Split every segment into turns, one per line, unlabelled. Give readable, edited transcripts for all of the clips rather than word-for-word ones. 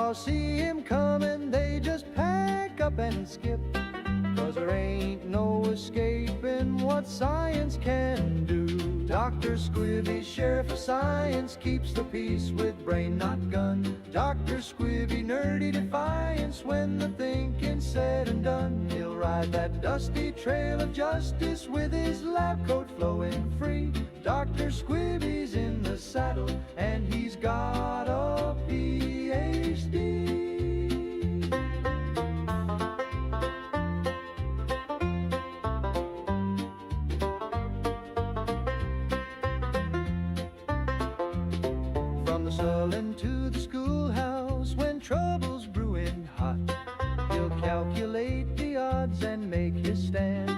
cow see him coming, they just pack up and skip. 'Cause there ain't no escaping what science can do. Dr. Squibby, sheriff of science, keeps the peace with brain, not gun. Dr. Squibby, nerdy defiance, when the thinking's said and done. He'll ride that dusty trail of justice with his lab coat flowing free. Dr. Squibby's in the saddle and he's got a PhD. From the sullen to the schoolhouse, when trouble's brewing hot, he'll calculate the odds and make his stand.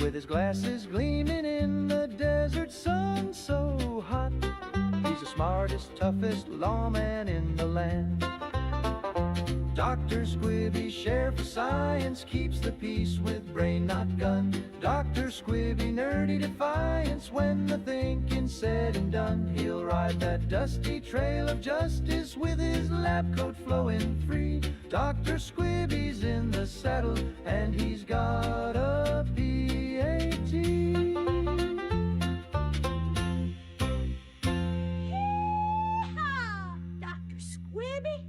With his glasses gleaming in the desert sun so hot, he's the smartest, toughest lawman in the land. Dr. Squibby, sheriff of science, keeps the peace with brain, not gun. Dr. Squibby, nerdy defiance, when the thinking's said and done. He'll ride that dusty trail of justice with his lab coat flowing free. Dr. Squibby's in the saddle and he's got a PhD.
Yeehaw, Dr. Squibby.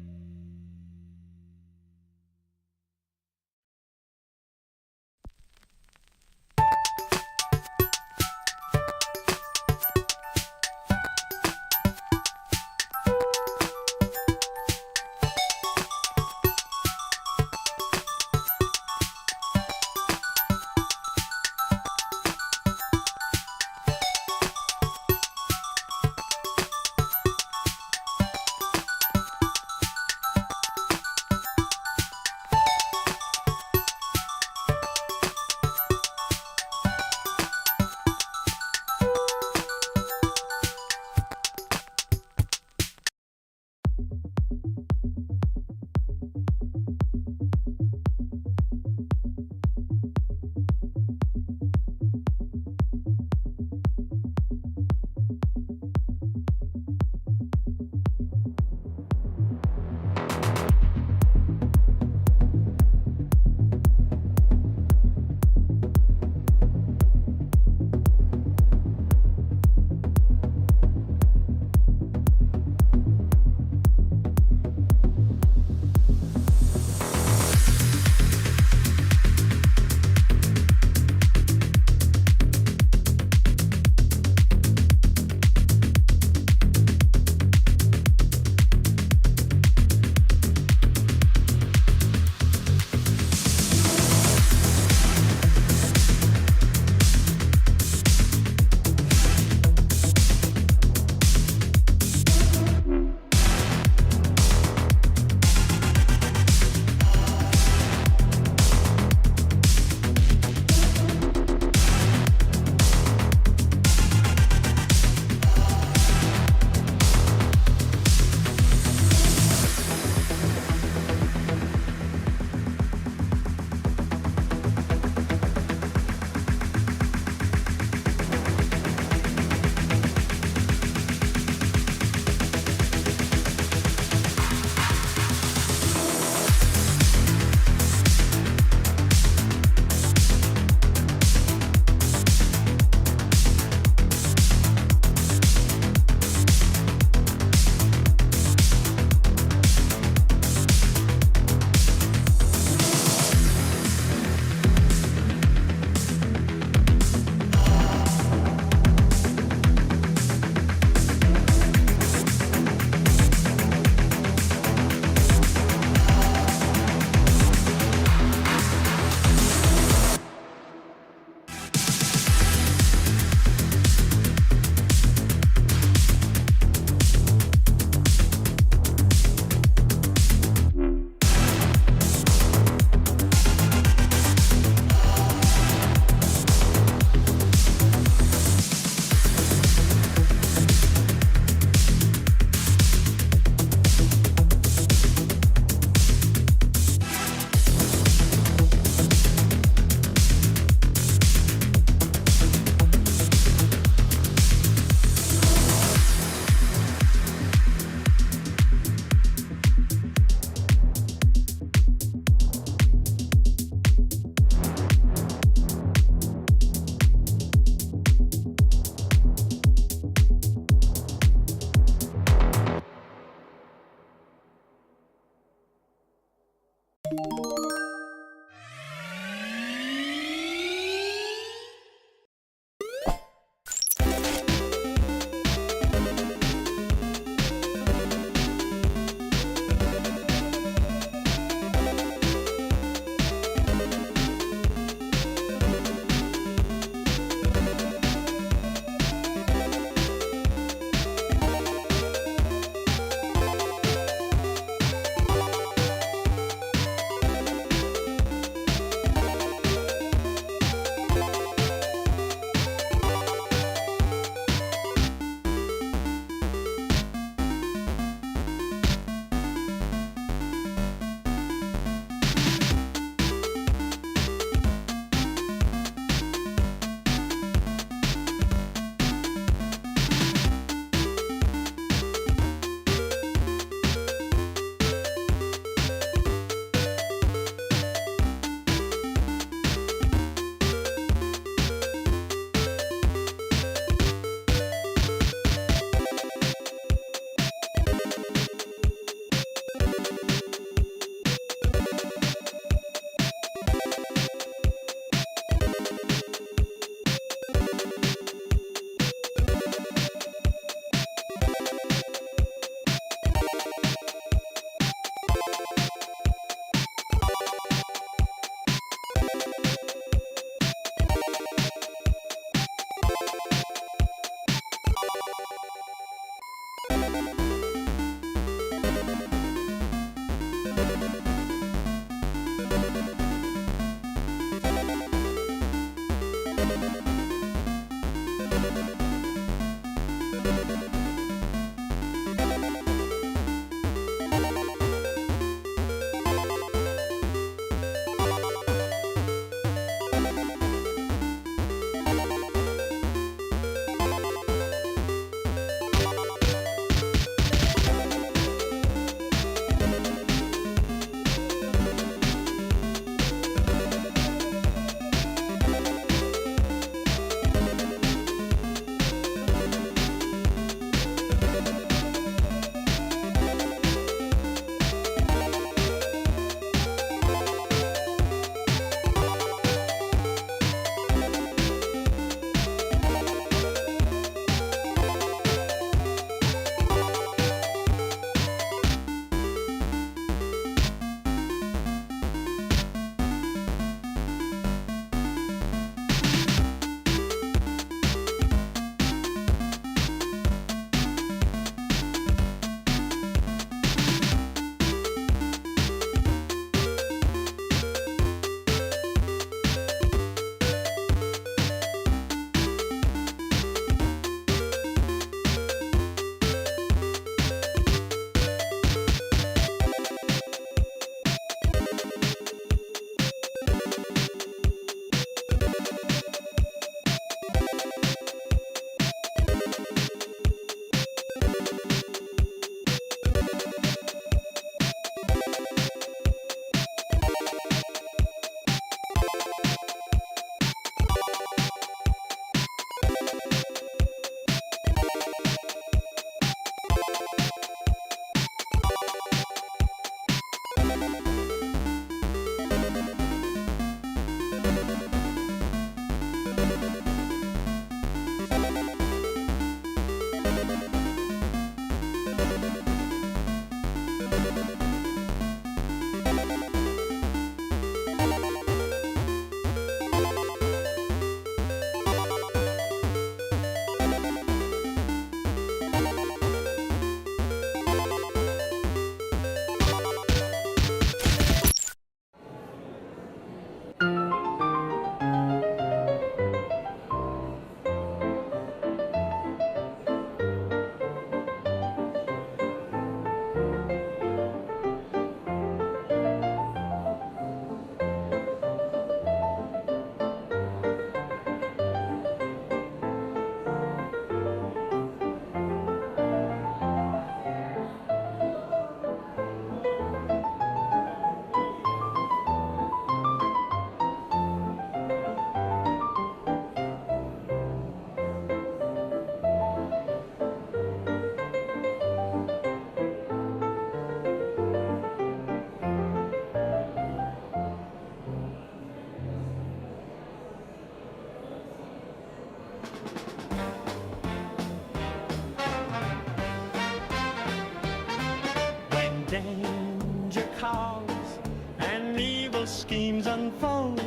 cause and evil schemes unfold,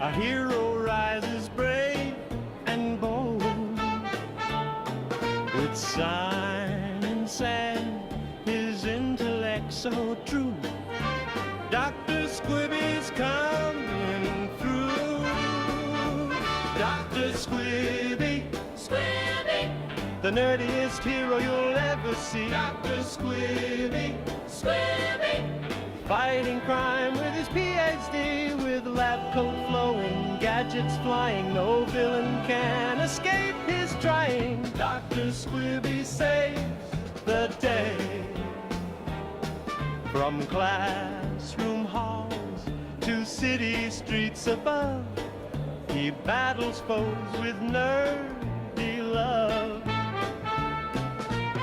a hero rises brave and bold. With Simon Sand, his intellect so true, Dr. Squibby's coming through. Dr. Squibby,
Squibby,
the nerdiest hero you'll ever see.
Dr. Squibby, Squibby,
Fighting crime with his PhD, with lab coat flowing, gadgets flying, no villain can escape his trying. Dr. Squibby saves the day. From classroom halls to city streets above, he battles foes with nerdy love.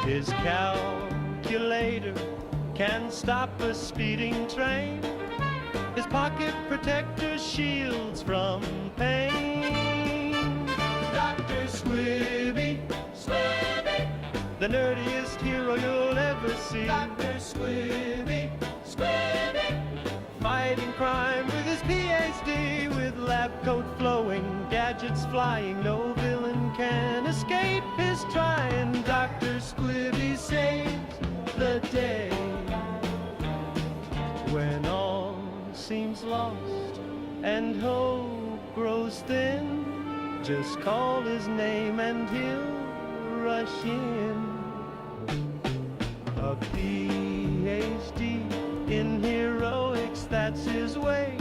His calculator can stop a speeding train. His pocket protector shields from pain. Dr. Squibby,
Squibby,
the nerdiest hero you'll ever see.
Dr. Squibby, Squibby,
Fighting crime with his PhD, with lab coat flowing, gadgets flying, no villain can escape his trying. Dr. Squibby saves the day. When all seems lost and hope grows thin, just call his name and he'll rush in. A PhD in heroics, that's his way.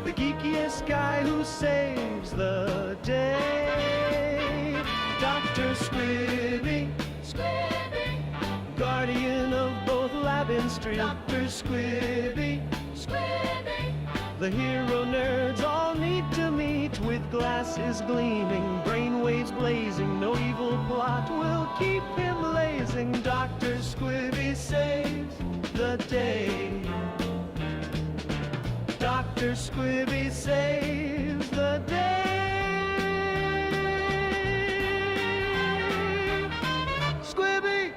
The geekiest guy who saves the day. Dr. Squibby,
Squibby,
guardian of both lab and street.
Dr.
Squibby,
Squibby,
the hero nerds all need to meet, with glasses gleaming, brainwaves blazing. No evil plot will keep him blazing. Dr. Squibby saves the day. Dr. Squibby saves the day. Squibby!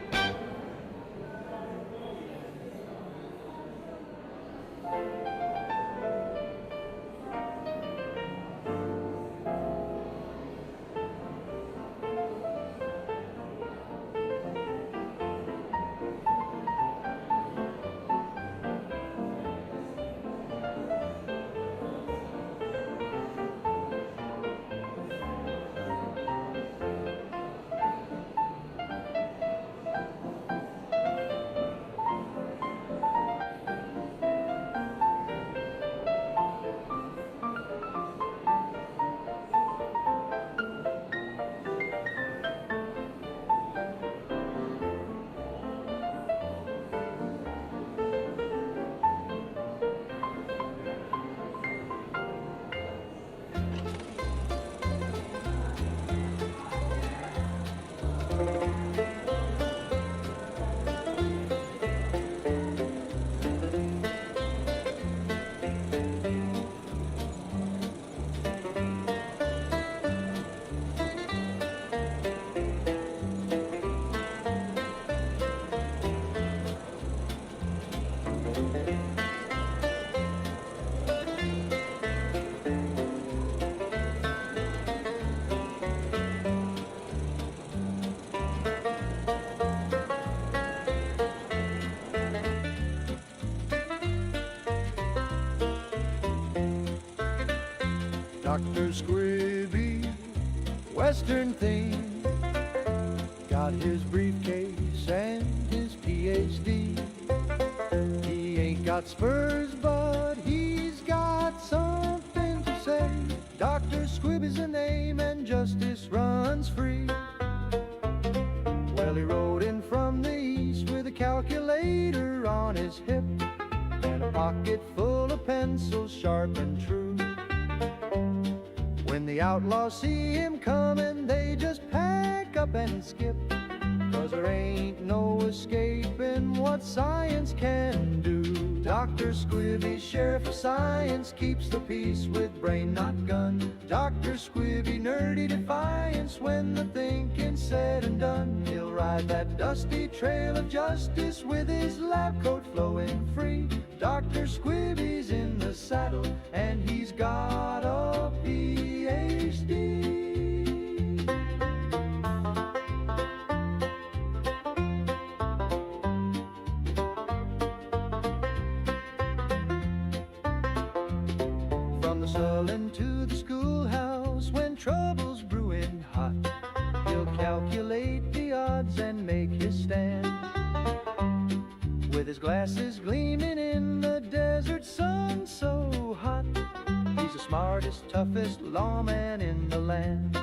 Dr. Squibby, Western thing, got his briefcase and his PhD. He ain't got spurs, but he's got something to say. Dr. Squibby's the name and justice runs free. Well, he rode in from the east with a calculator on his hip and a pocket full of pencils sharp and true. When the outlaws see him coming, they just pack up and skip, 'cause there ain't no escaping what science can do.
Dr. Squibby, sheriff of science, keeps the peace with brain not gun. Dr. Squibby, nerdy defiance, when the thinking's said and done. He'll ride that dusty trail of justice with his lab coat flowing free. Dr. Squibby's in the saddle and he's got a PhD. From the sullen to the schoolhouse, when trouble's brewing hot, he'll calculate the odds and make his stand. With his glasses gleaming in the desert sun so hot, he's the smartest, toughest lawman in the land.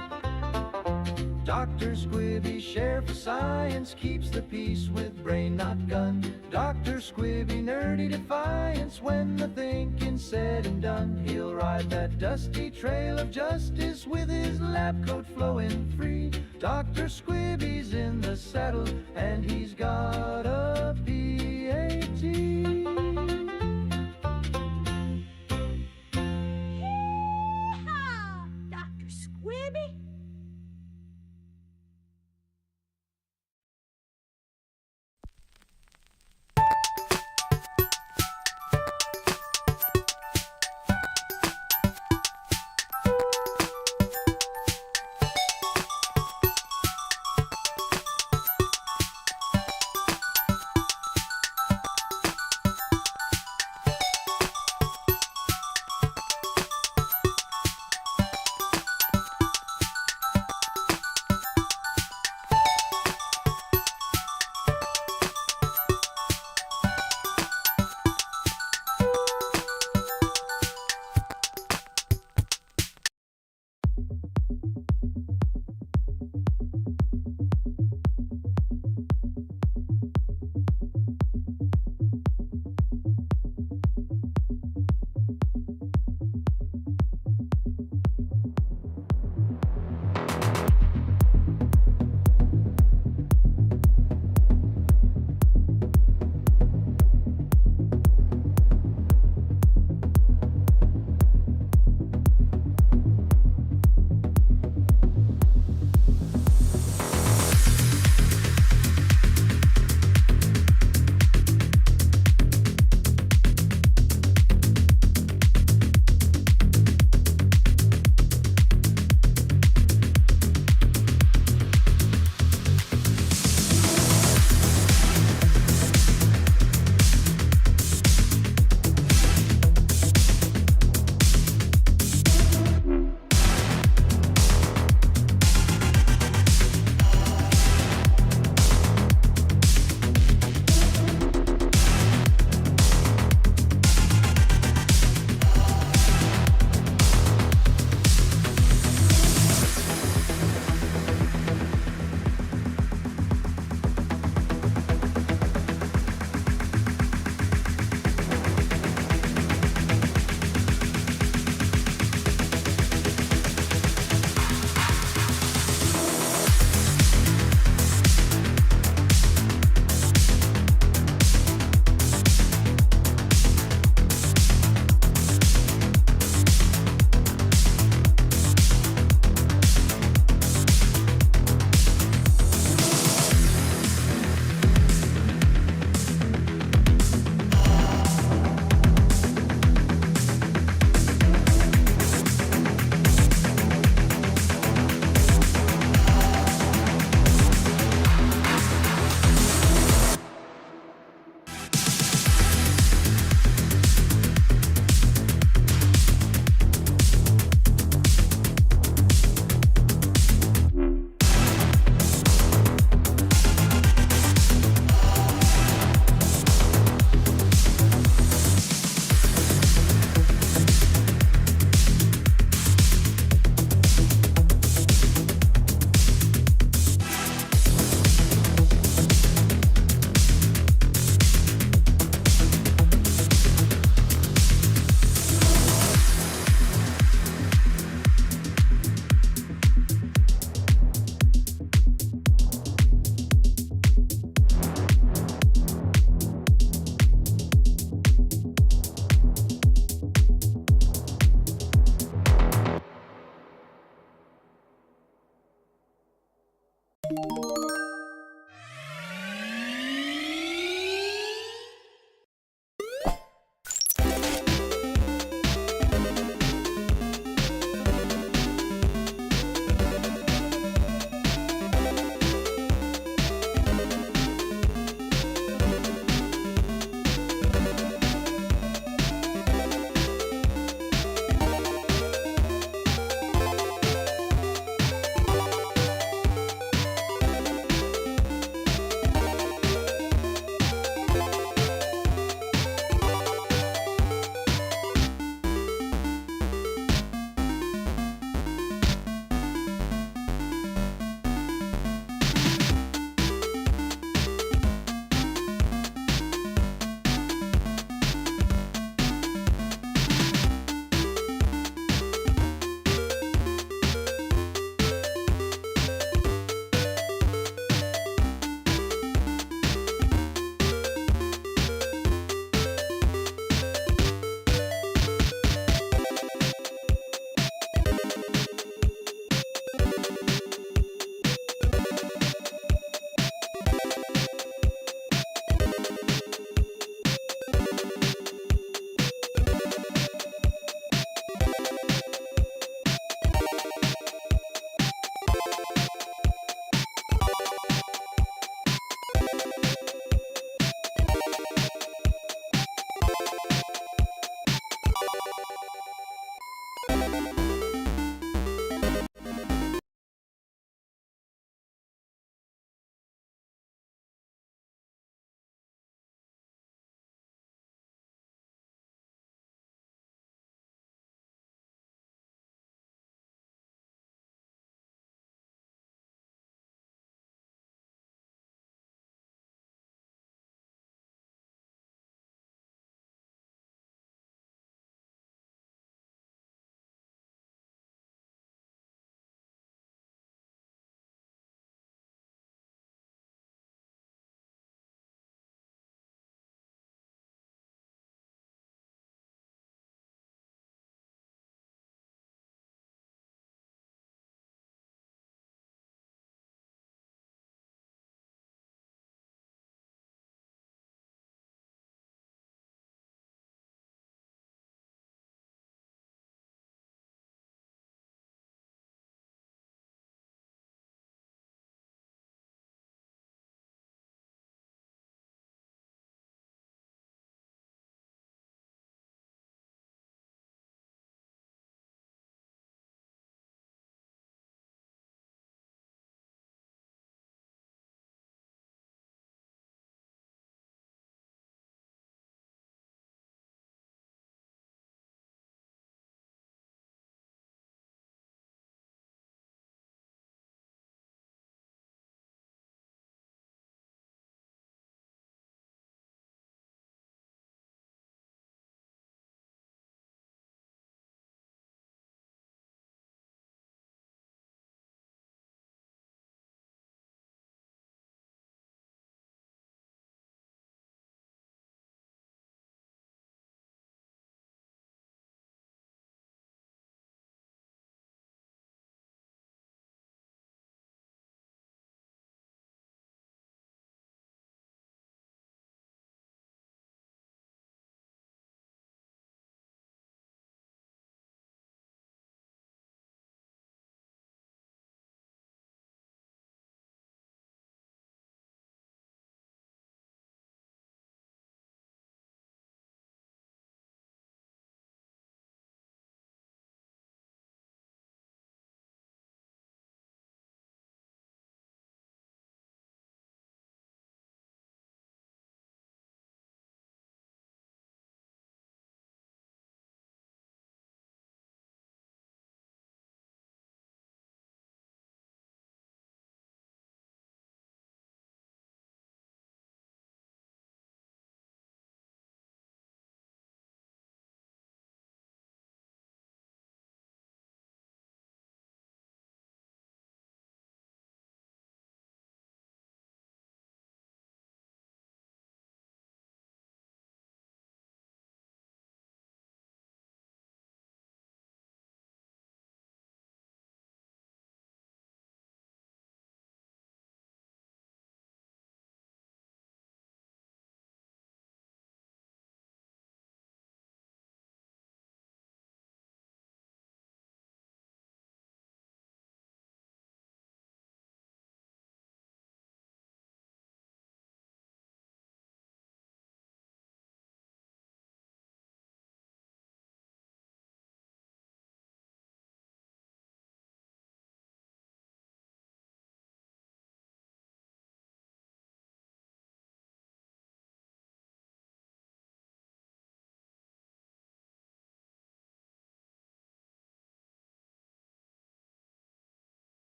Dr. Squibby, sheriff of science, keeps the peace with brain not gun. Dr. Squibby, nerdy defiance, when the thinking's said and done. He'll ride that dusty trail of justice with his lab coat flowing free. Dr. Squibby's in the saddle and he's got a PhD.
Yeehaw, Dr. Squibby.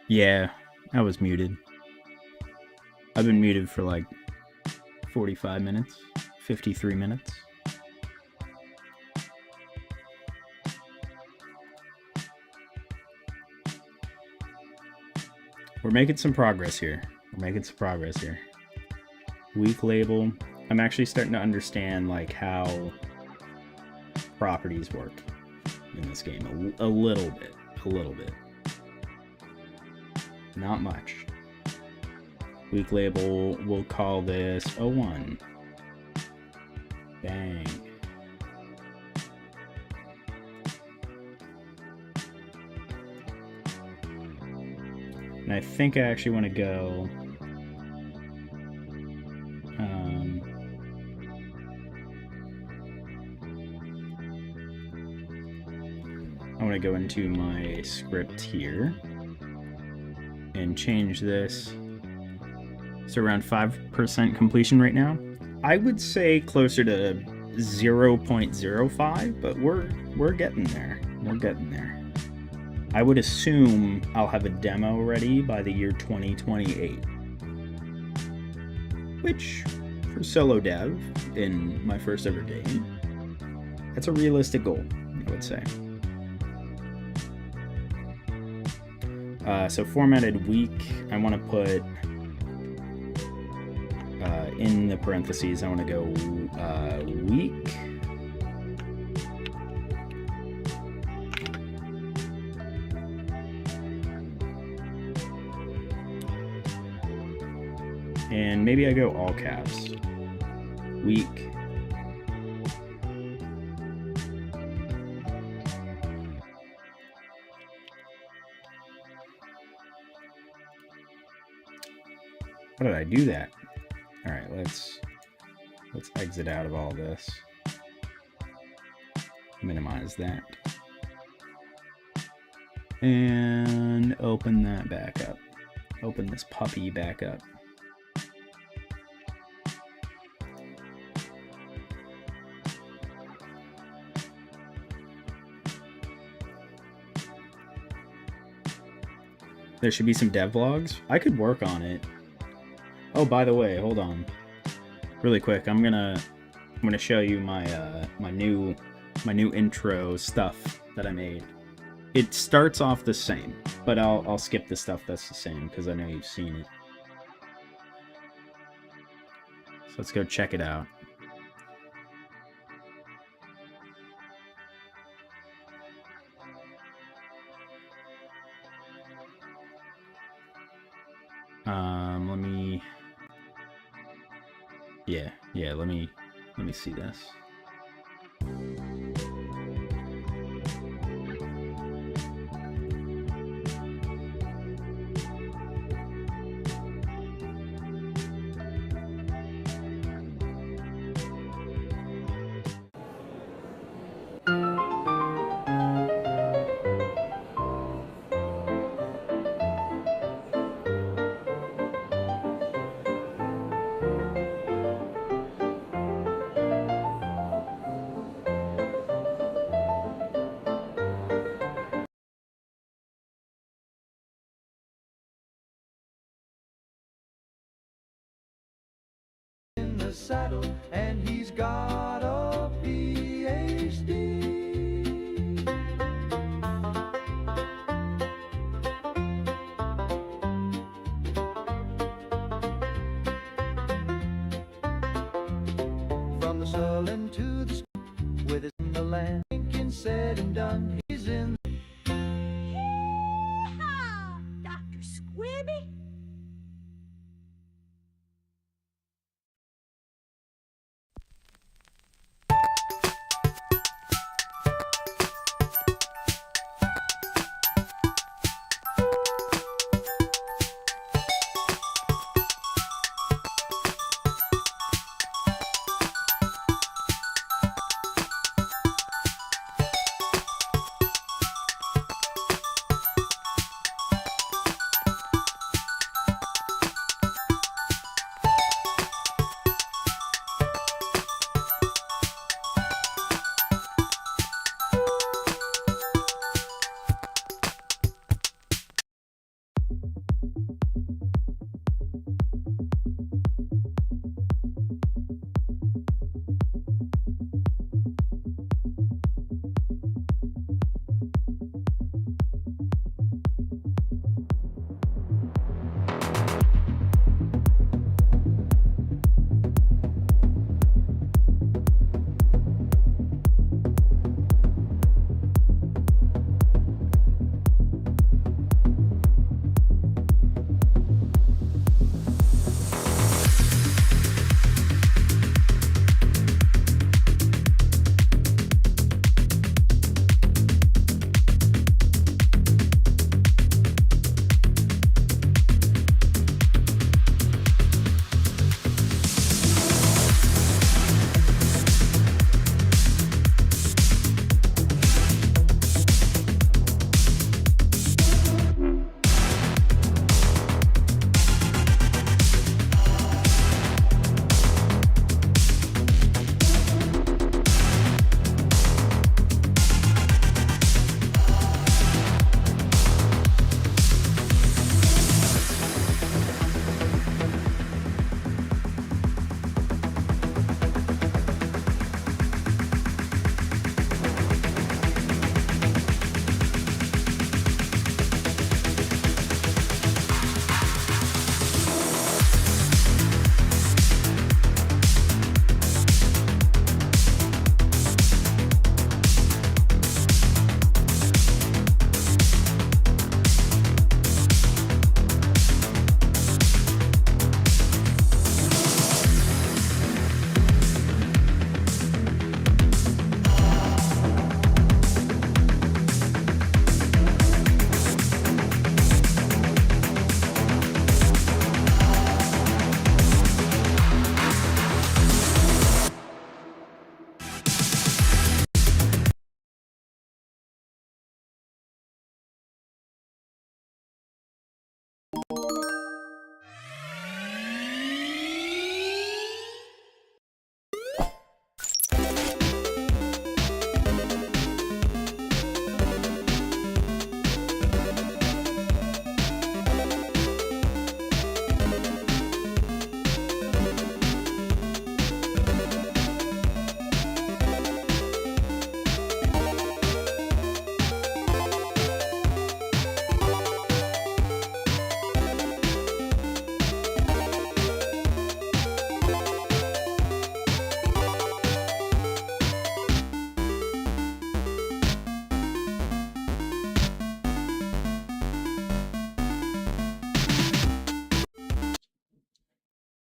Yeah, I was muted. I've been muted for like 45 minutes, 53 minutes. We're making some progress here. Weak label. I'm actually starting to understand like how properties work in this game. A little bit. Not much. Weak label, we'll call this 01. Bang. And I think I actually want to go I want to go into my script here and change this. So around 5% completion right now. I would say closer to 0.05, but we're getting there. I would assume I'll have a demo ready by the year 2028. Which, for solo dev in my first ever game, that's a realistic goal, I would say. So formatted weak, I want to put in the parentheses, I want to go weak. And maybe I go all caps. Weak. How did I do that? All right, let's exit out of all this. Minimize that. And open that back up. Open this puppy back up. There should be some devlogs. I could work on it. Oh, by the way, hold on. Really quick, I'm gonna show you my my new intro stuff that I made. It starts off the same, but I'll skip the stuff that's the same because I know you've seen it. So let's go check it out. Let me. Yeah. Let me see this.
In the saddle, and he's got a PhD. From the sullen to the with his in the land, thinking said and done, he's in.
Yeehaw, Dr. Squibby.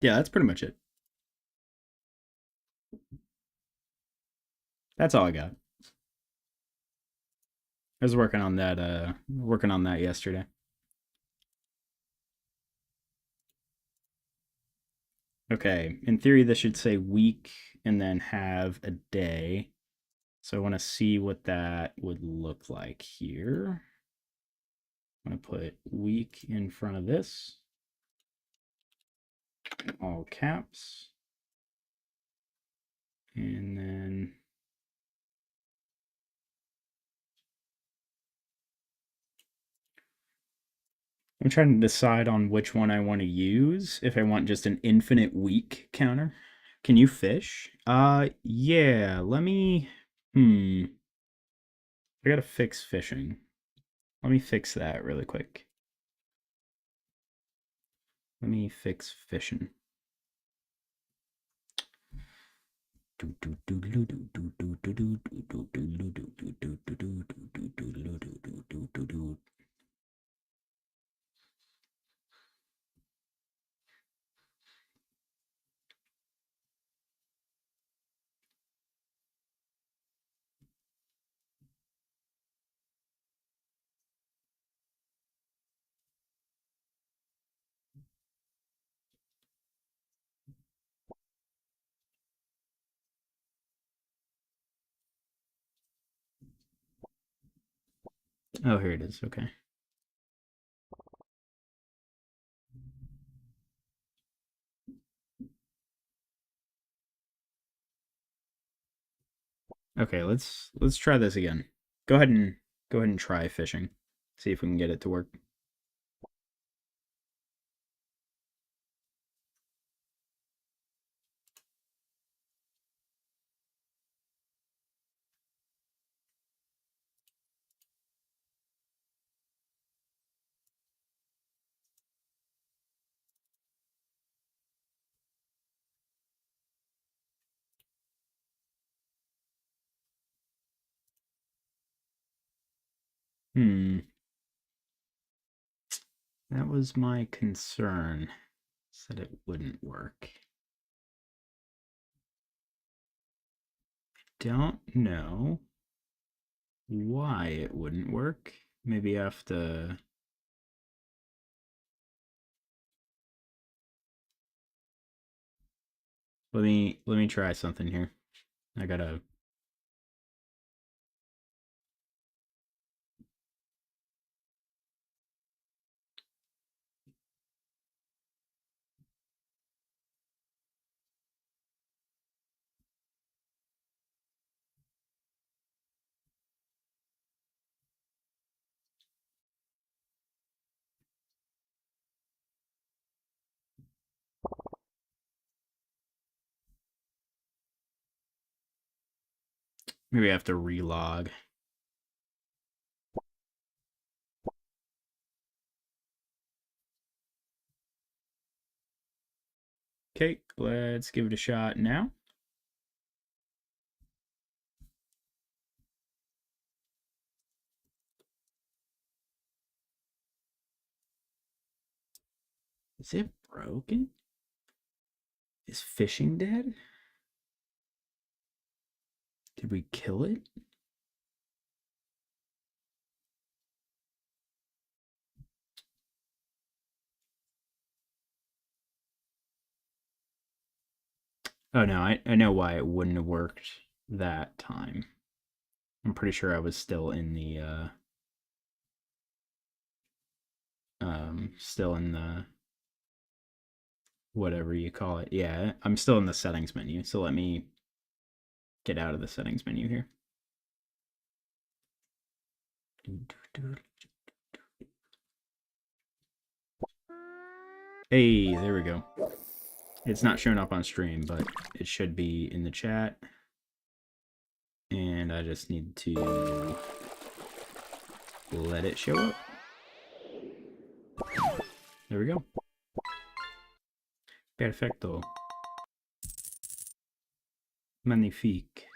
Yeah, that's pretty much it. That's all I got. I was working on that yesterday. Okay, in theory this should say week and then have a day. So I want to see what that would look like here. I'm going to put week in front of this. All caps. And then I'm trying to decide on which one I want to use. If I want just an infinite week counter. Can you fish? Yeah, let me, I gotta fix fishing. Let me fix that really quick. Let me fix fishing. Oh, here it is. Okay. Okay, let's try this again. Go ahead and try fishing. See if we can get it to work. That was my concern. Said it wouldn't work. Don't know why it wouldn't work. Maybe I have to. Let me try something here. I gotta. Maybe I have to relog. Okay, let's give it a shot now. Is it broken? Is fishing dead? Did we kill it? Oh no, I know why it wouldn't have worked that time. I'm pretty sure I was still in the still in the whatever you call it. Yeah, I'm still in the settings menu. So let me get out of the settings menu here. Hey, there we go. It's not showing up on stream, but it should be in the chat. And I just need to let it show up. There we go. Perfecto. Magnifique.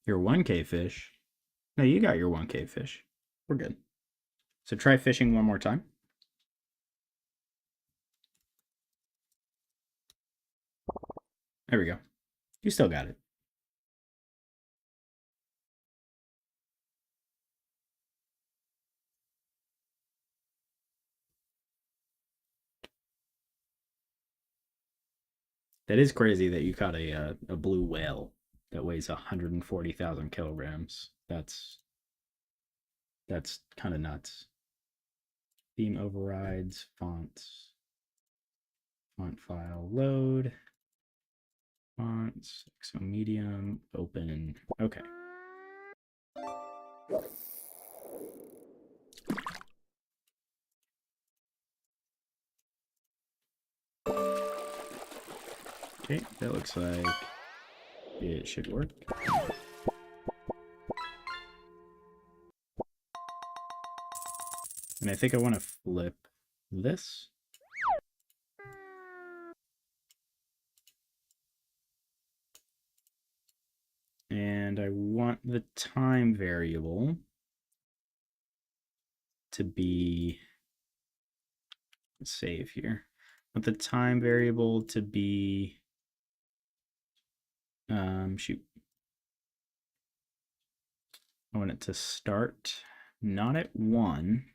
Your 1K fish? No, you got your 1K fish. We're good. So try fishing one more time. There we go. You still got it. That is crazy that you caught a blue whale that weighs 140,000 kilograms. That's kind of nuts. Theme overrides, fonts, font file load, fonts, XO medium, open. Okay. Okay, that looks like it should work. And I think I want to flip this. And I want the time variable to be, let's save here. I want the time variable to be, shoot. I want it to start not at 1.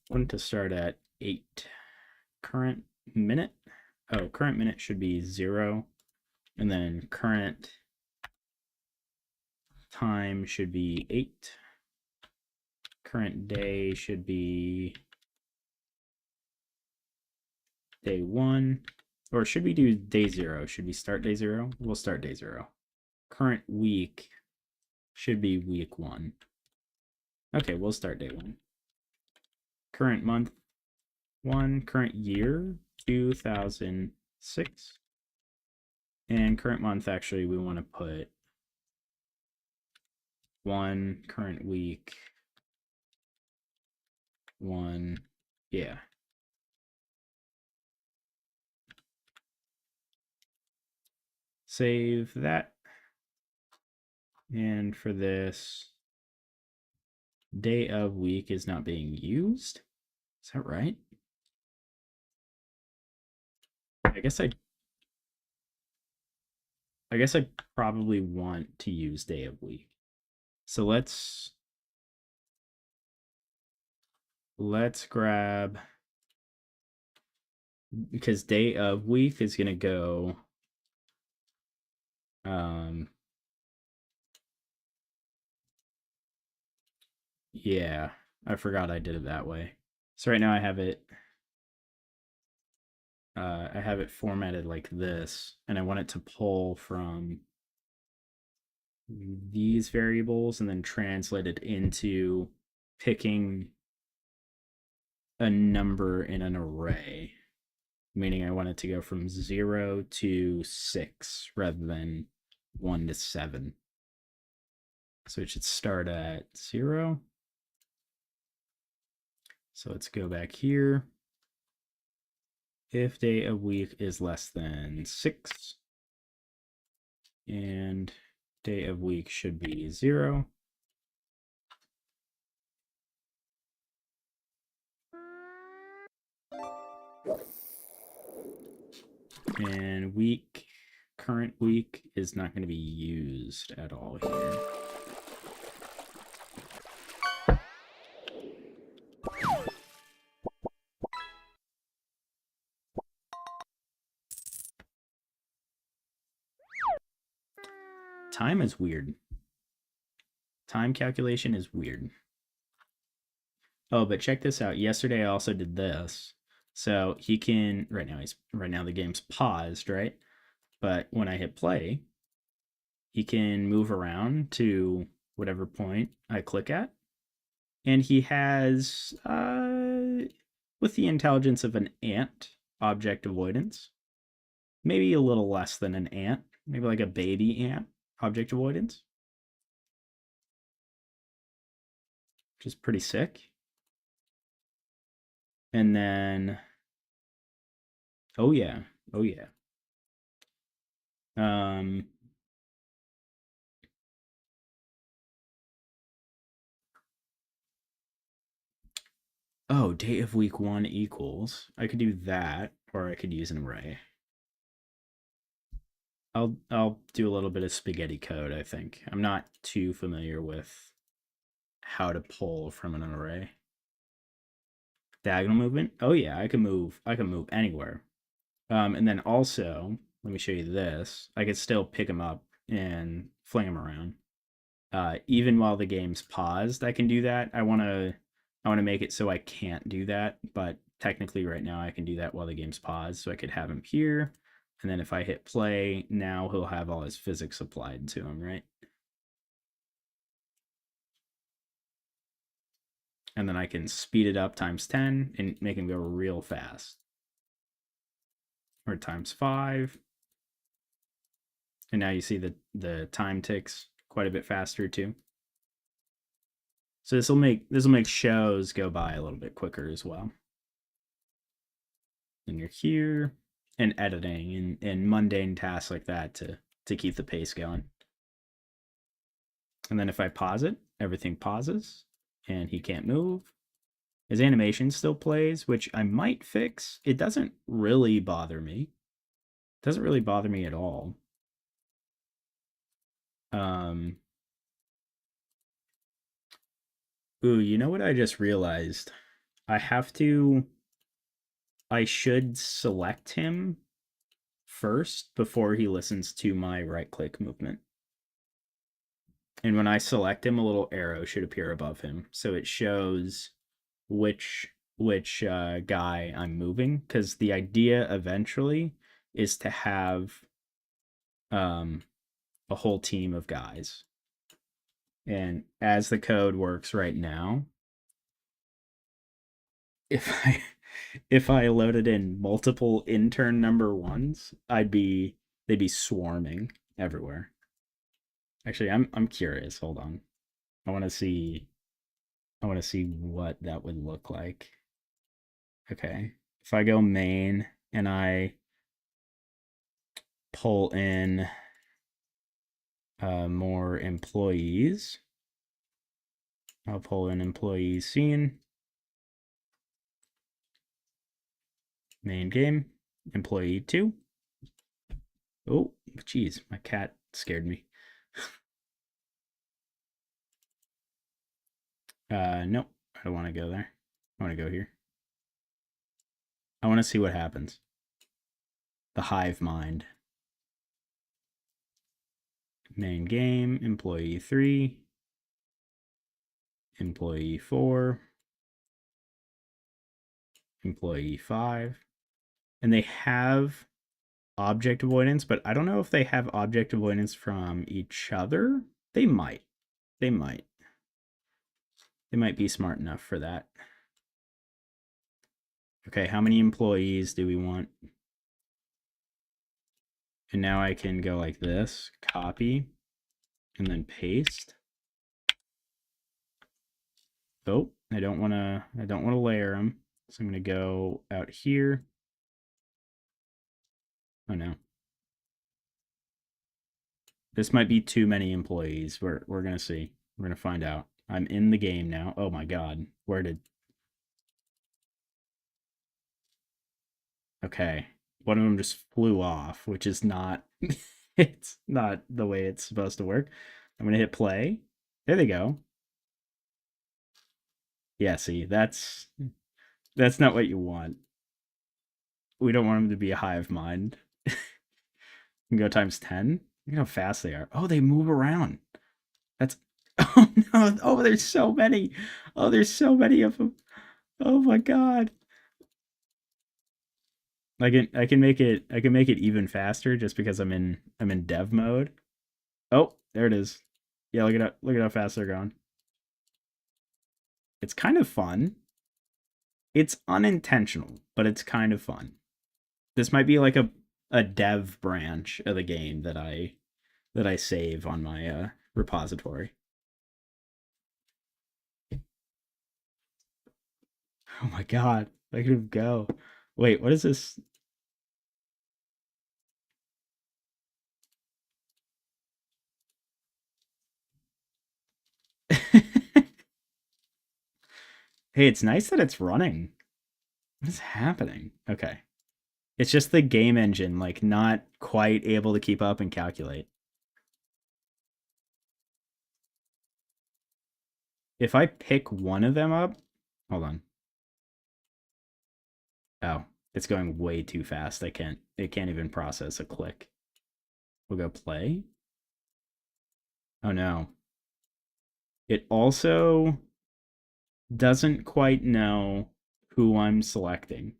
I want it to start at 8. Current minute. Oh, current minute should be 0. And then current time should be 8. Current day should be day 1. Or should we do day 0? Should we start day 0? We'll start day 0. Current week should be week 1. Okay, we'll start day 1. Current month 1. Current year 2006. And current month, actually, we want to put 1. Current week 1. Yeah. Save that. And for this, day of week is not being used. Is that right? I guess I probably want to use day of week. So let's grab, because day of week is going to go yeah, I forgot I did it that way. So right now I have it formatted like this, and I want it to pull from these variables and then translate it into picking a number in an array, meaning I want it to go from 0 to 6 rather than 1 to 7. So it should start at 0. So let's go back here. If day of week is less than 6, and day of week should be 0. And week, current week is not going to be used at all here. Time is weird. Time calculation is weird. Oh, but check this out. Yesterday I also did this. So he can, right now the game's paused, right? But when I hit play, he can move around to whatever point I click at. And he has, with the intelligence of an ant, object avoidance. Maybe a little less than an ant. Maybe like a baby ant object avoidance. Which is pretty sick. And then, oh yeah. Oh, date of week 1 equals. I could do that, or I could use an array. I'll do a little bit of spaghetti code, I think. I'm not too familiar with how to pull from an array. Diagonal movement? Oh yeah, I can move anywhere. And then also, let me show you this. I could still pick them up and fling them around. Even while the game's paused, I can do that. I want to make it so I can't do that, but technically right now I can do that while the game's paused. So I could have him here, and then if I hit play, now he'll have all his physics applied to him, right? And then I can speed it up times 10 and make him go real fast. Or times 5. And now you see the time ticks quite a bit faster too. So this will make shows go by a little bit quicker as well. And you're here, and editing and mundane tasks like that to keep the pace going. And then if I pause it, everything pauses, and he can't move. His animation still plays, which I might fix. It doesn't really bother me. It doesn't really bother me at all. Ooh, you know what I just realized? I should select him first before he listens to my right-click movement. And when I select him, a little arrow should appear above him. So it shows which guy I'm moving, because the idea eventually is to have a whole team of guys. And as the code works right now, if I loaded in multiple intern number 1s, they'd be swarming everywhere. Actually, I'm curious. Hold on. I want to see what that would look like. Okay. If I go main and I pull in more employees, I'll pull in employees scene, main game, employee 2. Oh, geez, my cat scared me. Nope, I don't want to go there. I want to go here. I want to see what happens. The hive mind. Main game, employee 3, employee 4, employee 5. And they have object avoidance, but I don't know if they have object avoidance from each other. They might. They might be smart enough for that. Okay, how many employees do we want? And now I can go like this, copy, and then paste. Oh, I don't want to layer them. So I'm going to go out here. Oh no. This might be too many employees. We're going to see. We're going to find out. I'm in the game now. Oh my god. Okay. One of them just flew off, which is not it's not the way it's supposed to work. I'm going to hit play. There they go. Yeah, see, that's not what you want. We don't want them to be a hive mind. You can go times 10. Look at how fast they are. Oh, they move around. That's oh no. Oh, there's so many. Oh, there's so many of them. Oh my god. I can make it even faster just because I'm in dev mode. Oh, there it is. Yeah, look at how fast they're going. It's kind of fun. It's unintentional, but it's kind of fun. This might be like a dev branch of the game that I save on my repository. Oh my god, look at him go. Wait, what is this? Hey, it's nice that it's running. What is happening? Okay. It's just the game engine, like, not quite able to keep up and calculate. If I pick one of them up... Hold on. Oh, it's going way too fast. It can't even process a click. We'll go play. Oh no. It also doesn't quite know who I'm selecting.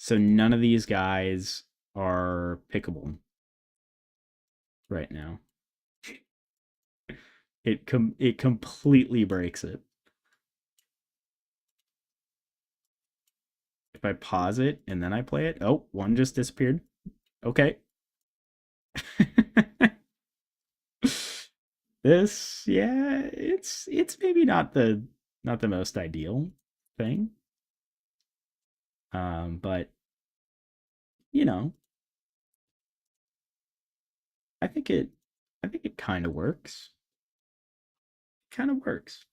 So none of these guys are pickable right now. It completely breaks it. If I pause it and then I play it, oh, one just disappeared. Okay. This, yeah, it's maybe not the most ideal thing. But you know, I think it kind of works. Kind of works,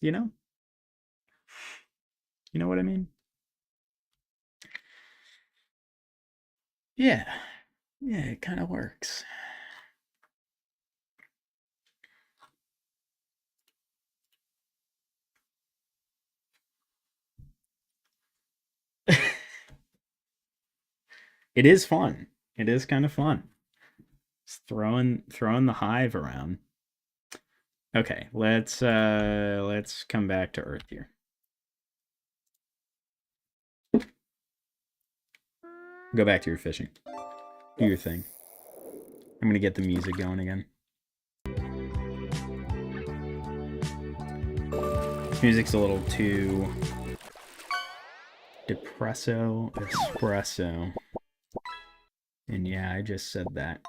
you know? You know what I mean? Yeah. Yeah, it kind of works. It is fun. It is kind of fun. Just throwing the hive around. Okay, let's come back to Earth here. Go back to your fishing. Do your thing. I'm gonna get the music going again. This music's a little too depresso espresso. And yeah, I just said that.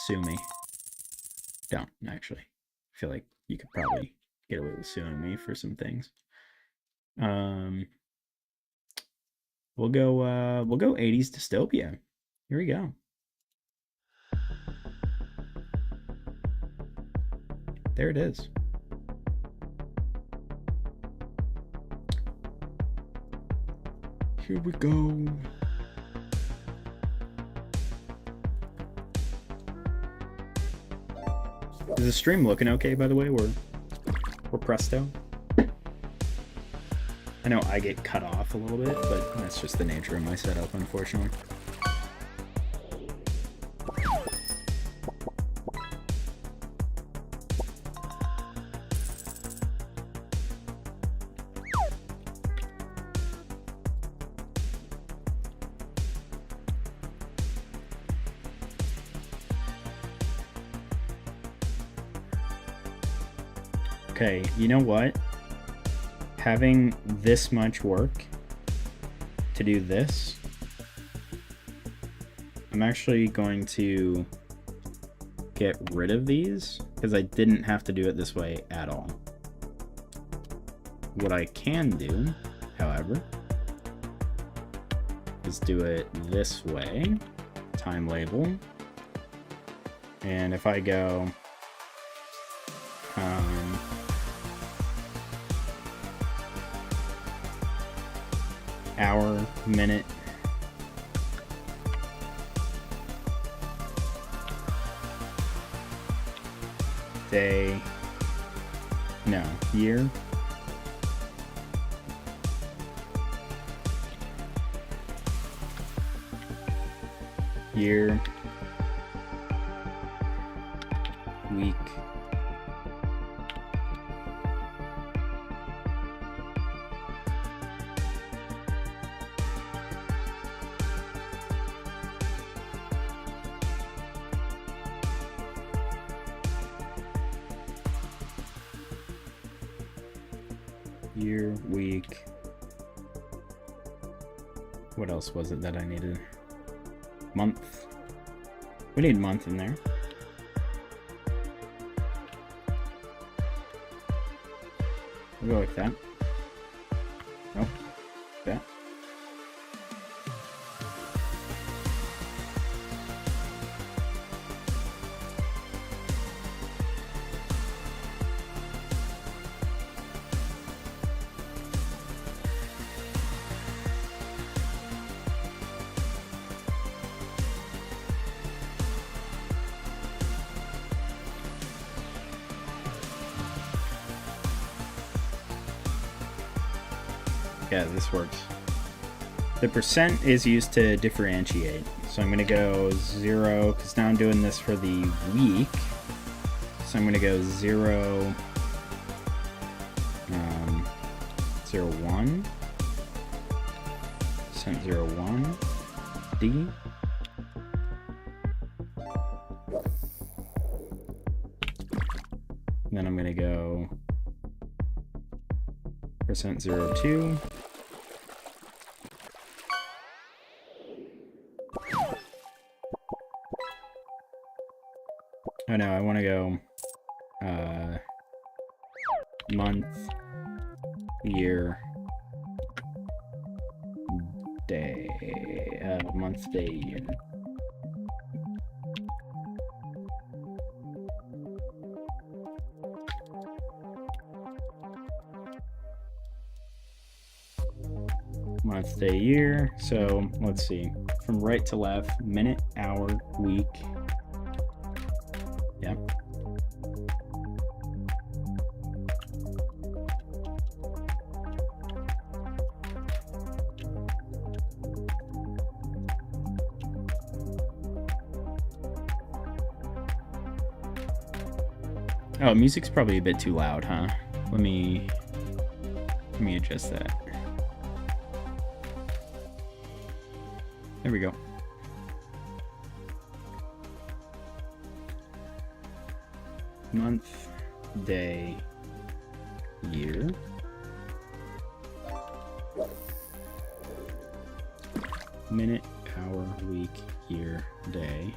Sue me. Don't, actually. I feel like you could probably get away with suing me for some things. We'll go 80s dystopia. Here we go. There it is. Here we go. Is the stream looking okay, by the way? We're presto. I know I get cut off a little bit, but that's just the nature of my setup, unfortunately. Okay, you know what? Having this much work to do this, I'm actually going to get rid of these because I didn't have to do it this way at all. What I can do, however, is do it this way, time label, and if I go hour, minute, day, no, year, week, What else was it that I needed? Month. We need month in there. We'll go like that. Nope. That. Yeah, this works. The percent is used to differentiate. So I'm going to go 0, because now I'm doing this for the week. So I'm going to go 0, 0, 1, percent 0, 1, D. And then I'm going to go percent 0, 2. Oh no, I want to go month, year, day, month, day, year. Month, day, year. So let's see, from right to left, minute, hour, week. Yep. Oh, music's probably a bit too loud, huh? Let me adjust that. There we go. Month, day, year. Minute, hour, week, year, day.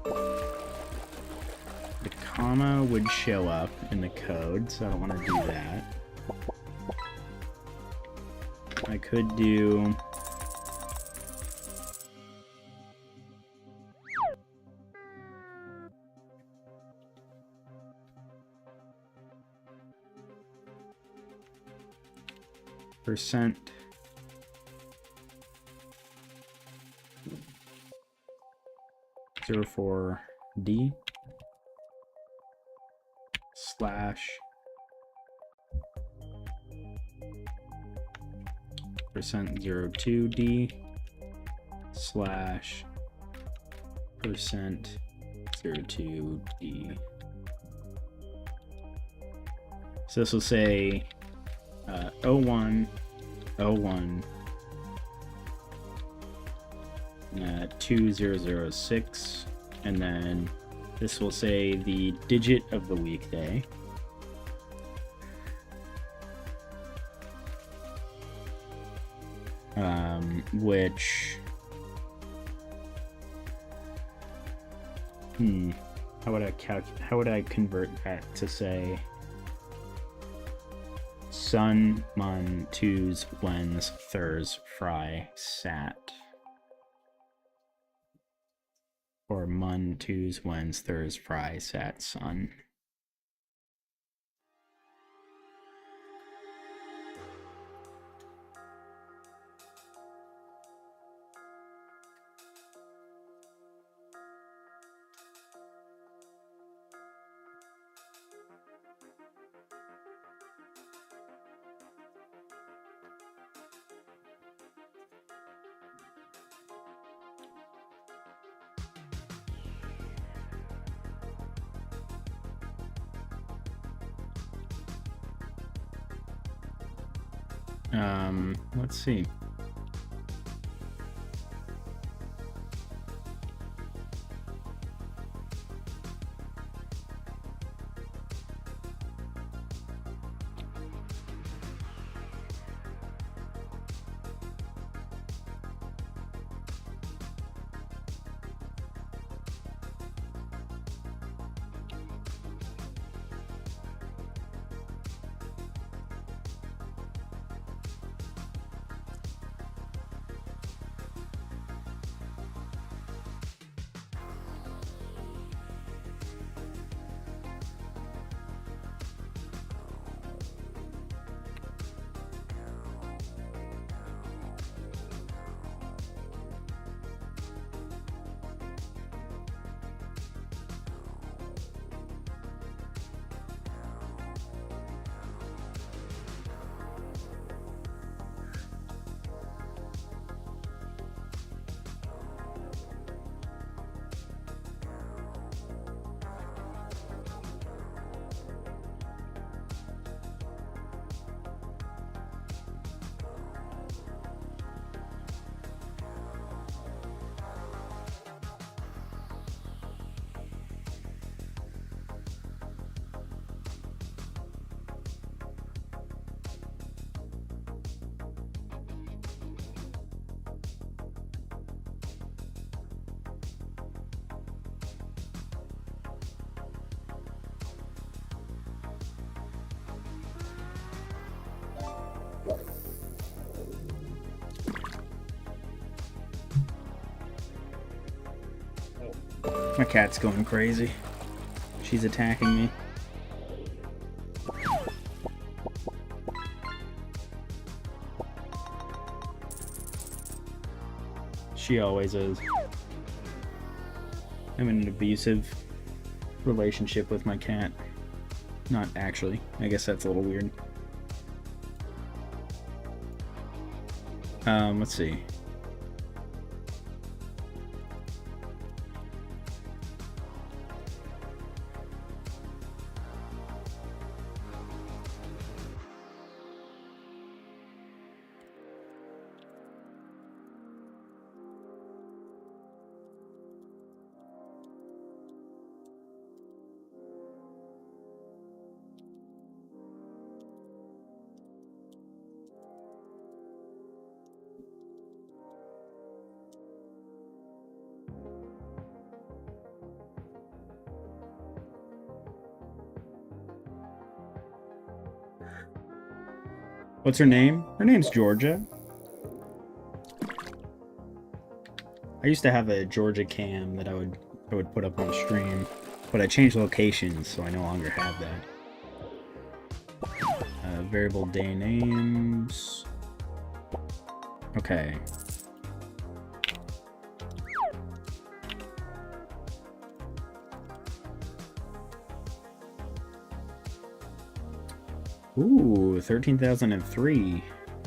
The comma would show up in the code, so I don't want to do that. I could do percent 04D slash percent 02D slash percent 02D. So this will say 01, 01, 2006, and then this will say the digit of the weekday. Which how would I convert that to say Sun, Mon, Tues, Wens, Thurs, Fry, Sat? Or Mon, Tues, Wens, Thurs, Fry, Sat, Sun. Let's see. My cat's going crazy. She's attacking me. She always is. I'm in an abusive relationship with my cat. Not actually. I guess that's a little weird. Let's see. What's her name? Her name's Georgia. I used to have a Georgia cam that I would put up on stream, but I changed locations, so I no longer have that. Variable day names. Okay. Ooh, 13,003.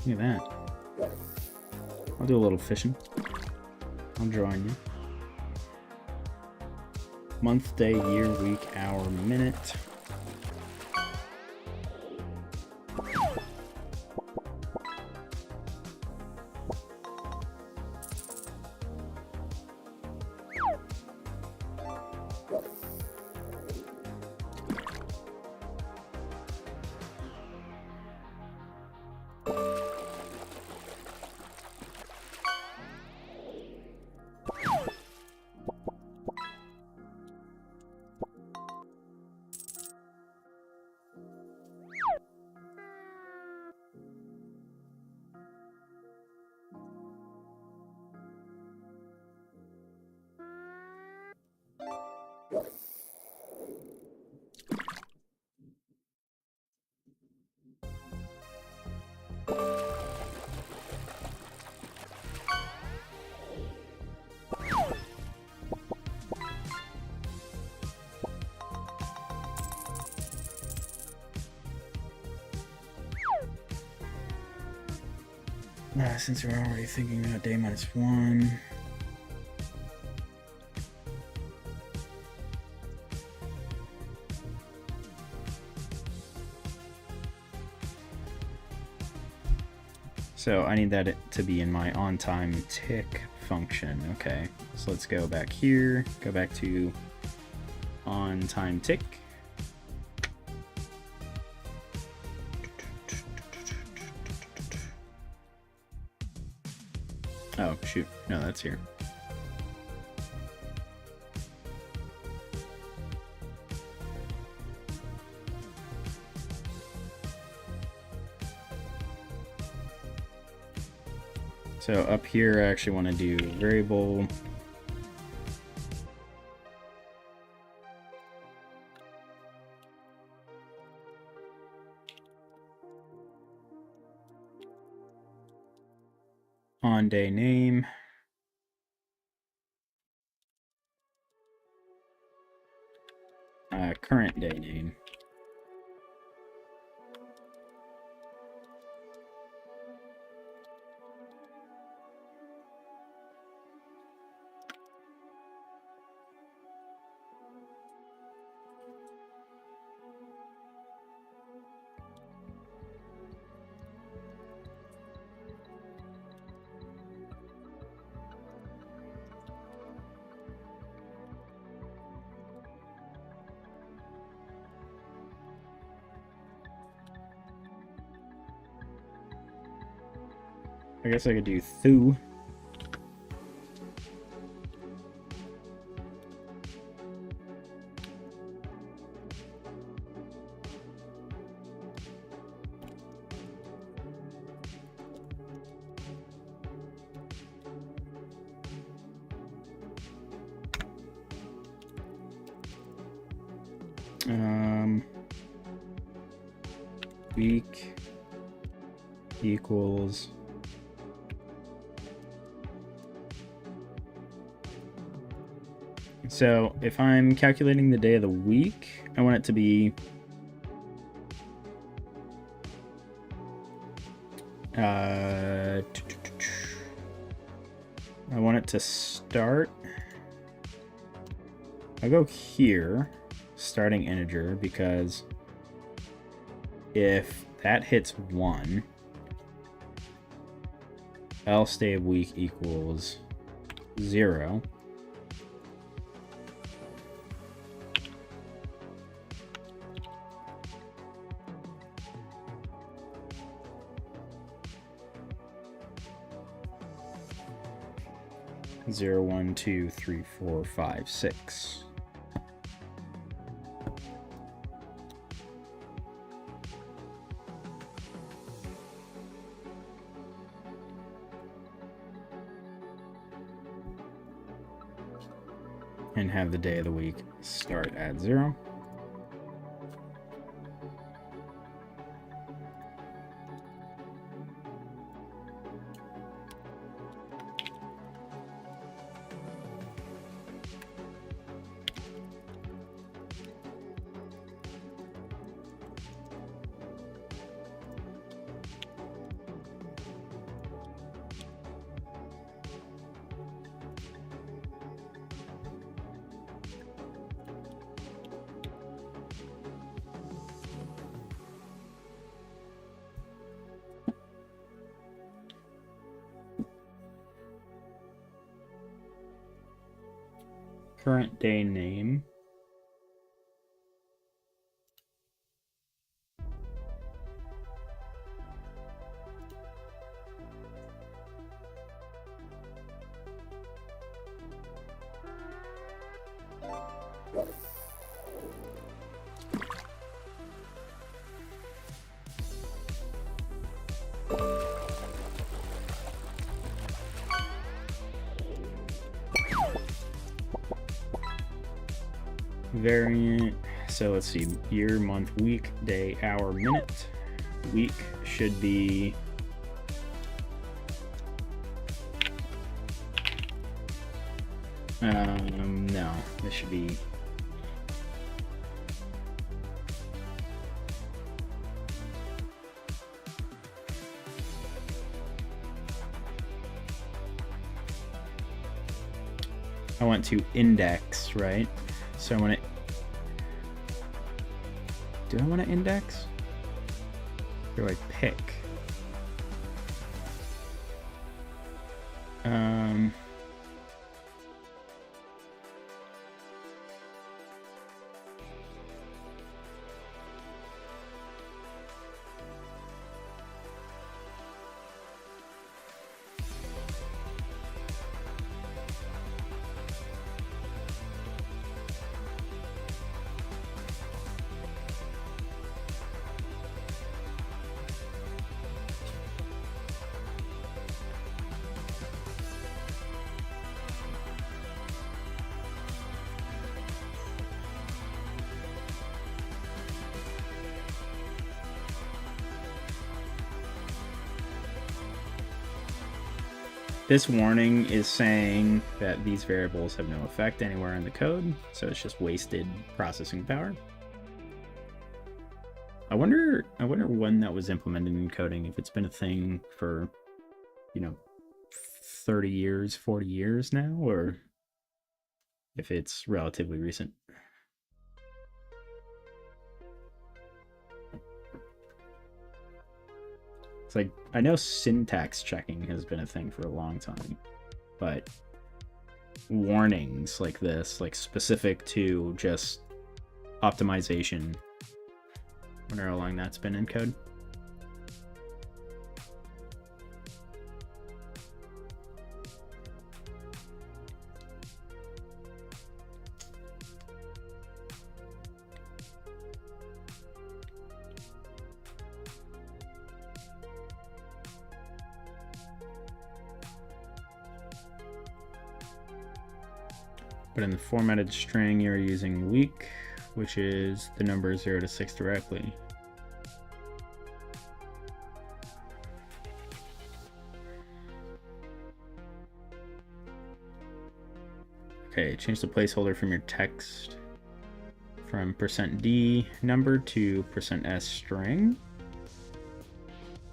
Look at that. I'll do a little fishing. I'll join you. Month, day, year, week, hour, minute. Since we're already thinking about day -1. So I need that to be in my on-time tick function. Okay, so let's go back here, go back to on-time tick. Oh, shoot. No, that's here. So up here, I actually want to do variable. On day name. Current day name. I guess I could do thu. Week equals so if I'm calculating the day of the week, I want it to be I want it to start. I'll go here, starting integer, because if that hits 1, else day of week equals 0. Zero, 1, 2, 3, 4, 5, 6. And have the day of the week start at 0. Current day name. Variant. So let's see, year, month, week, day, hour, minute. Week should be no, this should be I want to index, right? So I want to. Do I want to index? Or do I pick? This warning is saying that these variables have no effect anywhere in the code, so it's just wasted processing power. I wonder when that was implemented in coding, if it's been a thing for, 30 years, 40 years now, or if it's relatively recent. It's like, I know syntax checking has been a thing for a long time, but warnings like this, like specific to just optimization, I wonder how long that's been in code. But in the formatted string, you're using week, which is the number 0 to 6 directly. Okay, change the placeholder from your text from %d number to %s string.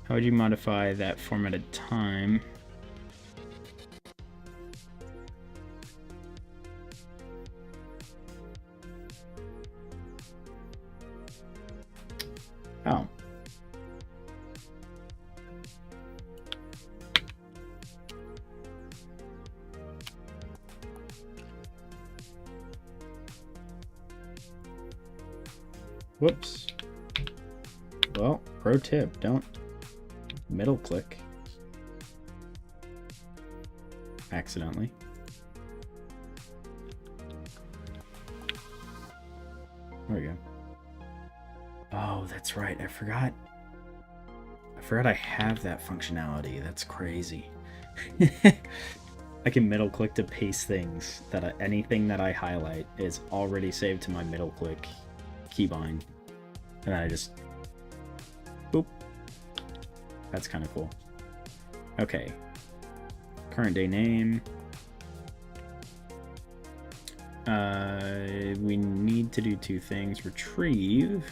How would you modify that formatted time? Oh. Whoops. Well, pro tip, don't middle click accidentally. There we go. Oh, that's right. I forgot I have that functionality. That's crazy. I can middle click to paste things that anything that I highlight is already saved to my middle click keybind. And then I just boop. That's kind of cool. Okay. Current day name. We need to do two things. Retrieve.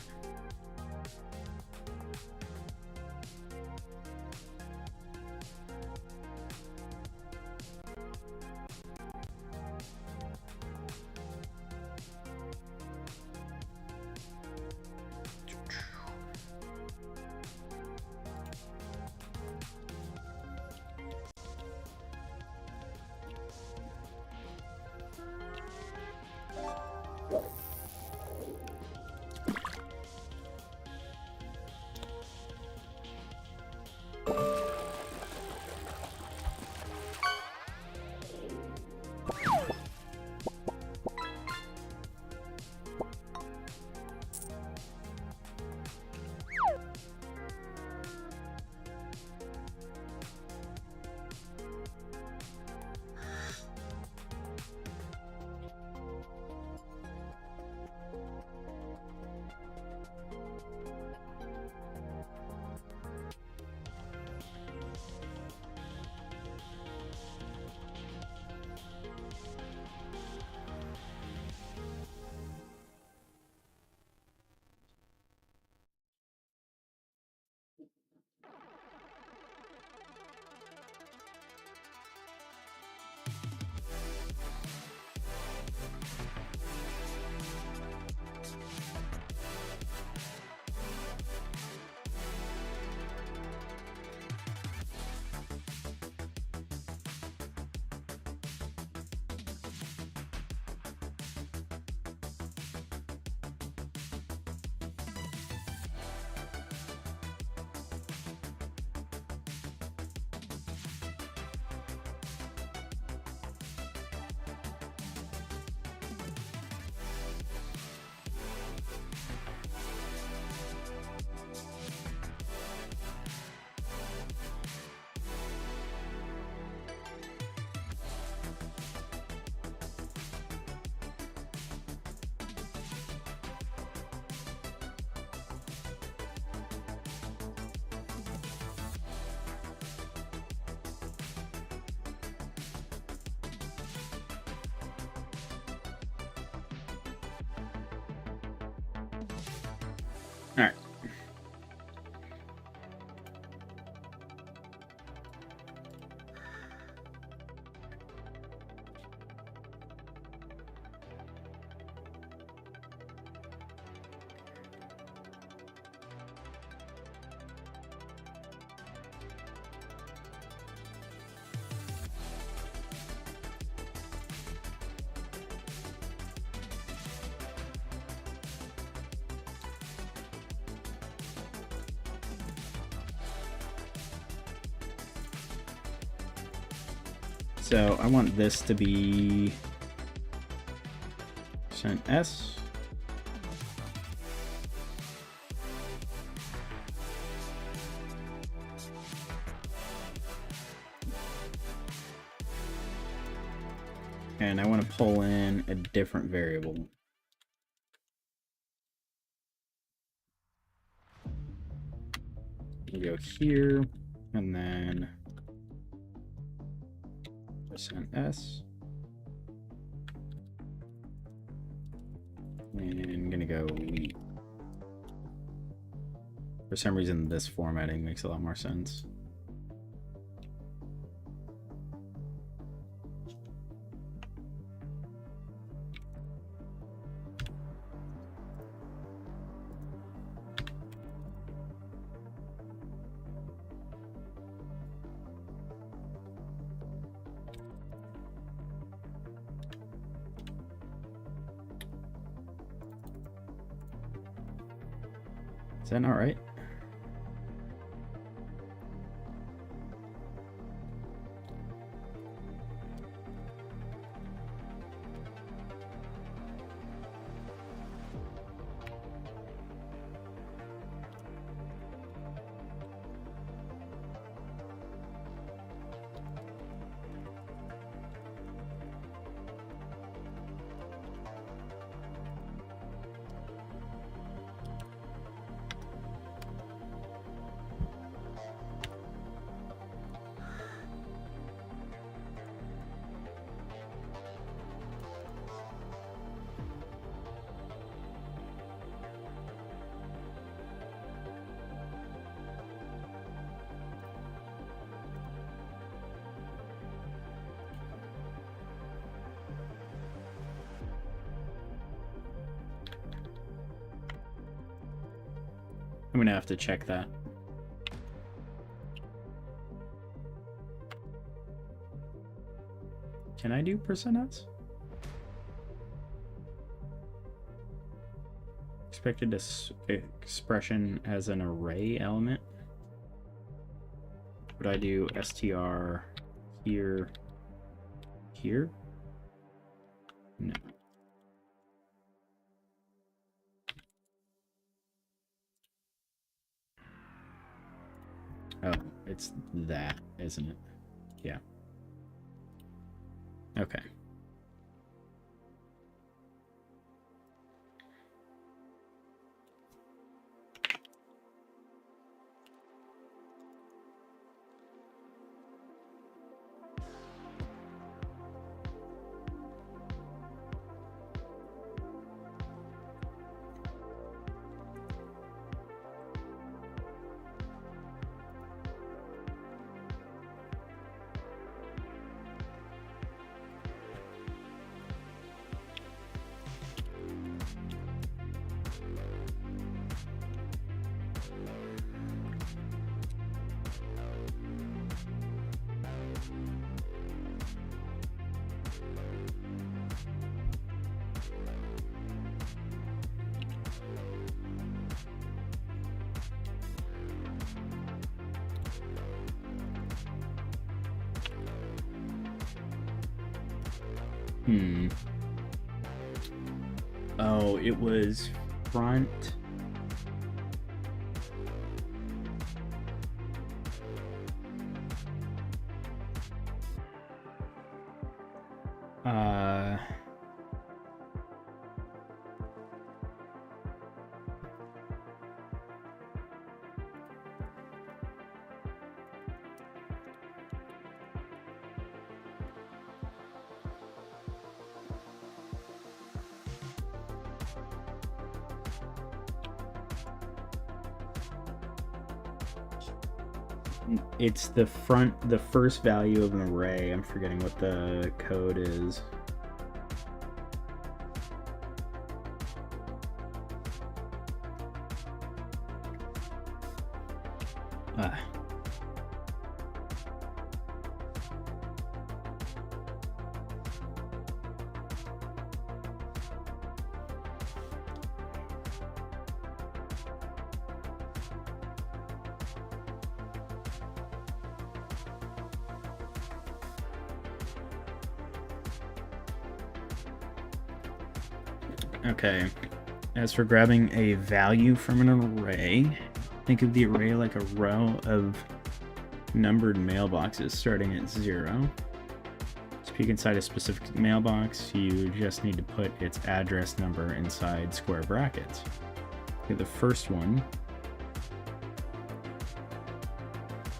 All right. So I want this to be %s. And I want to pull in a different variable. go here, and then %s. And I'm gonna go wheat. For some reason, this formatting makes a lot more sense. Is that not right? I'm gonna have to check that. Can I do %s? Expected expression as an array element. Would I do str here, here? No. Oh, it's that, isn't it? Yeah. Okay. Oh, it was front. It's the first value of an array. I'm forgetting what the code is. Okay, as for grabbing a value from an array, think of the array like a row of numbered mailboxes starting at 0. To peek inside a specific mailbox, you just need to put its address number inside square brackets. Okay, the first one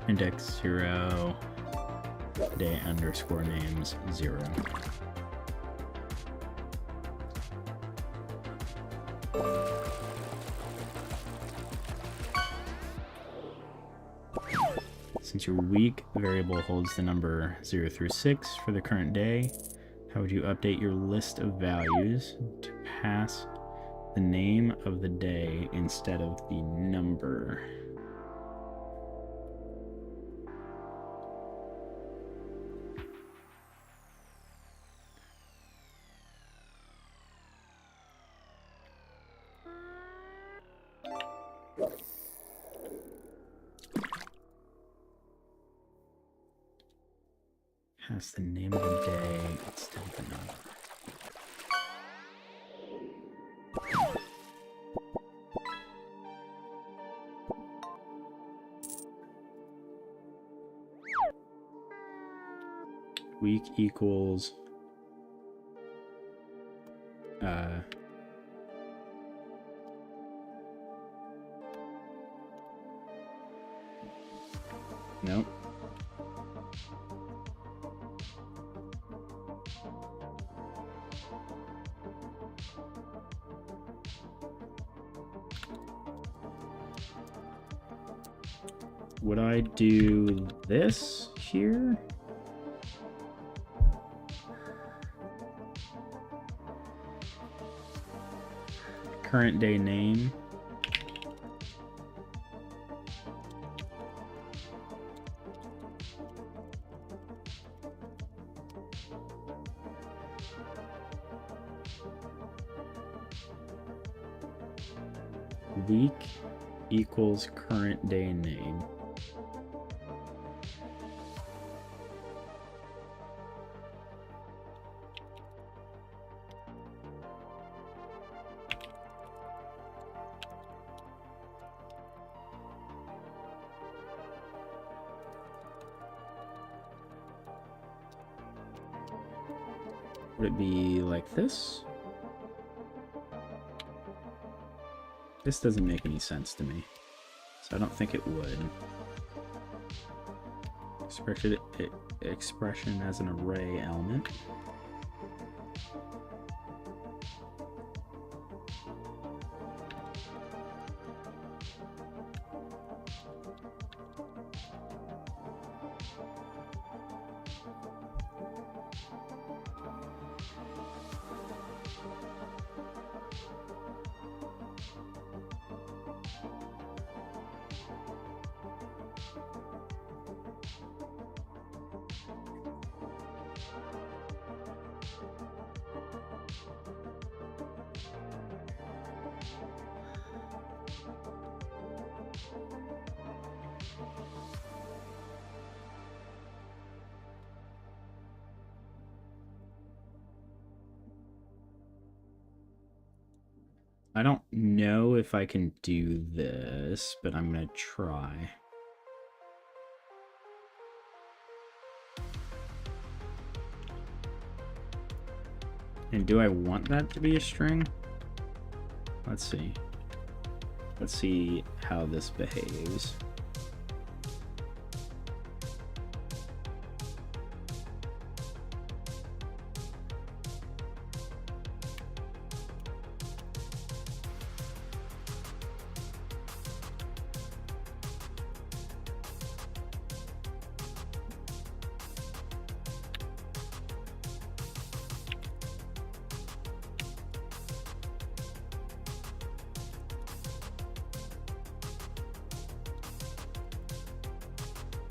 index 0, day underscore names 0. Since your week variable holds the number 0 through 6 for the current day, how would you update your list of values to pass the name of the day instead of the number? Pass the name of the day instead of the number. Week equals nope. Would I do this here? Current day name. Week equals current day name. Would it be like this? This doesn't make any sense to me, so I don't think it would. Expression as an array element. I don't know if I can do this, but I'm gonna try. And do I want that to be a string? Let's see. Let's see how this behaves.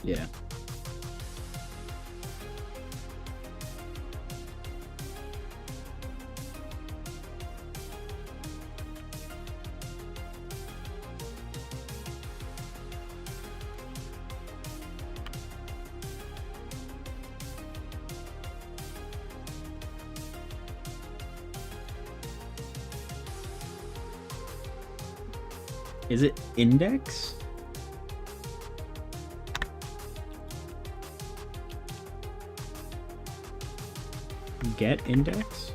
Yeah. Is it index? Get index?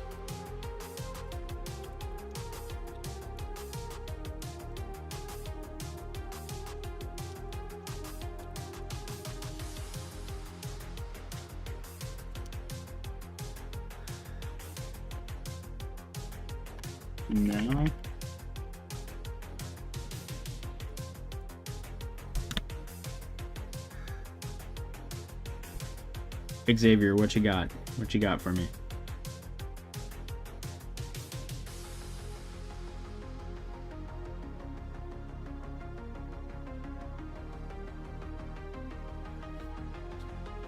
No. Xavier, what you got? What you got for me?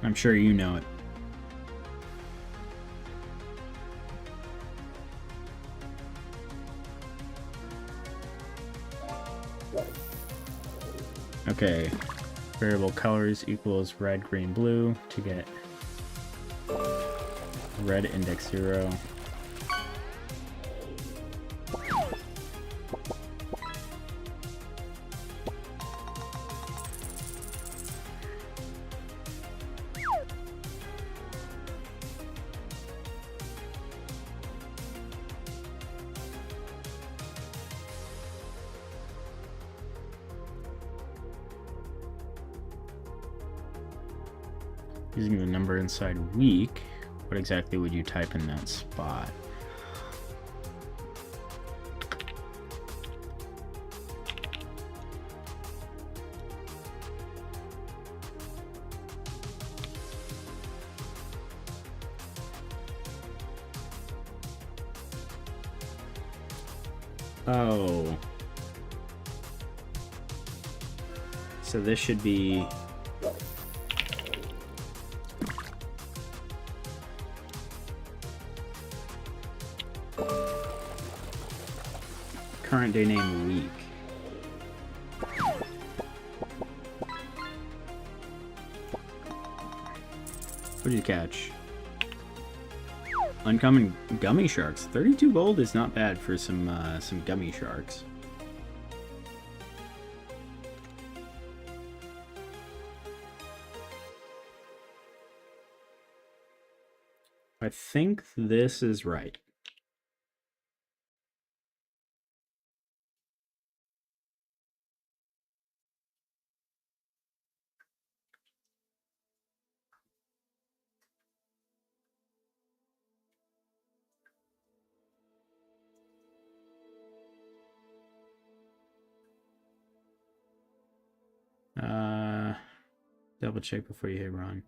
I'm sure you know it. Okay, variable colors equals red, green, blue to get red index 0. Using the number inside week, what exactly would you type in that spot? Oh. So this should be current day name week. What did you catch? Uncommon gummy sharks. 32 gold is not bad for some gummy sharks. I think this is right. Double check before you hit run.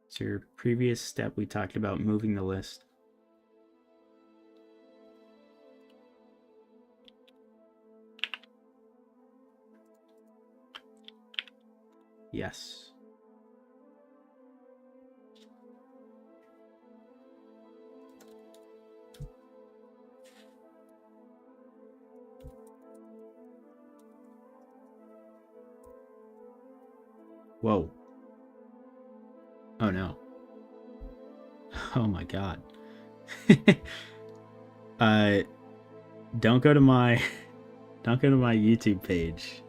So your previous step, we talked about moving the list. Yes. Whoa. Oh no. Oh my god. Don't go to my YouTube page.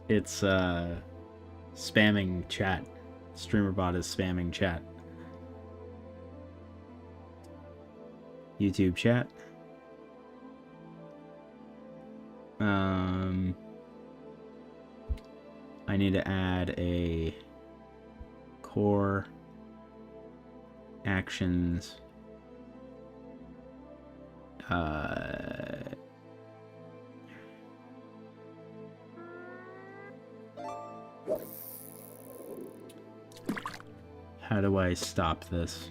It's spamming chat. StreamerBot is spamming chat. YouTube chat. I need to add a core actions how do I stop this?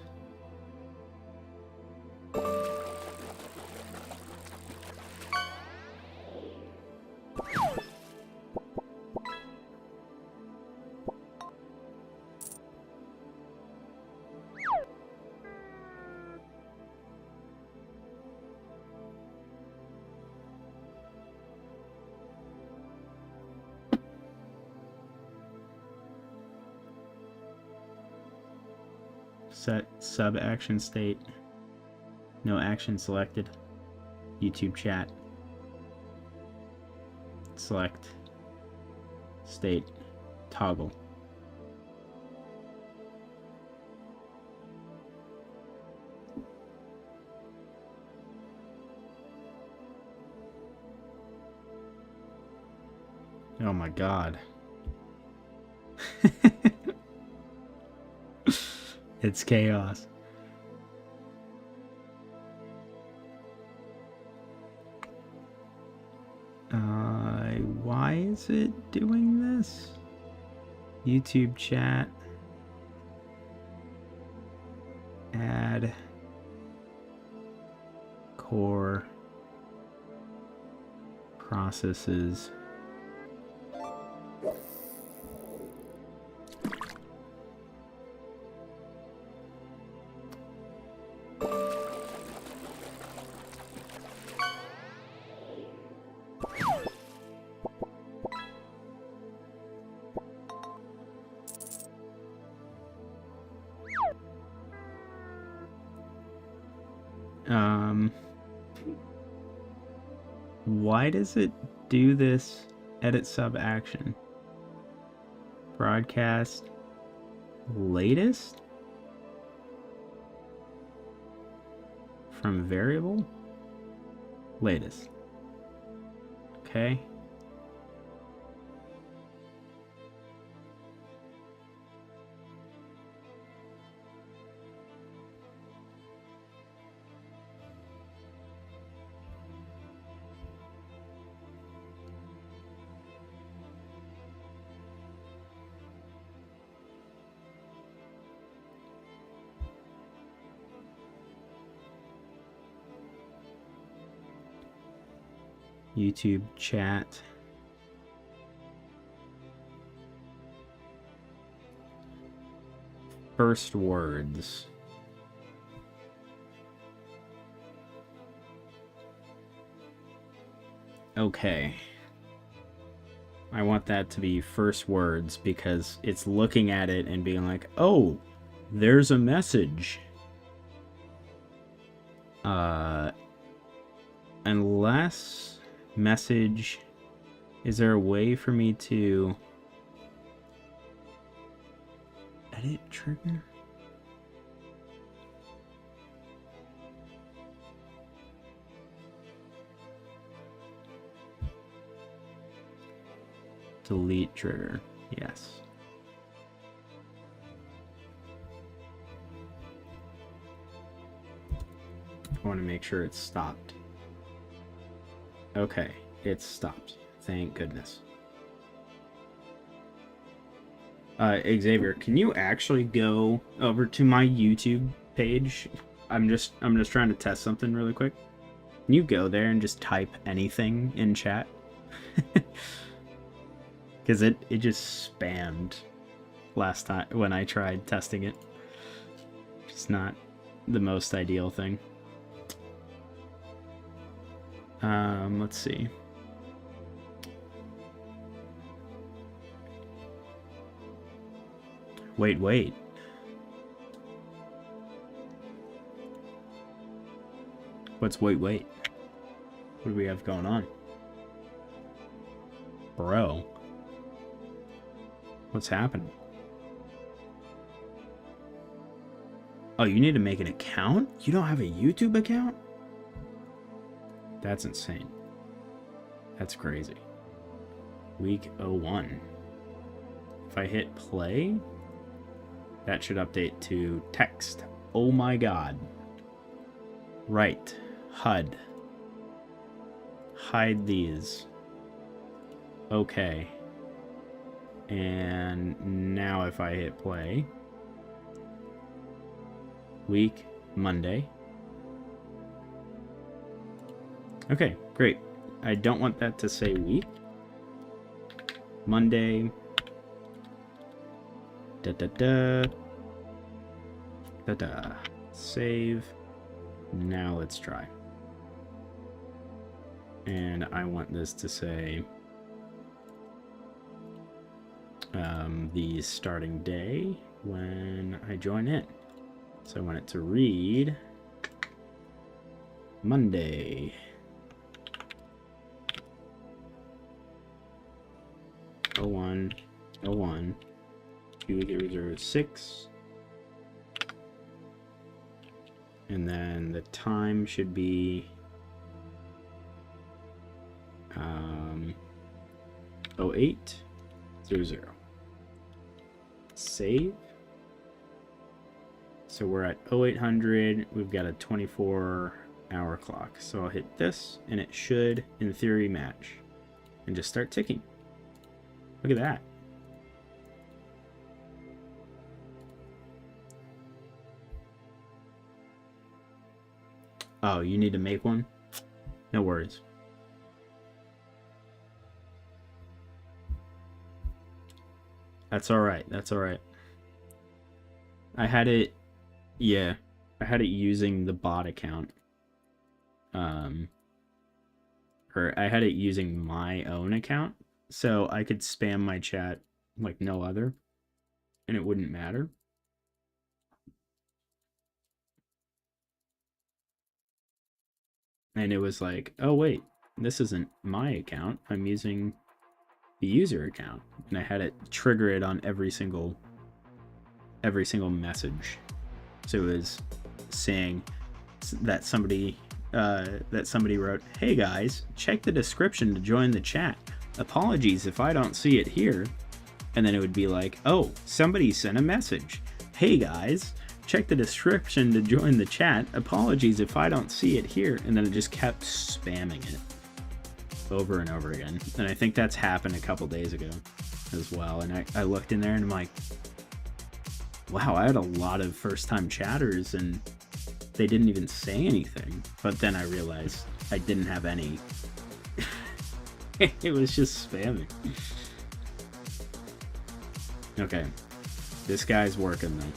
Set sub action state. No action selected. YouTube chat. Select state toggle. Oh my god. It's chaos. is it doing this? YouTube chat. Add core processes. Why does it do this edit sub action? Broadcast latest from variable latest. Okay. YouTube chat. First words. Okay. I want that to be first words because it's looking at it and being like, oh, there's a message. Unless message, is there a way for me to edit trigger? Delete trigger, yes. I want to make sure it's stopped. Okay, it's stopped. Thank goodness. Xavier, can you actually go over to my YouTube page? I'm just trying to test something really quick. Can you go there and just type anything in chat? Because it just spammed last time when I tried testing it. It's not the most ideal thing. Let's see. Wait. What's wait? What do we have going on? Bro. What's happening? Oh, you need to make an account? You don't have a YouTube account? That's insane. That's crazy. Week 01. If I hit play, that should update to text. Oh my god. Right. HUD. Hide these. Okay. And now if I hit play, week, Monday. Okay, great. I don't want that to say week. Monday. Save. Now let's try. And I want this to say the starting day when I join in. So I want it to read Monday. 2006, and then the time should be 0800. Save. So we're at 0800. We've got a 24-hour clock. So I'll hit this, and it should, in theory, match, and just start ticking. Look at that. Oh, you need to make one? No worries. That's alright, that's alright. I had it, yeah, I had it using the bot account. Or I had it using my own account, so I could spam my chat like no other, and it wouldn't matter. And it was like, oh wait, this isn't my account, I'm using the user account, and I had it trigger it on every single message. So it was saying that somebody wrote, "Hey guys, check the description to join the chat. Apologies if I don't see it here." And then it would be like, "Oh, somebody sent a message. Hey guys, check the description to join the chat. Apologies if I don't see it here." And then it just kept spamming it over and over again. And I think that's happened a couple days ago as well. And I looked in there and I'm like, wow, I had a lot of first-time chatters and they didn't even say anything. But then I realized I didn't have any. It was just spamming. Okay, this guy's working though.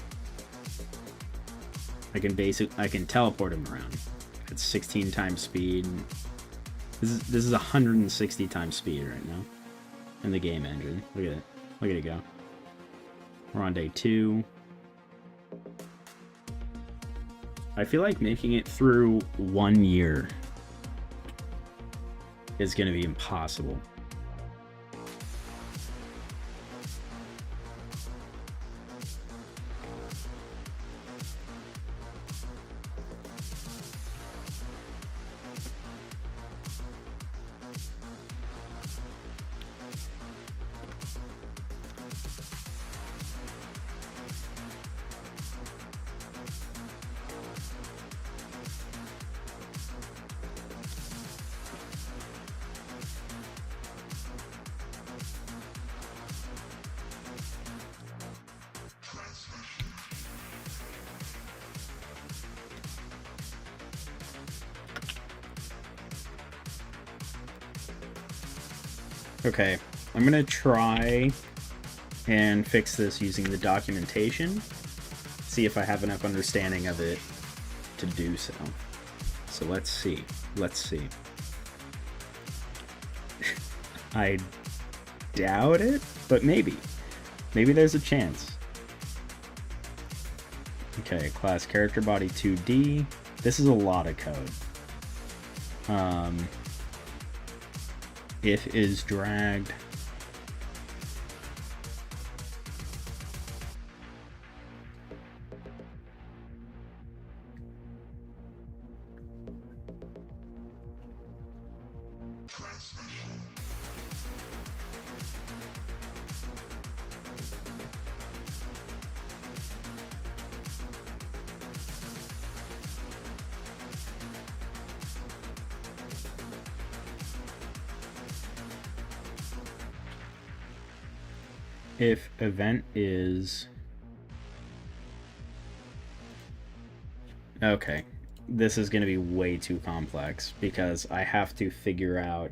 I can teleport him around at 16 times speed. This is 160 times speed right now in the game engine. Look at it. Look at it go. We're on day 2. I feel like making it through 1 year is going to be impossible. Okay, I'm gonna try and fix this using the documentation, see if I have enough understanding of it to do so. So let's see. I doubt it, but maybe. Maybe there's a chance. Okay, class character body 2D. This is a lot of code. If is dragged. If event is... Okay, this is going to be way too complex because I have to figure out...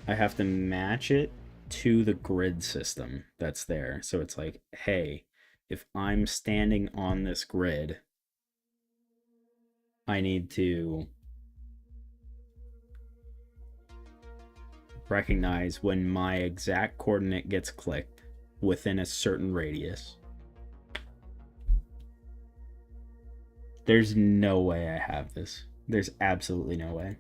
I have to match it to the grid system that's there. So it's like, hey, if I'm standing on this grid, I need to recognize when my exact coordinate gets clicked within a certain radius. There's no way I have this. There's absolutely no way.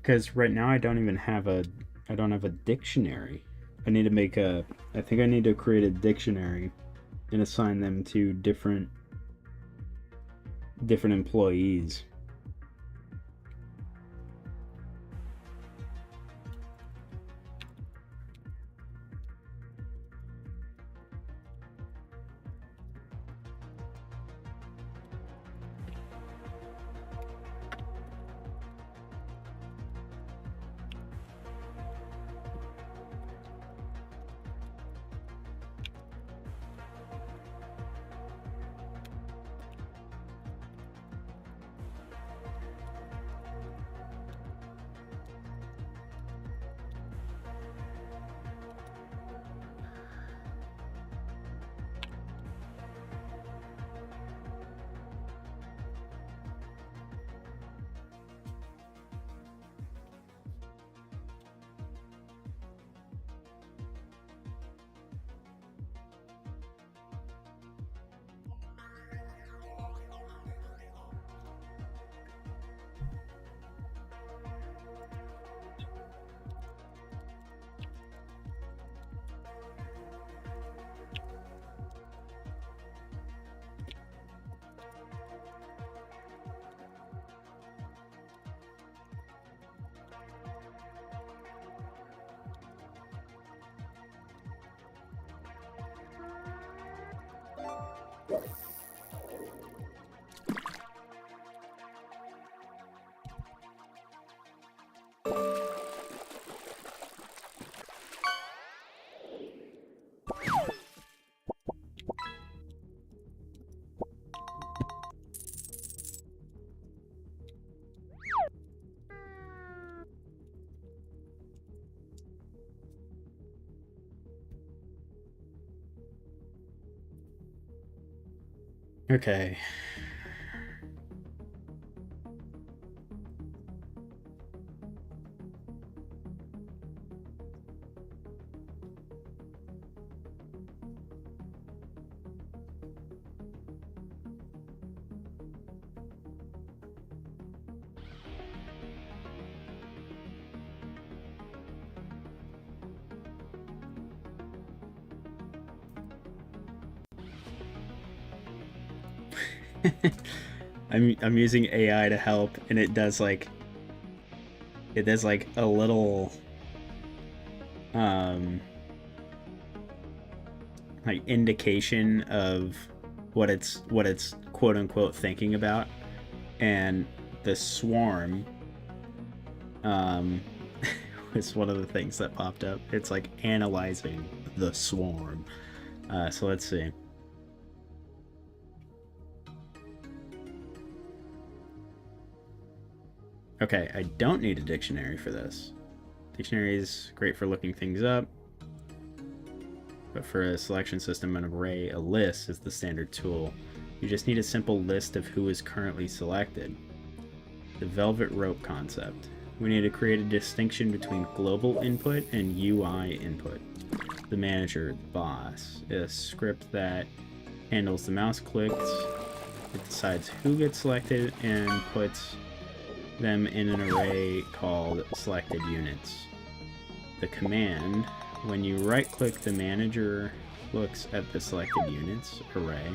Because right now I don't have a dictionary. I need to make I think I need to create a dictionary and assign them to different employees. Okay. I'm using AI to help, and it does like a little like indication of what it's quote unquote thinking about, and the swarm was one of the things that popped up. It's like analyzing the swarm. So let's see. Okay, I don't need a dictionary for this. Dictionary is great for looking things up, but for a selection system, an array, a list is the standard tool. You just need a simple list of who is currently selected. The velvet rope concept. We need to create a distinction between global input and UI input. The manager, the boss, is a script that handles the mouse clicks. It decides who gets selected and puts them in an array called selected units. The command, when you right click, the manager looks at the selected units array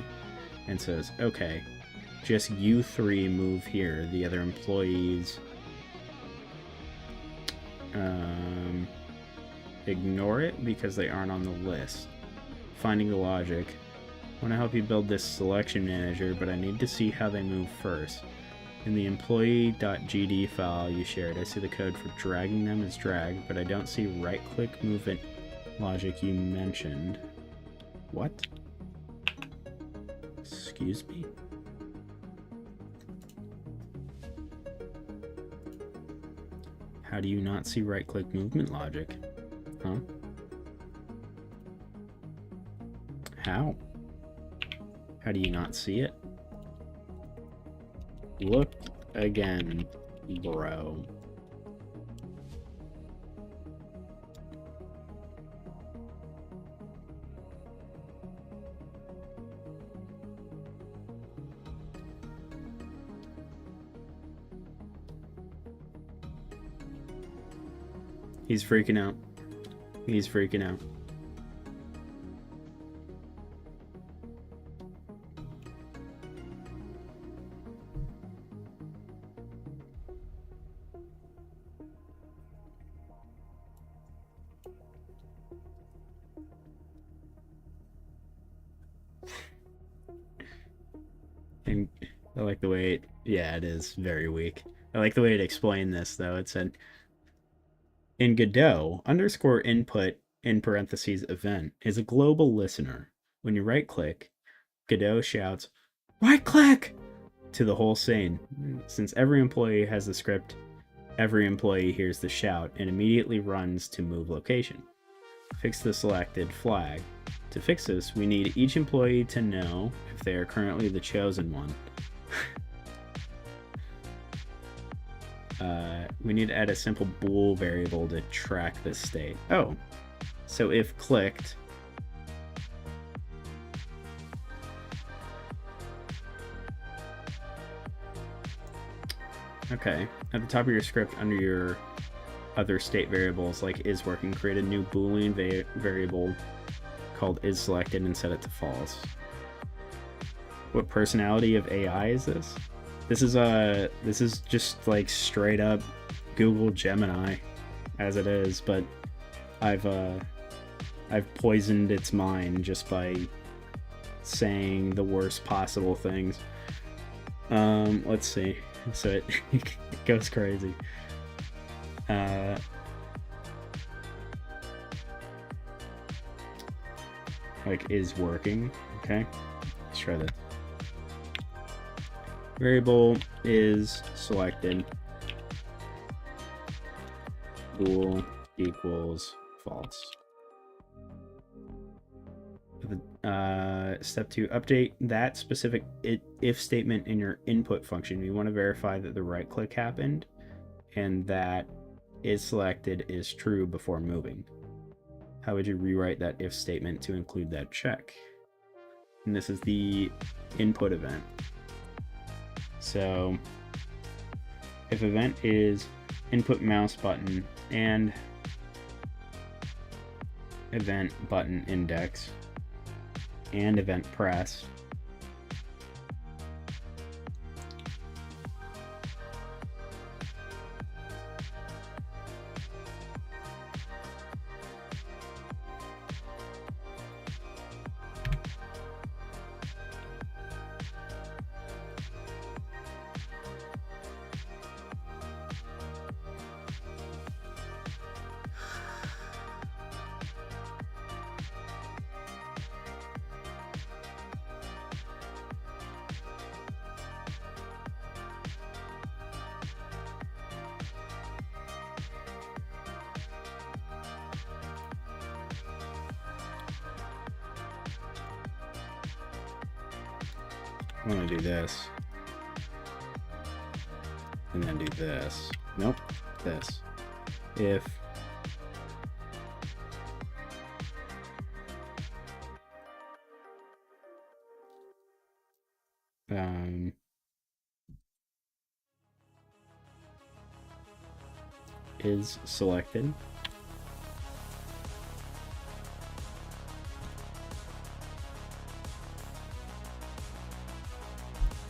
and says, okay, just you three move here. The other employees ignore it because they aren't on the list. Finding the logic. I want to help you build this selection manager, but I need to see how they move first. In the employee.gd file you shared, I see the code for dragging them as drag, but I don't see right-click movement logic you mentioned. What? Excuse me? How do you not see right-click movement logic? Huh? How? How do you not see it? Look again, bro. He's freaking out. He's freaking out. And I like the way it, yeah, it is very weak. I like the way it explained this, though. It said, in Godot, underscore input in parentheses event is a global listener. When you right click, Godot shouts, right click! To the whole scene. Since every employee has the script, every employee hears the shout and immediately runs to move location. Fix the selected flag. To fix this, we need each employee to know if they are currently the chosen one. We need to add a simple bool variable to track this state. Oh, so if clicked, okay, at the top of your script under your other state variables like is working, create a new boolean variable called is selected and set it to false. What personality of AI is this? This is just like straight up Google Gemini as it is, but I've poisoned its mind just by saying the worst possible things. Let's see. So it, it goes crazy. Like, is working. Okay, let's try this. Variable is selected. Bool equals false. Step 2, update that specific if statement in your input function. You want to verify that the right click happened and that is selected is true before moving. How would you rewrite that if statement to include that check? And this is the input event. So if event is input mouse button and event button index and event press, I want to do this and then do this. Nope, this. If is selected,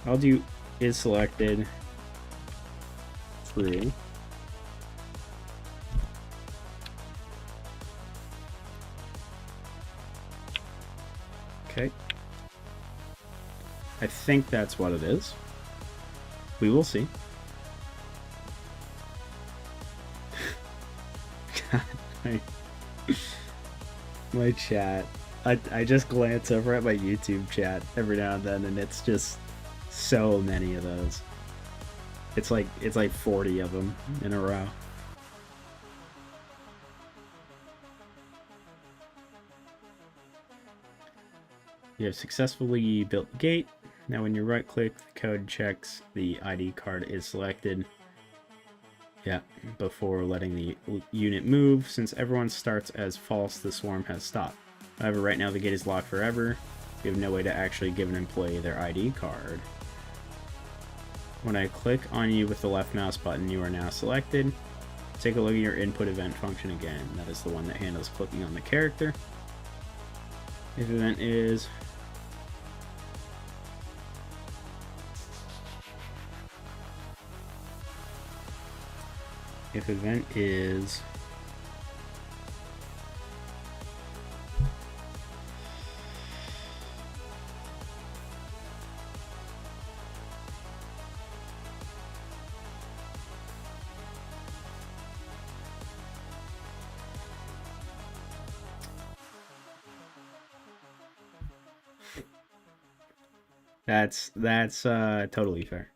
I'll do is selected true. Okay. I think that's what it is. We will see. God, my chat. I just glance over at my YouTube chat every now and then, and it's just so many of those. It's like 40 of them in a row. You have successfully built the gate. Now when you right click, the code checks the ID card is selected. Yeah, before letting the unit move. Since everyone starts as false, the swarm has stopped. However, right now the gate is locked forever. We have no way to actually give an employee their ID card. When I click on you with the left mouse button, you are now selected. Take a look at your input event function again. That is the one that handles clicking on the character. If event is that's totally fair.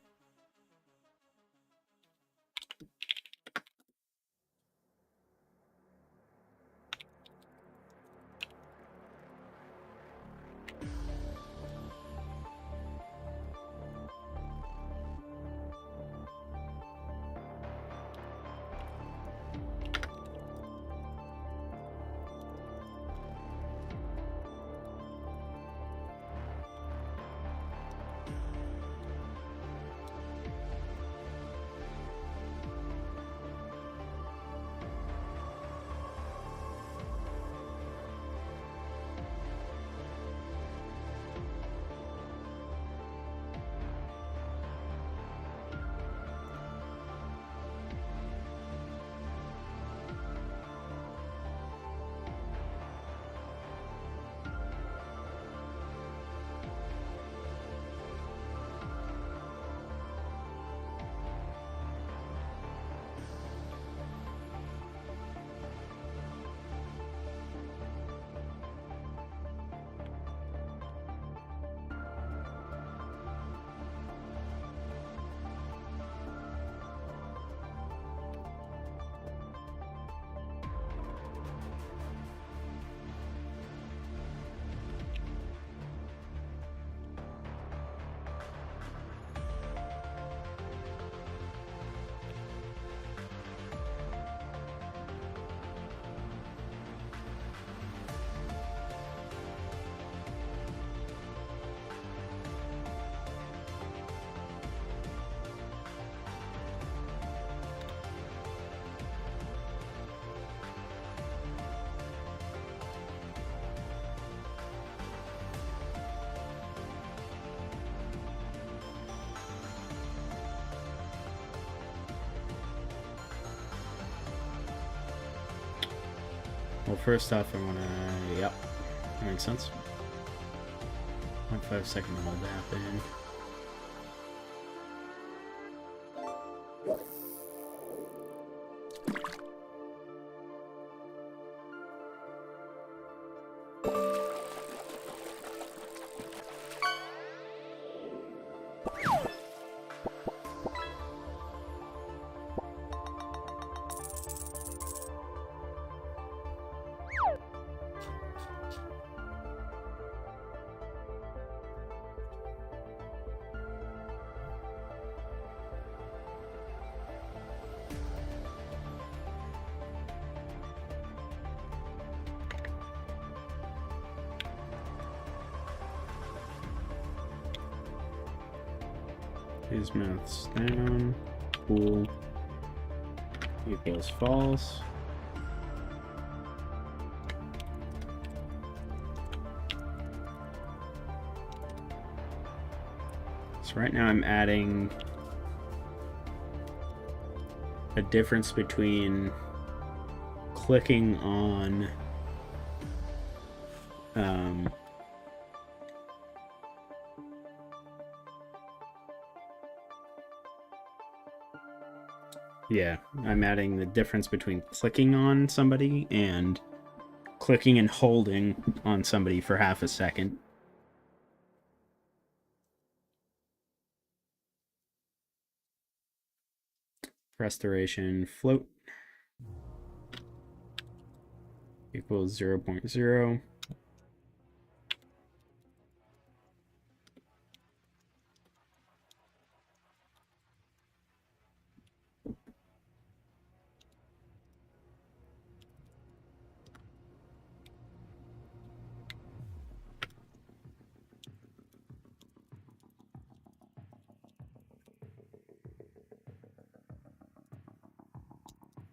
Well, first off, I want to... Yep, that makes sense. 0.5 second hold to happen. Is maths down, bool equals false. So right now I'm adding a difference between clicking on yeah, I'm adding the difference between clicking on somebody and clicking and holding on somebody for half a second. Restoration float equals 0.0.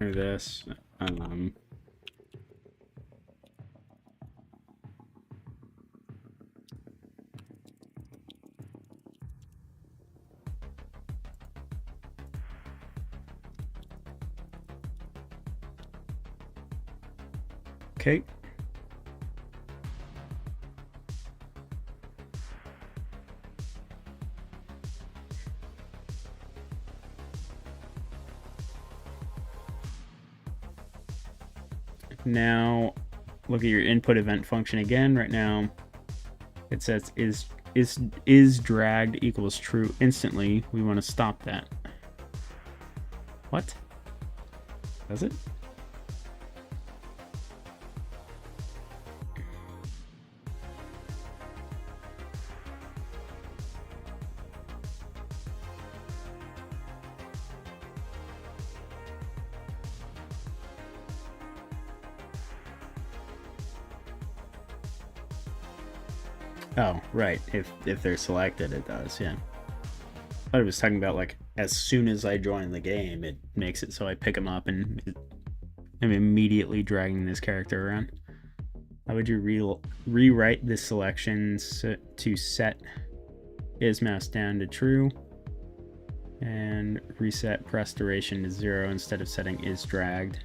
Or this. Okay. Now look at your input event function again. Right now it says is dragged equals true instantly. We want to stop that. What? Does it? Oh, right. If they're selected, it does, yeah. I thought it was talking about, like, as soon as I join the game, it makes it so I pick them up and I'm immediately dragging this character around. How would you rewrite this selection to set is mouse down to true and reset restoration to 0 instead of setting is dragged?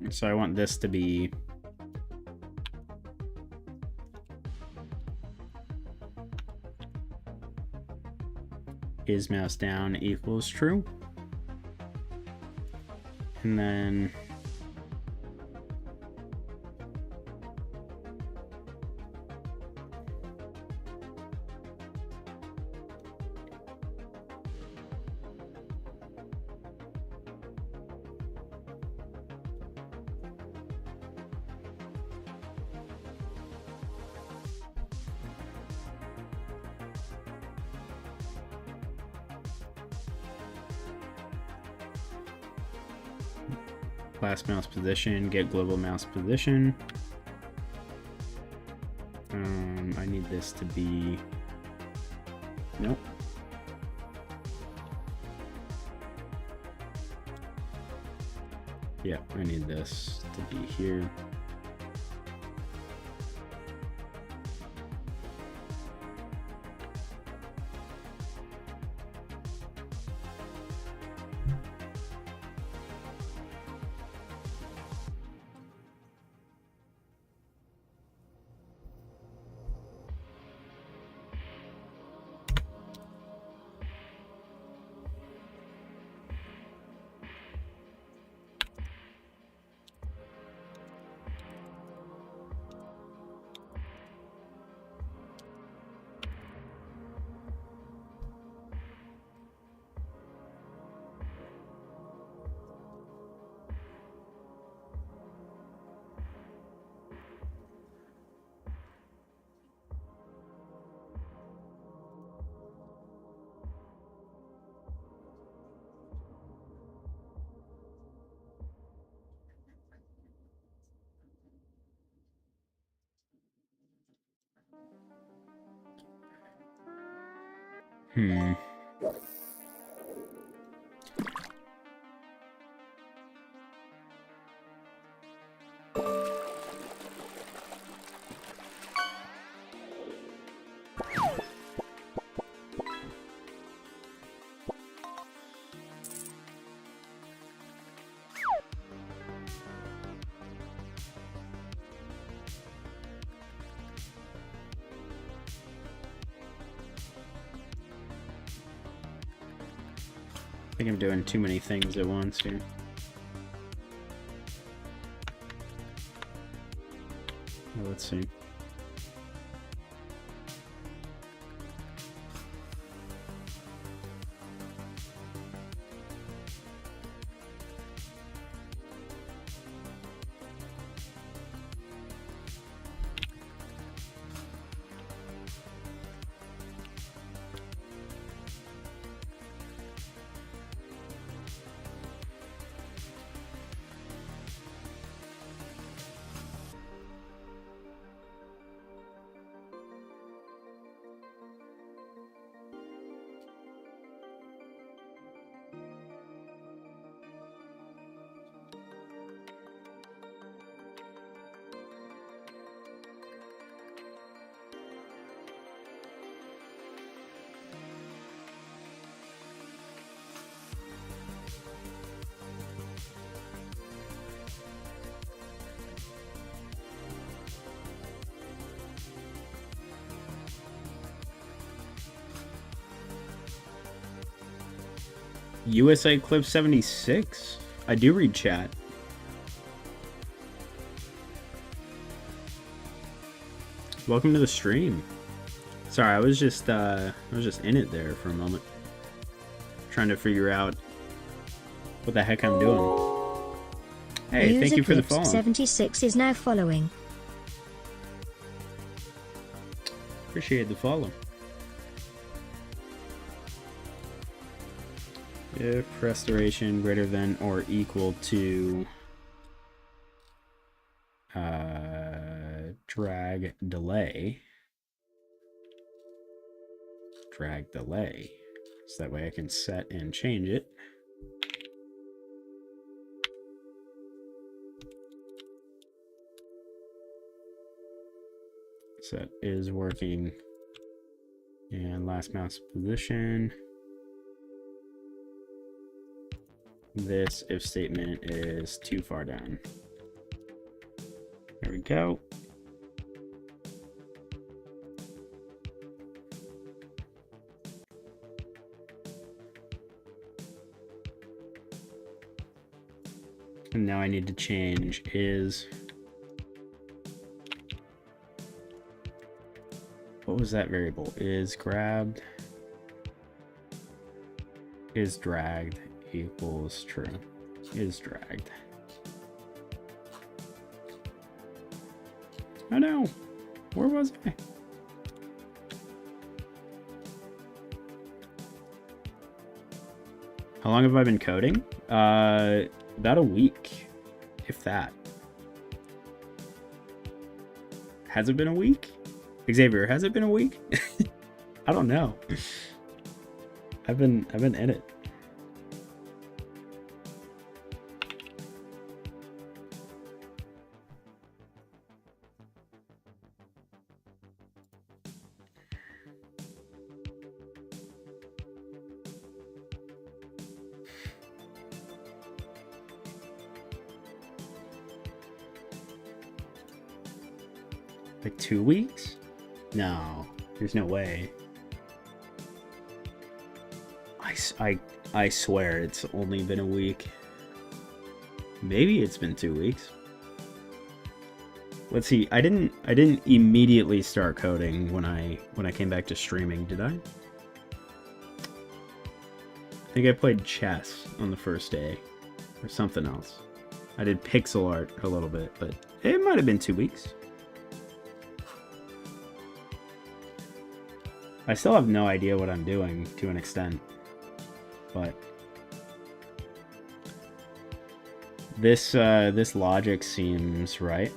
So I want this to be is mouse down equals true. And then last mouse position, get global mouse position. I need this to be, nope. Yeah, I need this to be here. Hmm. I think I'm doing too many things at once here. Well, let's see. USA Clip 76? I do read chat. Welcome to the stream. Sorry, I was just in it there for a moment. Trying to figure out what the heck I'm doing. Hey, thank you for the follow.
76 is now following.
Appreciate the follow. If restoration greater than or equal to drag delay, so that way I can set and change it. Set is working, and last mouse position. This if statement is too far down. There we go. And now I need to change is. What was that variable? Is grabbed, is dragged equals true. Is dragged. Oh no! Where was I? How long have I been coding? About a week. if that. Has it been a week? Xavier, has it been a week? I don't know. I've been in it. Like 2 weeks? No, there's no way. I swear it's only been a week. Maybe it's been 2 weeks. Let's see. I didn't immediately start coding when I came back to streaming, did I? I think I played chess on the first day or something else. I did pixel art a little bit, but it might have been 2 weeks. I still have no idea what I'm doing to an extent, but this logic seems right.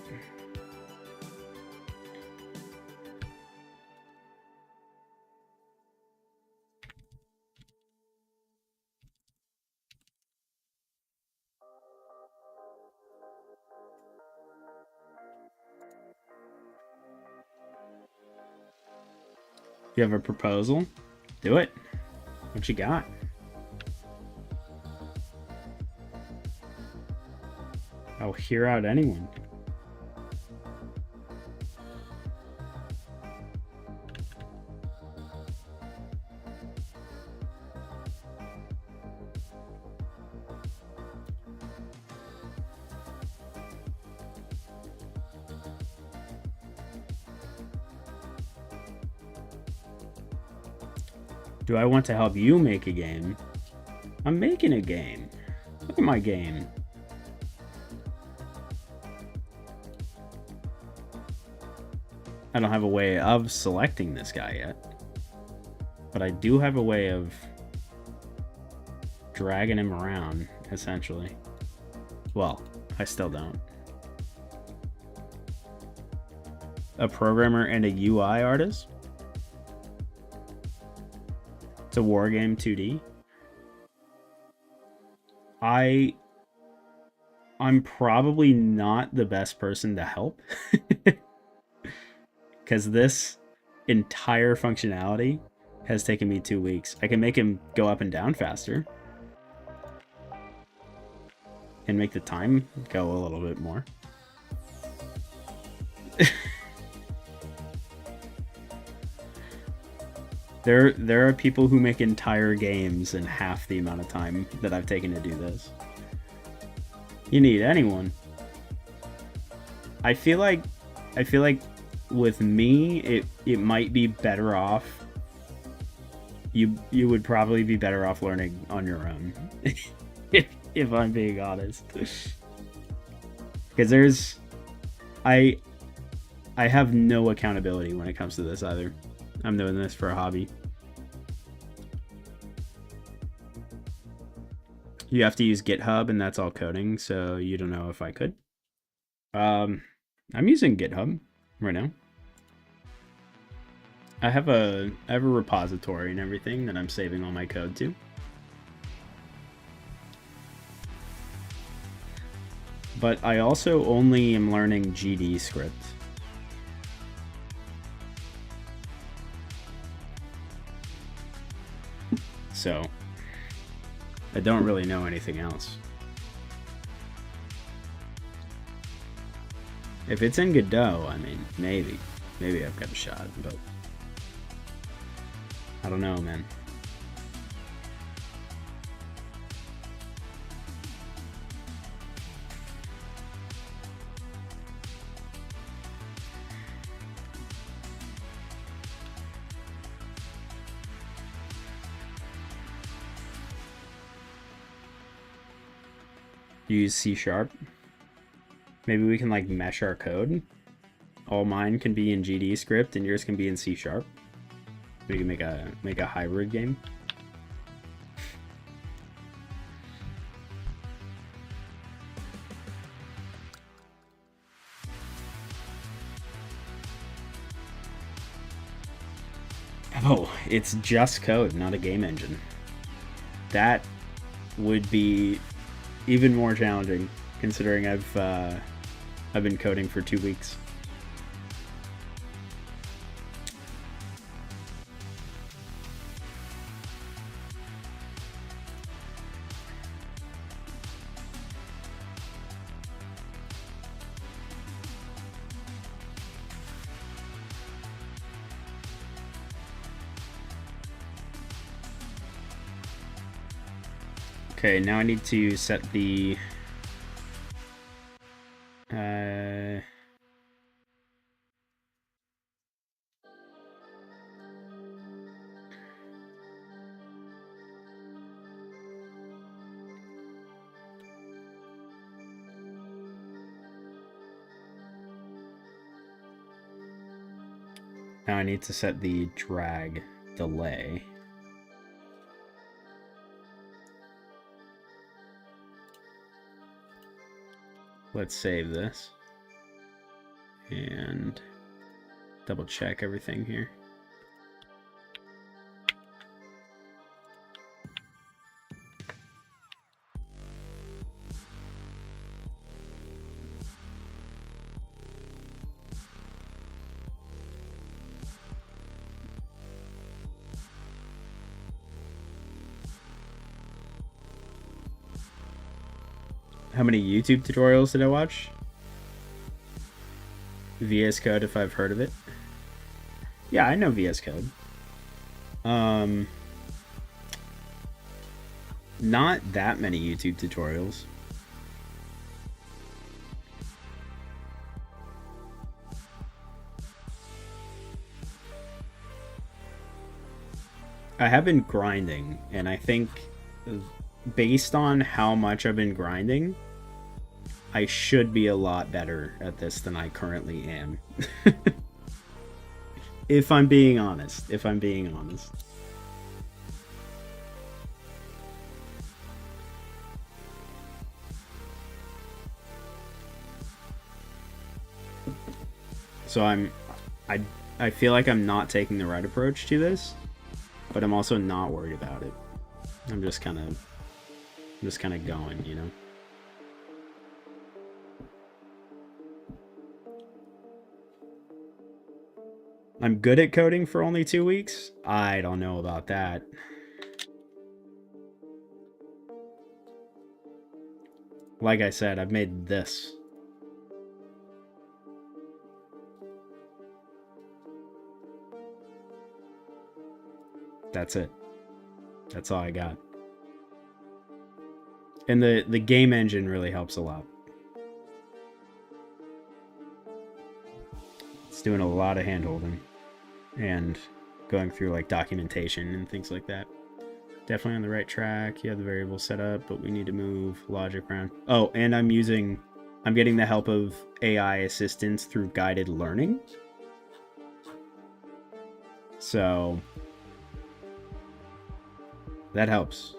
You have a proposal? Do it. What you got? I'll hear out anyone. Do I want to help you make a game? I'm making a game. Look at my game. I don't have a way of selecting this guy yet. But I do have a way of dragging him around, essentially. Well, I still don't. A programmer and a UI artist? It's a wargame 2D. I'm probably not the best person to help. Because this entire functionality has taken me 2 weeks. I can make him go up and down faster. And make the time go a little bit more. There are people who make entire games in half the amount of time that I've taken to do this. You need anyone. I feel like with me it might be better off. You would probably be better off learning on your own. if I'm being honest. Because I have no accountability when it comes to this either. I'm doing this for a hobby. You have to use GitHub, and that's all coding, so you don't know if I could. I'm using GitHub right now. I have a repository and everything that I'm saving all my code to. But I also only am learning GD script. So I don't really know anything else. If it's in Godot, I mean, maybe I've got a shot, but I don't know, man. Use C#. Maybe we can like mesh our code. All mine can be in GD script and yours can be in C#. We can make a hybrid game. Oh, it's just code, not a game engine. That would be even more challenging, considering I've been coding for 2 weeks. Okay, now I need to set the now I need to set the drag delay. Let's save this and double check everything here. How many YouTube tutorials did I watch? VS Code, if I've heard of it. Yeah, I know VS Code. Not that many YouTube tutorials. I have been grinding, and I think based on how much I've been grinding, I should be a lot better at this than I currently am. If I'm being honest. So I feel like I'm not taking the right approach to this, but I'm also not worried about it. I'm just kind of going, you know. I'm good at coding for only 2 weeks? I don't know about that. Like I said, I've made this. That's it. That's all I got. And the game engine really helps a lot. It's doing a lot of hand-holding and going through like documentation and things like that. Definitely on the right track. You have the variable set up, but we need to move logic around. Oh, and I'm getting the help of AI assistants through guided learning. So that helps.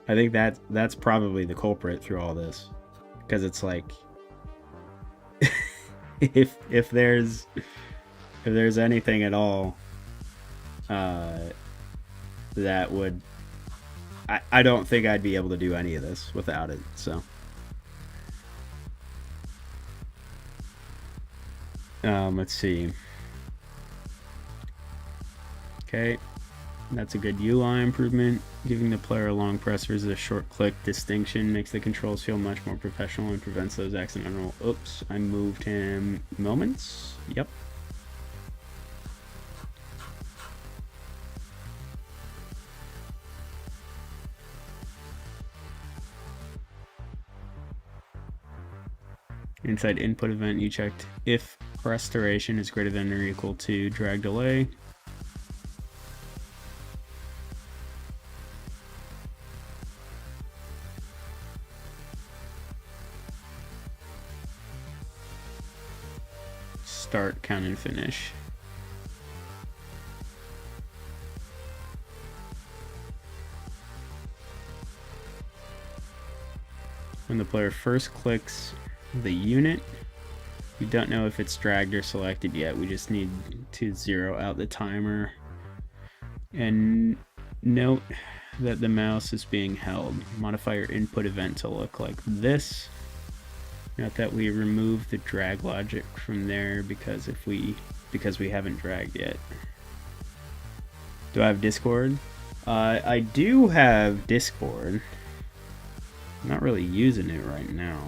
I think that's probably the culprit through all this, because it's like if there's anything at all that would, I don't think I'd be able to do any of this without it. So let's see. Okay, that's a good UI improvement. Giving the player a long press versus a short click distinction makes the controls feel much more professional and prevents those accidental, oops, I moved him, moments. Yep. Inside input event, you checked if restoration is greater than or equal to drag delay. Start, count, and finish. When the player first clicks the unit, We don't know if it's dragged or selected yet. We just need to zero out the timer. And note that the mouse is being held. Modify your input event to look like this. Note that we remove the drag logic from there because we haven't dragged yet. Do I have Discord? I do have Discord. I'm not really using it right now.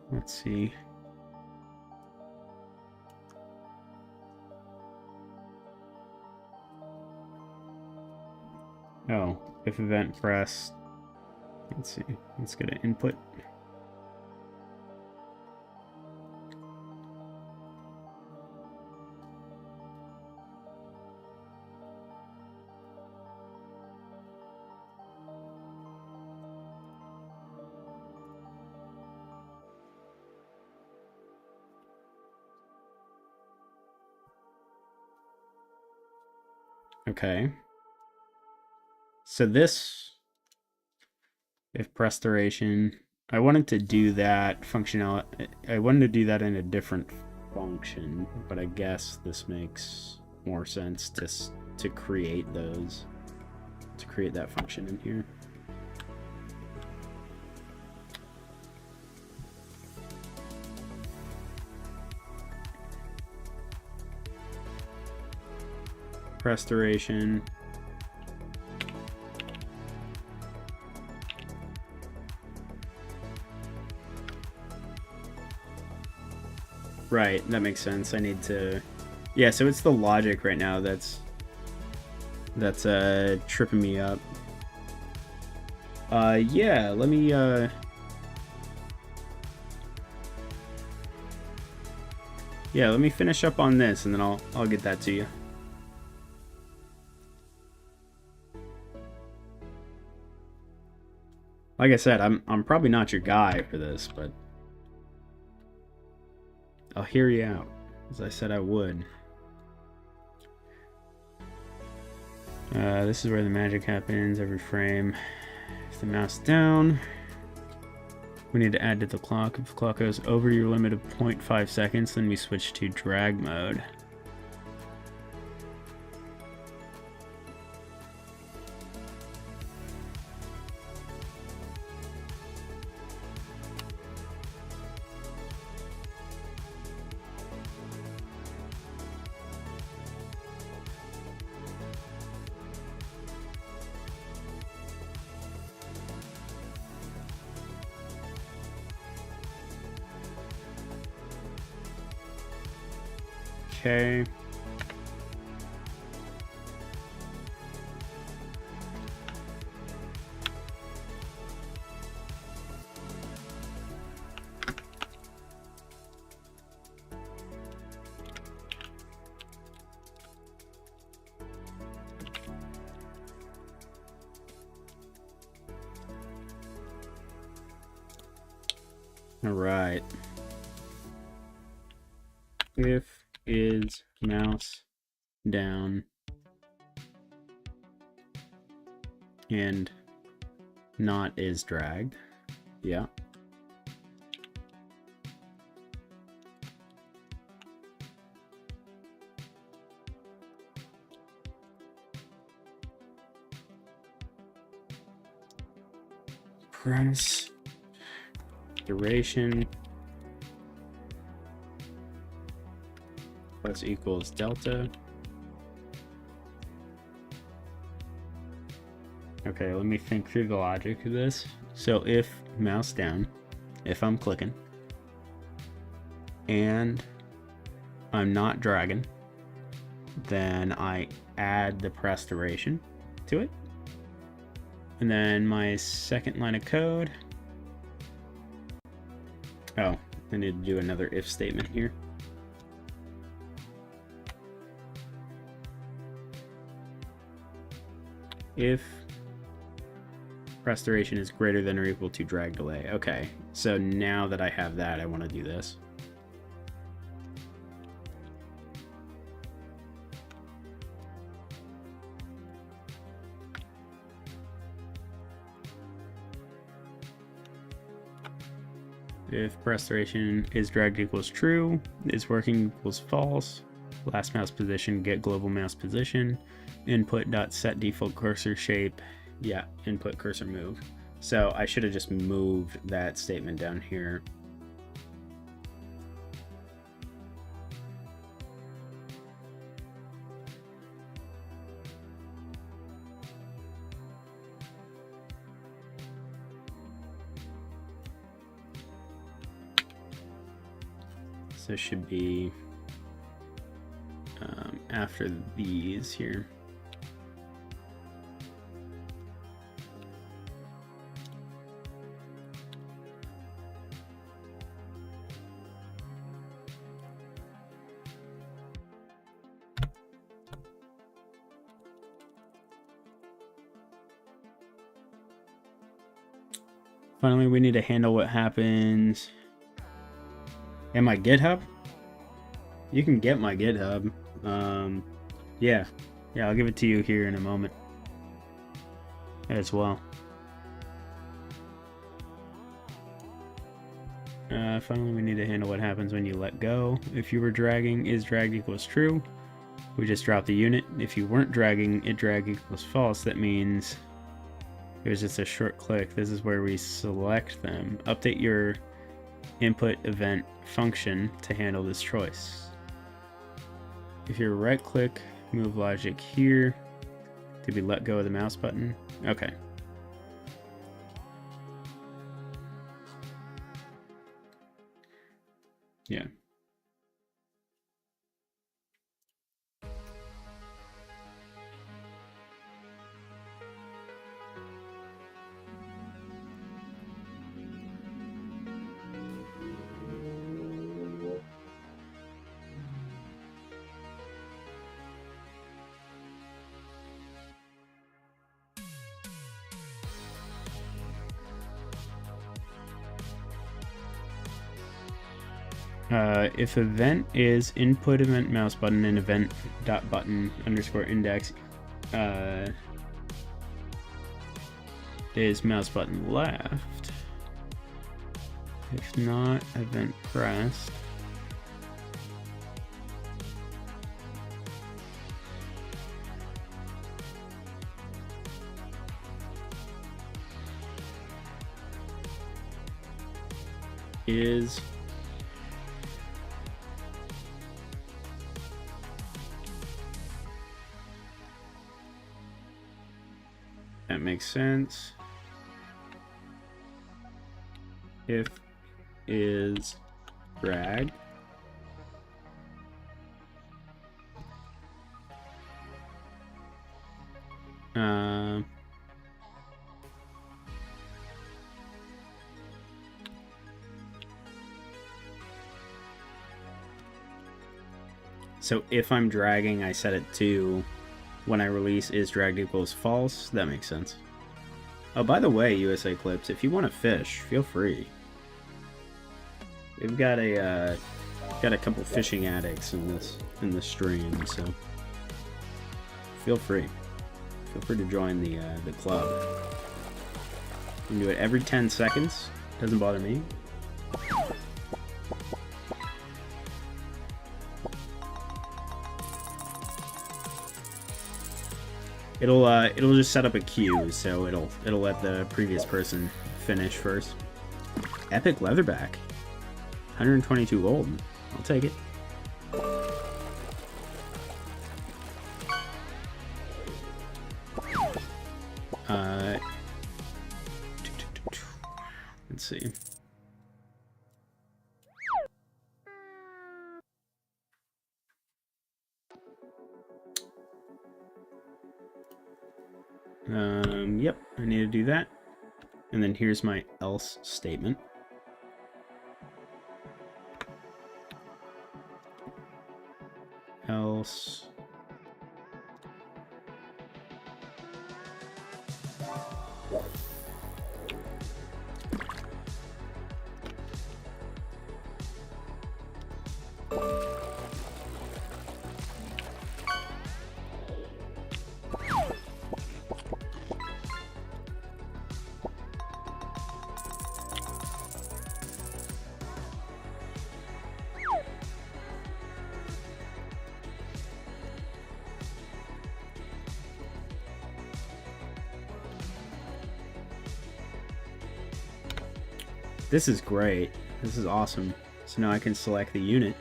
Let's see. Oh, if event pressed. Let's see. Let's go to input. Okay. So this, if press duration, I wanted to do that functionality. I wanted to do that in a different function, but I guess this makes more sense to create those, to create that function in here. Press duration. Right, that makes sense. I need to, yeah, so it's the logic right now that's tripping me up. Yeah, let me yeah, let me finish up on this and then I'll get that to you. Like I said, I'm probably not your guy for this, but I'll hear you out, as I said I would. This is where the magic happens every frame. If the mouse down, we need to add to the clock. If the clock goes over your limit of 0.5 seconds, then we switch to drag mode. Okay. All right. If is mouse down and not is dragged. Yeah. Press duration plus equals delta. Okay, let me think through the logic of this. So if mouse down, if I'm clicking and I'm not dragging, then I add the press duration to it. And then my second line of code. Oh, I need to do another if statement here. If restoration is greater than or equal to drag delay. Okay, so now that I have that, I want to do this. If restoration is dragged equals true, is working equals false, last mouse position, get global mouse position, input dot set default cursor shape, yeah, input cursor move. So I should have just moved that statement down here. So it should be after these here. Finally, we need to handle what happens. And my GitHub? You can get my GitHub. Yeah, I'll give it to you here in a moment as well. Finally, we need to handle what happens when you let go. If you were dragging, is dragged equals true. We just dropped the unit. If you weren't dragging, it drag equals false. That means it was just a short click. This is where we select them. Update your input event function to handle this choice. If you right click, move logic here. Did we let go of the mouse button? Okay. Yeah. If event is input event mouse button and event dot button underscore index is mouse button left. If not, event pressed. Is that makes sense. If is drag. So if I'm dragging, I set it to when I release is dragged equals false. That makes sense. Oh, by the way, USA Clips, if you want to fish, feel free. We've got a couple fishing addicts in this stream, so feel free. Feel free to join the club. You can do it every 10 seconds. Doesn't bother me. It'll just set up a queue, so it'll let the previous person finish first. Epic leatherback, 122 gold. I'll take it. Let's see. Yep, I need to do that. And then here's my else statement. Else. This is great. This is awesome. So now I can select the unit.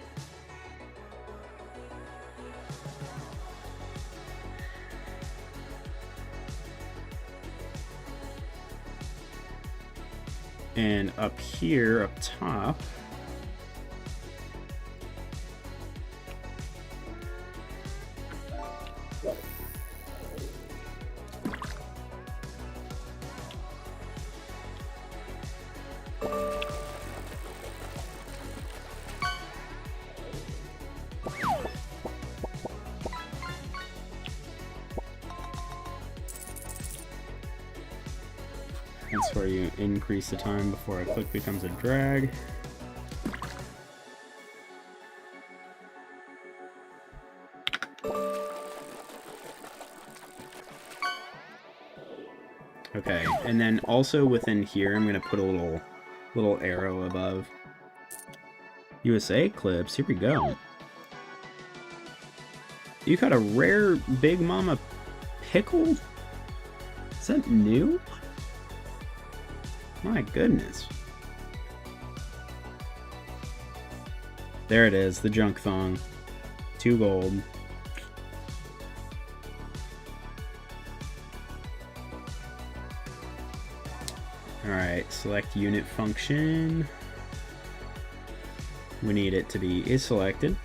And up here, up top, that's where you increase the time before a click becomes a drag. Okay, and then also within here, I'm gonna put a little arrow above. USA clips, here we go. You got a rare Big Mama pickle? Is that new? My goodness. There it is, the junk thong. 2 gold. Alright, select unit function. We need it to be is selected.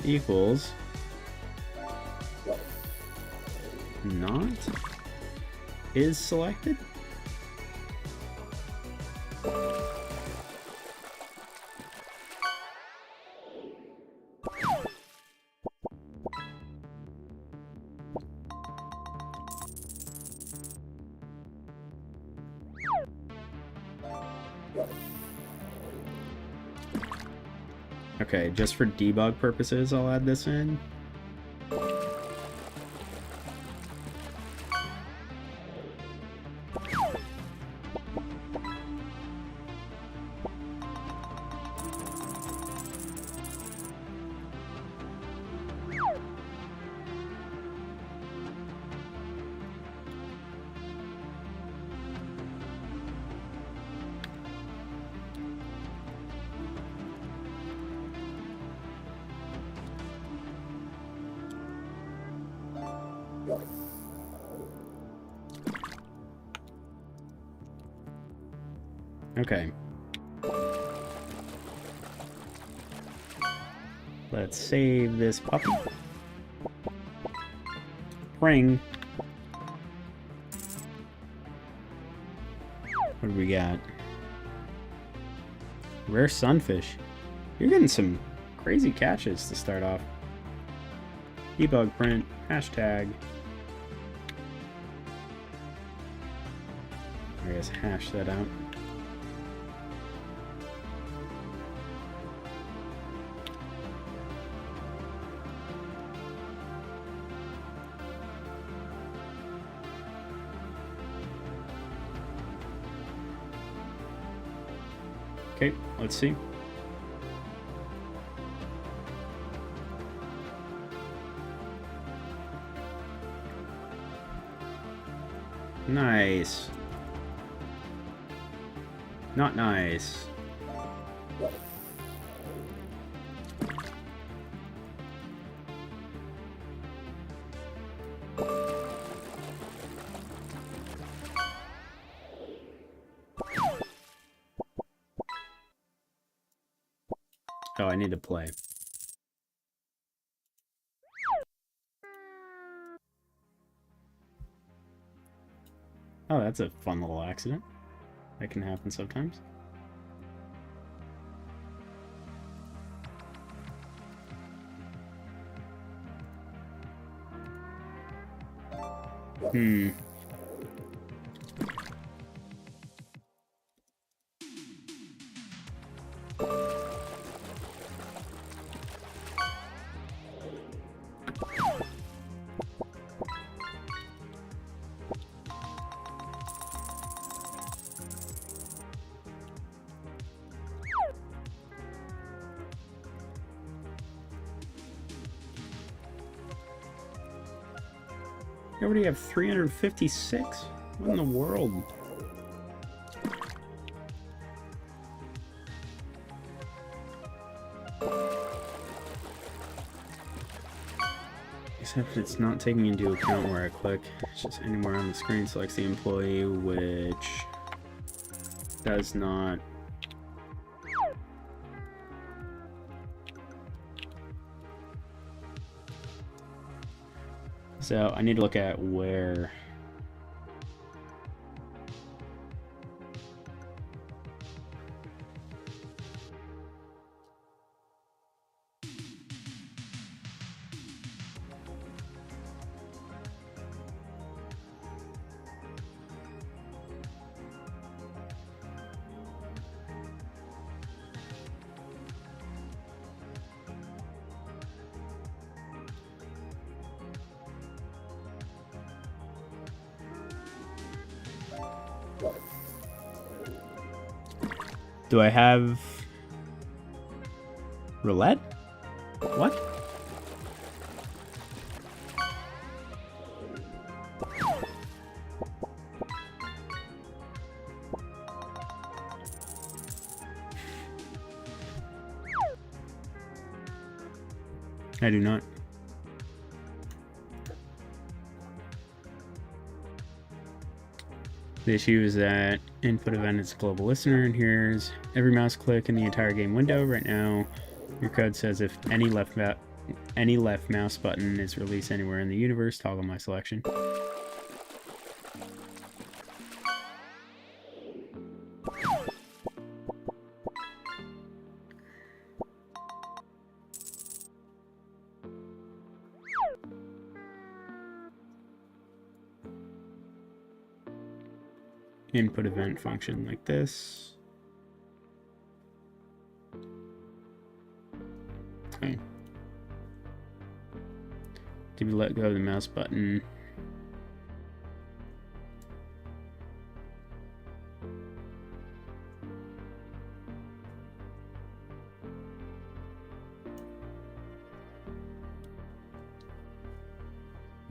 Equals. Not is selected. Okay, just for debug purposes, I'll add this in. Okay. Let's save this puppy. Ring. What do we got? Rare sunfish. You're getting some crazy catches to start off. Debug print. Hashtag. I guess hash that out. Okay, let's see. Nice. Not nice. Oh, I need to play. Oh, that's a fun little accident. That can happen sometimes. Hmm. You already have 356? What in the world? Except it's not taking into account where I click. It's just anywhere on the screen selects the employee, which does not. So I need to look at where. Do I have roulette? What? I do not. The issue is that input event is a global listener, and here's every mouse click in the entire game window. Right now, your code says if any left mouse button is released anywhere in the universe, toggle my selection. Input event function like this. Okay. To let go of the mouse button.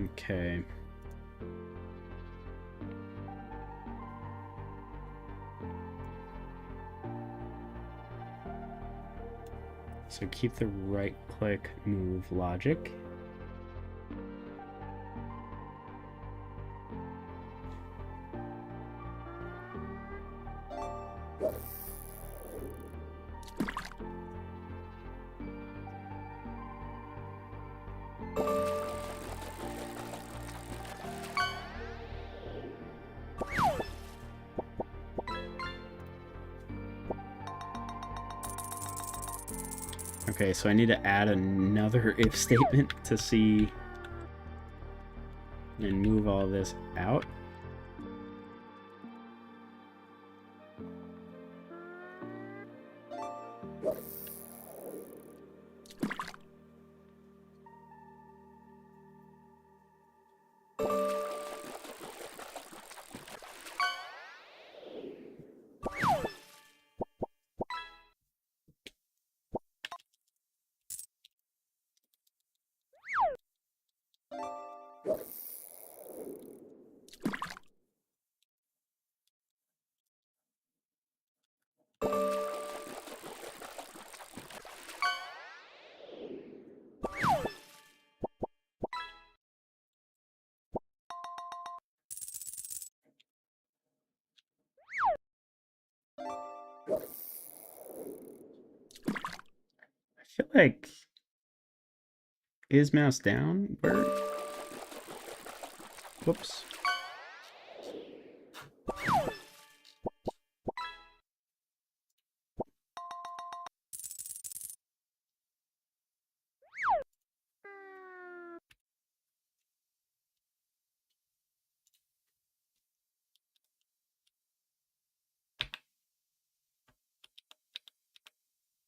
Okay. So keep the right click move logic. Okay, so I need to add another if statement to see and move all this out. I feel like, is mouse down? Where? Whoops.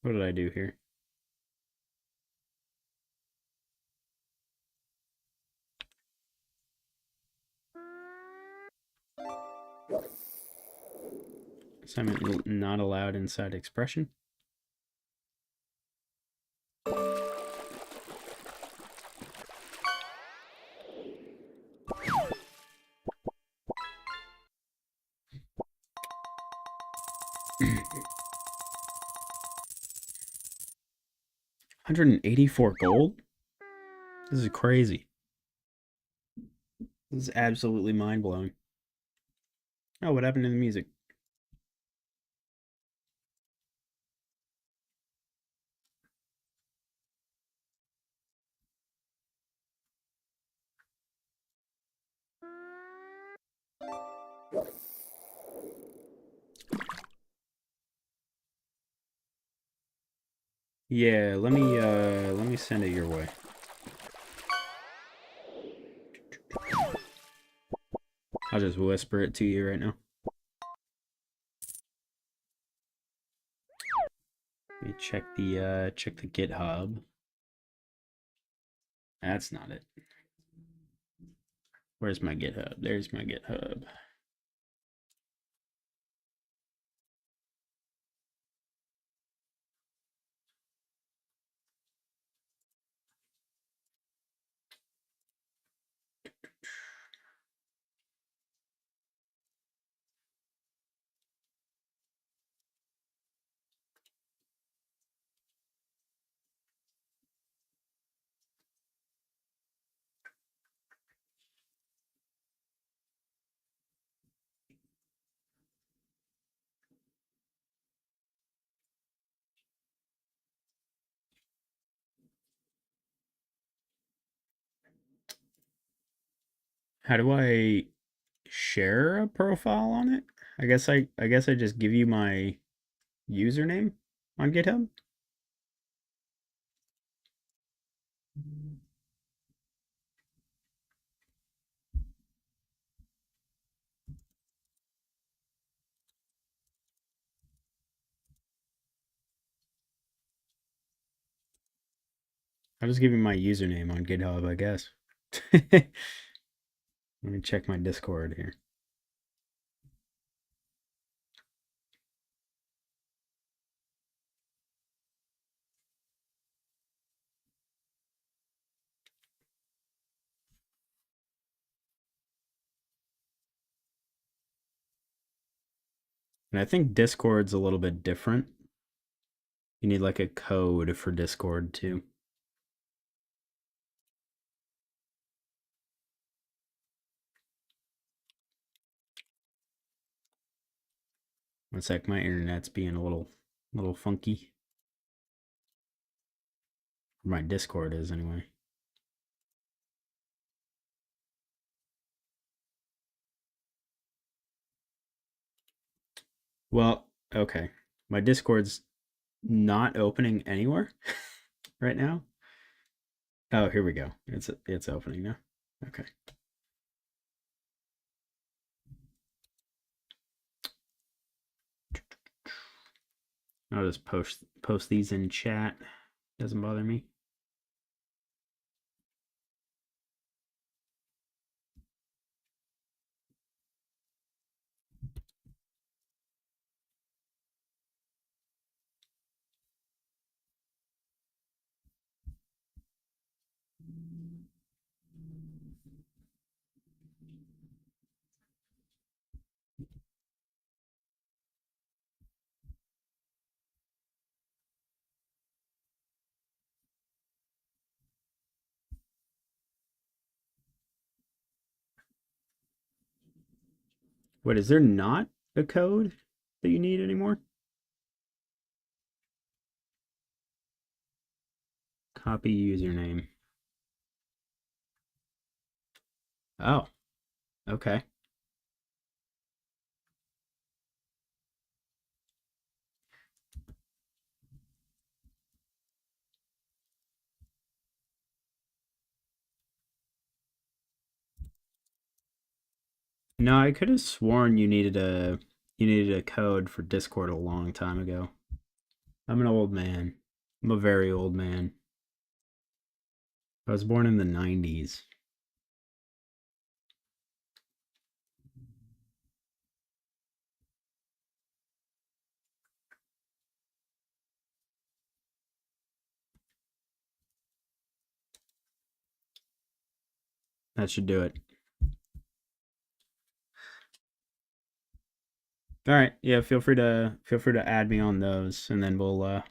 What did I do here? Assignment not allowed inside expression. $184 gold? This is crazy. This is absolutely mind-blowing. Oh, what happened to the music? Yeah, let me send it your way. I'll just whisper it to you right now. Let me check the GitHub. That's not it. Where's my GitHub? There's my GitHub. How do I share a profile on it? I guess I just give you my username on GitHub. I'll just give you my username on GitHub, I guess. Let me check my Discord here. And I think Discord's a little bit different. You need like a code for Discord too. One sec, my internet's being a little funky. My Discord is anyway. Well, okay. My Discord's not opening anywhere right now. Oh, here we go. It's opening now. Okay. I'll just post these in chat. Doesn't bother me. Wait, is there not a code that you need anymore? Copy username. Oh, okay. No, I could have sworn you needed a code for Discord a long time ago. I'm an old man. I'm a very old man. I was born in the 90s. That should do it. All right, yeah, feel free to add me on those, and then we'll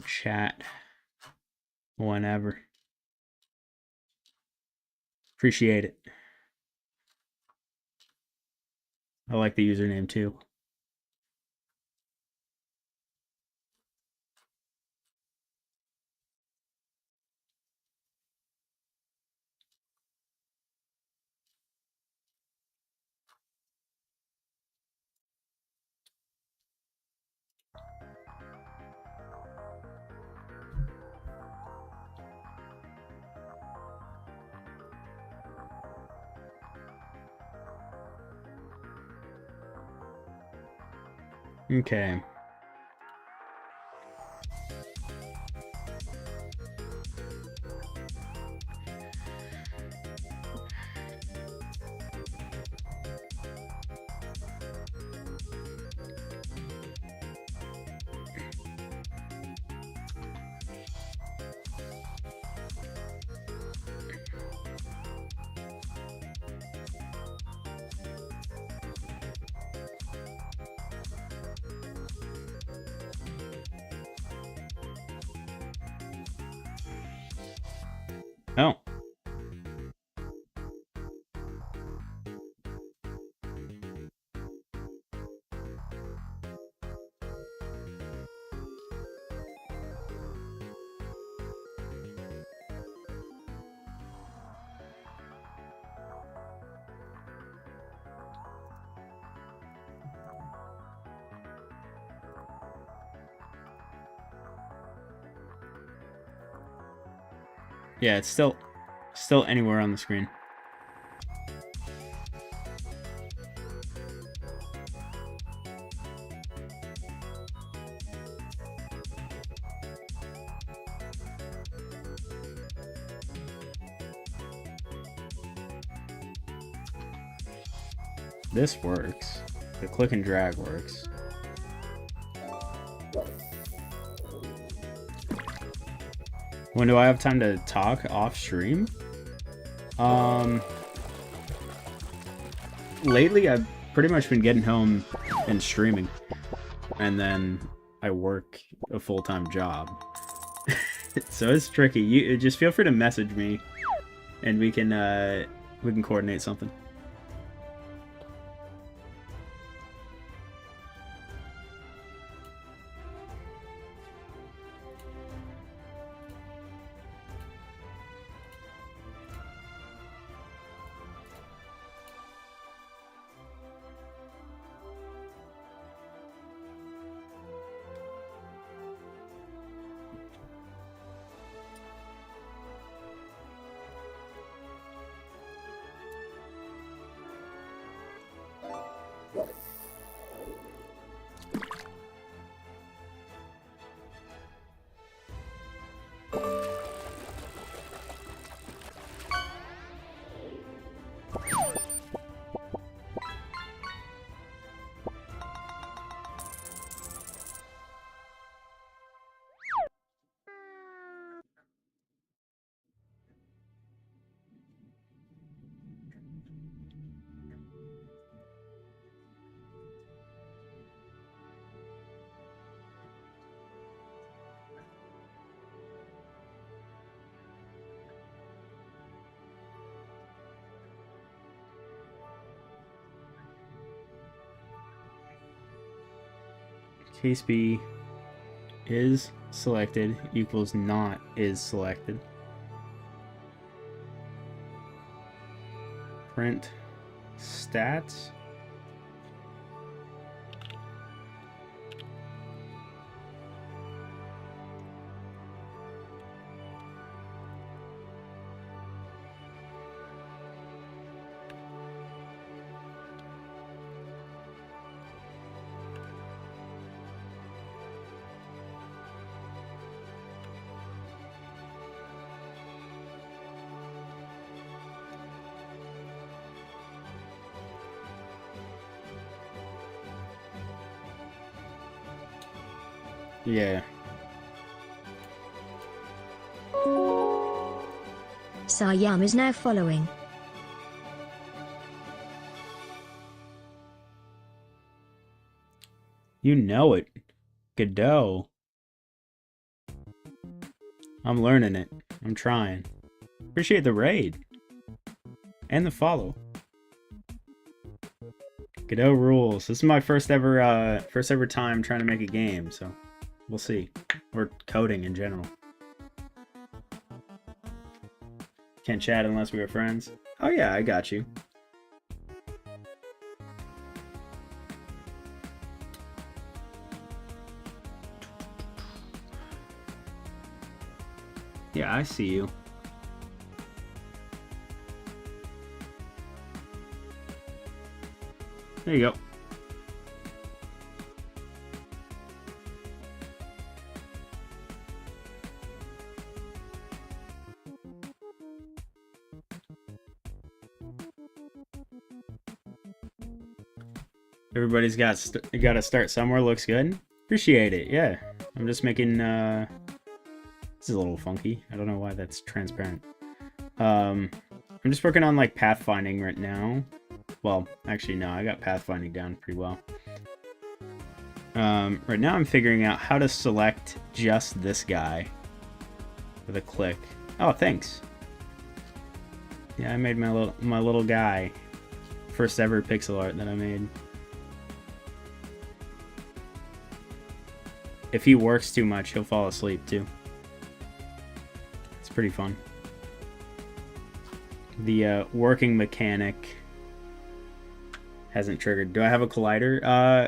chat whenever. Appreciate it. I like the username too. Okay. Oh. Yeah, it's still anywhere on the screen. This works. The click and drag works. When do I have time to talk off stream? Lately I've pretty much been getting home and streaming, and then I work a full-time job. So it's tricky. You just feel free to message me, and we can coordinate something. Case B is selected equals not is selected. Print stats. Yeah.
Sayam is now following.
You know it. Godot. I'm learning it. I'm trying. Appreciate the raid. And the follow. Godot rules. This is my first ever time trying to make a game, so we'll see. Or coding in general. Can't chat unless we are friends. Oh yeah, I got you. Yeah, I see you. There you go. Everybody's got to start somewhere. Looks good. Appreciate it. Yeah, I'm just making. This is a little funky. I don't know why that's transparent. I'm just working on like pathfinding right now. Well, actually, no, I got pathfinding down pretty well. Right now, I'm figuring out how to select just this guy with a click. Oh, thanks. Yeah, I made my little guy. First ever pixel art that I made. If he works too much, he'll fall asleep too. It's pretty fun. The working mechanic hasn't triggered. Do I have a collider?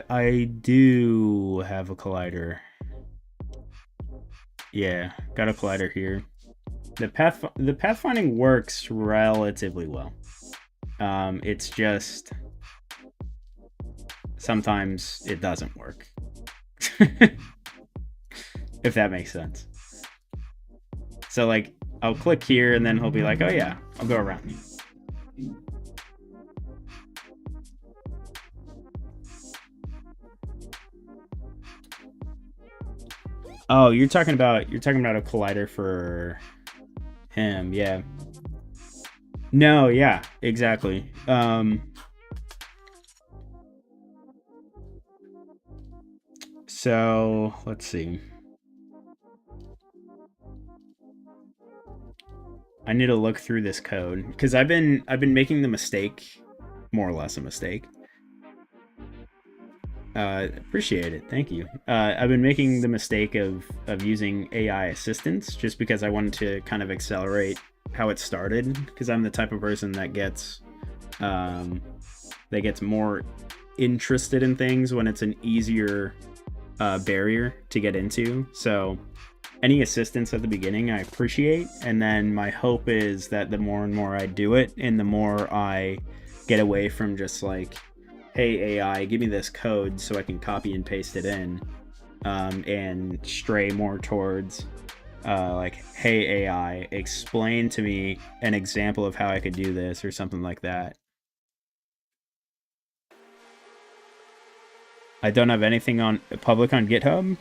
I do have a collider. Yeah, got a collider here. The pathfinding works relatively well. It's just sometimes it doesn't work. If that makes sense. So like I'll click here and then he'll be like, oh yeah, I'll go around. Oh, you're talking about a collider for him, yeah. No, yeah, exactly. So let's see. I need to look through this code because I've been making the mistake, more or less a mistake. Appreciate it, thank you. I've been making the mistake of using AI assistants just because I wanted to kind of accelerate how it started, because I'm the type of person that gets more interested in things when it's an easier barrier to get into. So any assistance at the beginning I appreciate, and then my hope is that the more and more I do it and the more I get away from just like, hey AI, give me this code so I can copy and paste it in, and stray more towards like, hey AI, explain to me an example of how I could do this or something like that. I don't have anything on public on GitHub.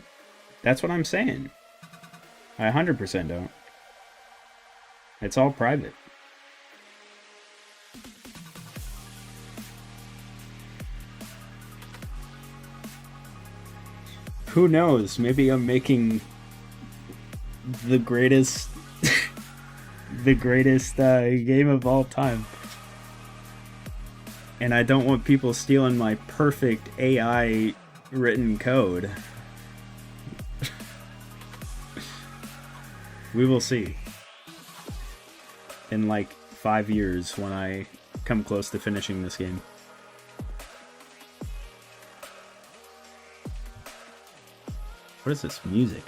That's what I'm saying. I 100% don't. It's all private. Who knows? Maybe I'm making the greatest the greatest game of all time. And I don't want people stealing my perfect AI written code. We will see. In like 5 years when I come close to finishing this game. What is this music?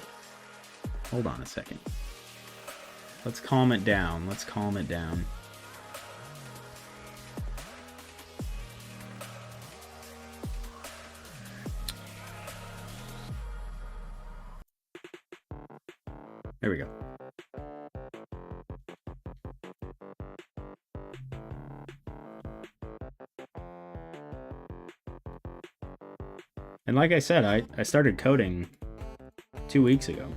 Hold on a second. Let's calm it down. Let's calm it down. There we go. And like I said, I started coding 2 weeks ago.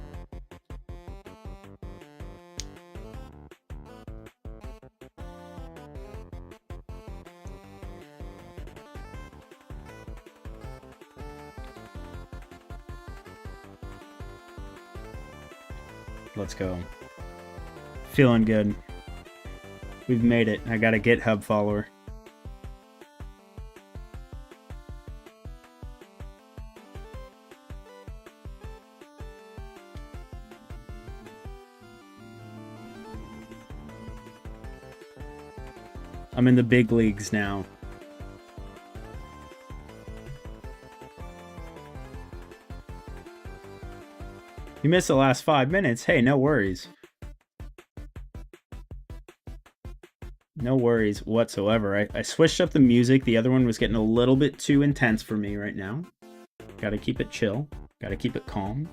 Let's go. Feeling good. We've made it. I got a GitHub follower. I'm in the big leagues now. You missed the last 5 minutes. Hey, no worries. No worries whatsoever. I switched up the music. The other one was getting a little bit too intense for me right now. Gotta keep it chill. Gotta keep it calm.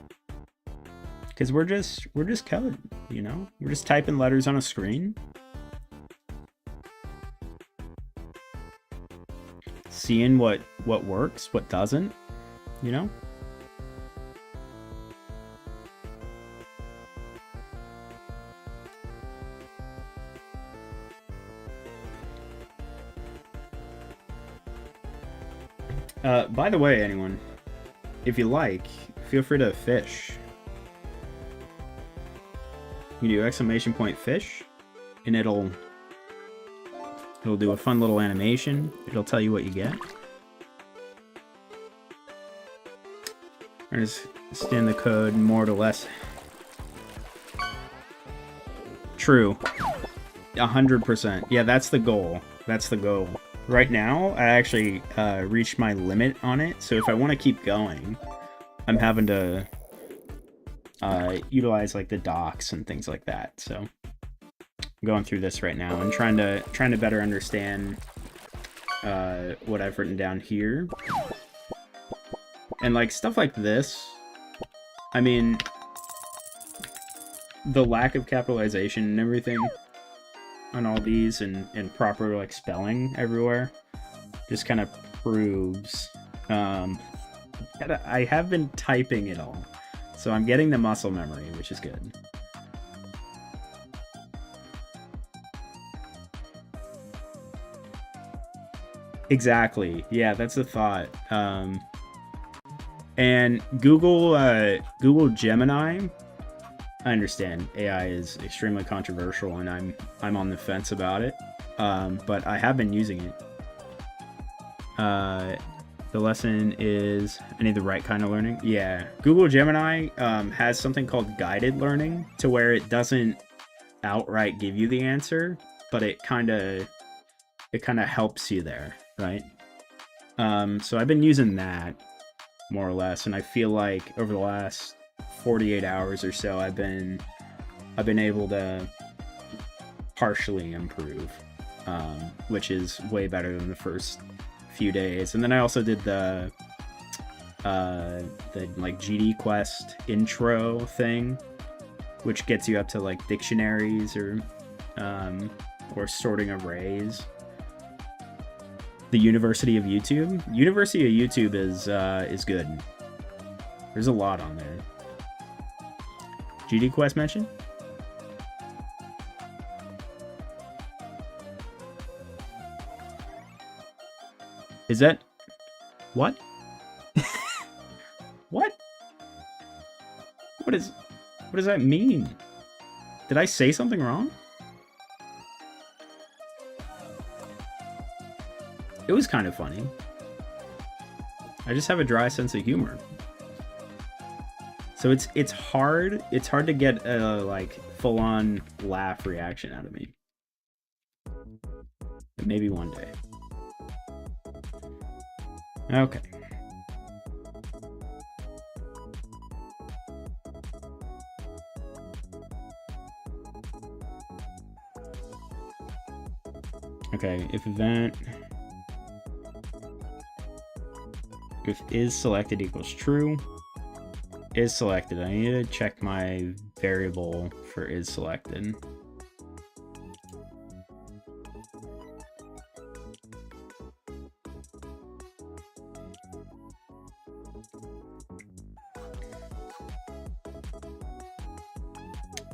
Because we're just code, you know? We're just typing letters on a screen. Seeing what works, what doesn't, you know? By the way, anyone, if you like, feel free to fish. You do exclamation point fish, and it'll do a fun little animation. It'll tell you what you get. I just stand the code more or less. True. 100%. Yeah, that's the goal. That's the goal. Right now, I actually reached my limit on it, so if I want to keep going, I'm having to utilize like the docs and things like that. So I'm going through this right now and trying to better understand what I've written down here. And like stuff like this, I mean, the lack of capitalization and everything on all these and proper like spelling everywhere just kind of proves I have been typing it all, so I'm getting the muscle memory, which is good. Exactly, yeah, that's the thought. And Google Gemini, I understand AI is extremely controversial, and I'm on the fence about it. But I have been using it. The lesson is I need the right kind of learning. Yeah, Google Gemini has something called guided learning, to where it doesn't outright give you the answer, but it kind of helps you there, right? So I've been using that more or less, and I feel like over the last 48 hours or so, I've been able to partially improve, which is way better than the first few days. And then I also did the like GD Quest intro thing, which gets you up to like dictionaries or sorting arrays. The University of YouTube. University of YouTube is good. There's a lot on there. GD Quest mentioned? Is that... What? What? What does that mean? Did I say something wrong? It was kind of funny. I just have a dry sense of humor. So it's hard to get a like full-on laugh reaction out of me. But maybe one day. Okay. Okay, if is selected equals true, is selected. I need to check my variable for is selected.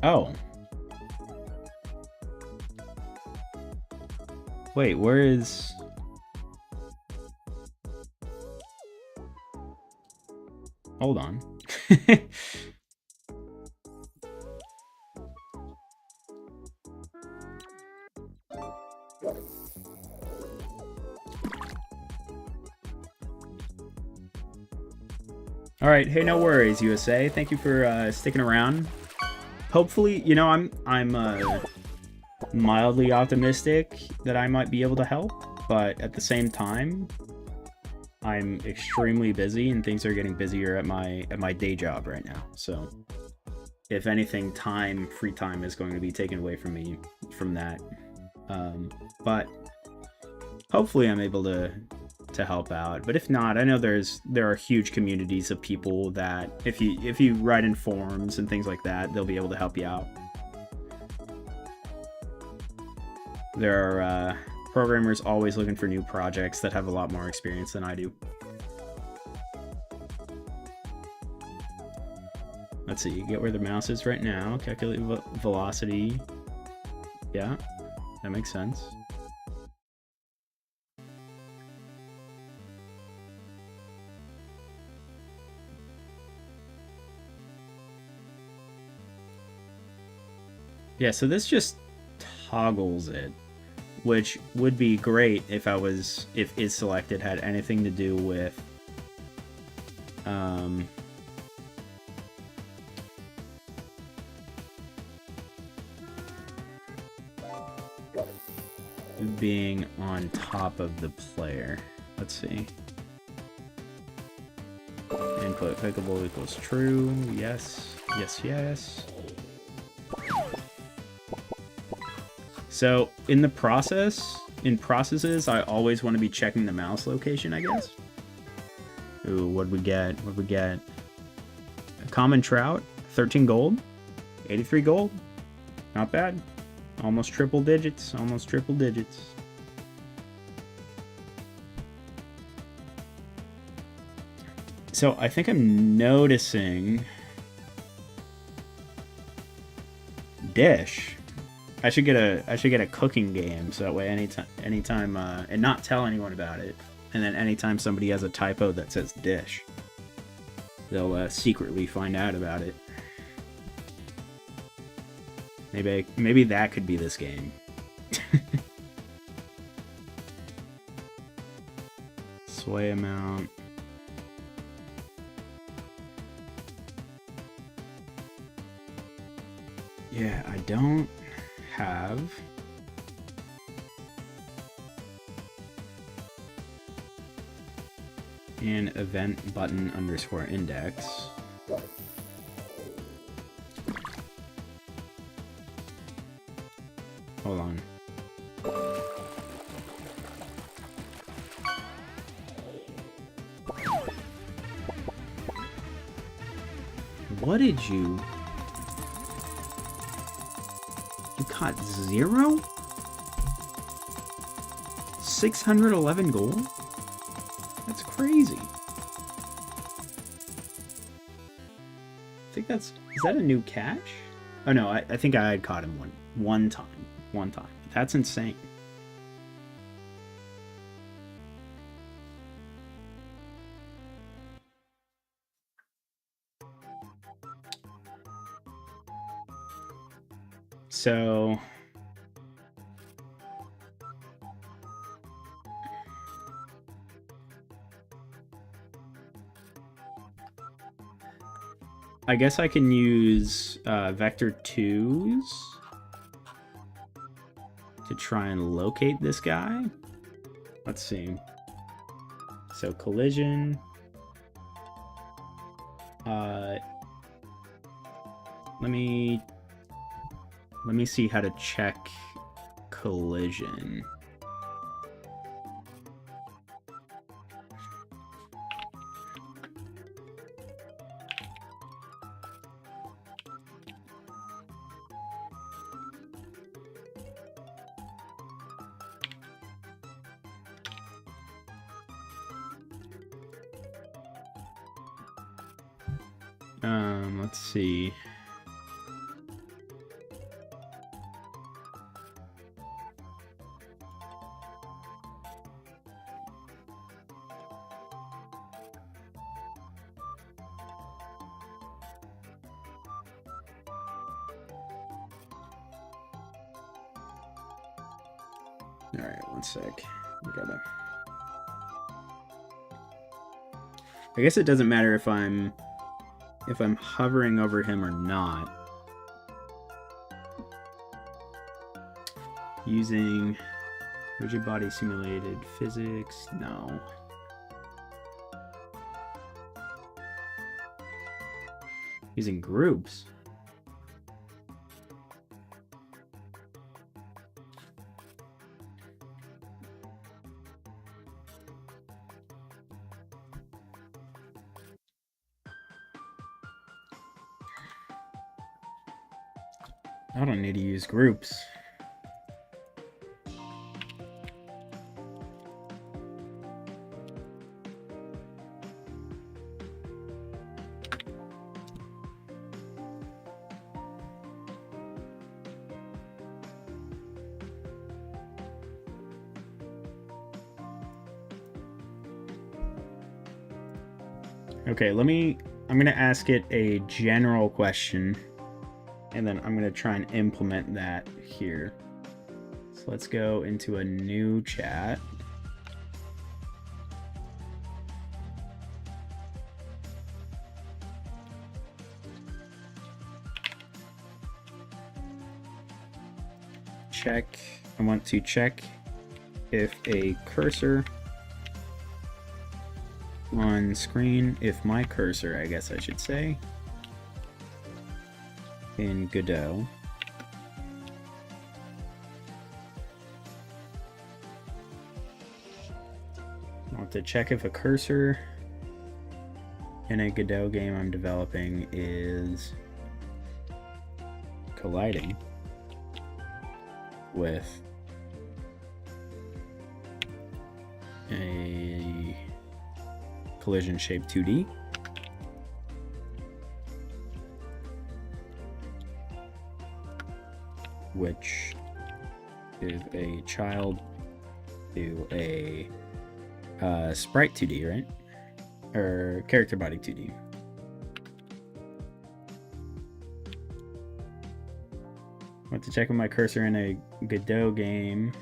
Oh. Wait, where is... Hold on. All right, hey, no worries, USA. Thank you for sticking around. Hopefully, you know, I'm mildly optimistic that I might be able to help, but at the same time, I'm extremely busy and things are getting busier at my day job right now. So, if anything, free time is going to be taken away from me from that. But hopefully, I'm able to help out. But if not, I know there are huge communities of people that if you write in forums and things like that, they'll be able to help you out. There are programmers always looking for new projects that have a lot more experience than I do. Let's see, get where the mouse is right now, calculate velocity. Yeah, that makes sense. Yeah, so this just toggles it, which would be great if is selected had anything to do with being on top of the player. Let's see. Input clickable equals true. Yes, yes, yes. So in processes, I always want to be checking the mouse location, I guess. Ooh, what'd we get? What'd we get? A common trout, 13 gold, 83 gold. Not bad. Almost triple digits, almost triple digits. So I think I'm noticing dish. I should get a cooking game so that way anytime and not tell anyone about it, and then anytime somebody has a typo that says dish, they'll secretly find out about it. Maybe that could be this game. Sway amount. Yeah, I don't have an event button underscore index. Hold on. What did you... You caught 0? 611 gold? That's crazy. I think that's... Is that a new catch? Oh no, I think I had caught him one time. That's insane. So I guess I can use vector 2s to try and locate this guy. Let's see. So collision. Let me see how to check collision. Let's see. Alright, one sec. I guess it doesn't matter if I'm hovering over him or not. Using rigid body simulated physics, no. Using groups. I don't need to use groups. Okay, I'm gonna ask it a general question, and then I'm gonna try and implement that here. So let's go into a new chat. I want to check if a cursor on screen, if my cursor, I guess I should say, in Godot I want to check if a cursor in a Godot game I'm developing is colliding with a collision shape 2D. Which is a child to a sprite 2D, right? Or character body 2D. I want to check if my cursor in a Godot game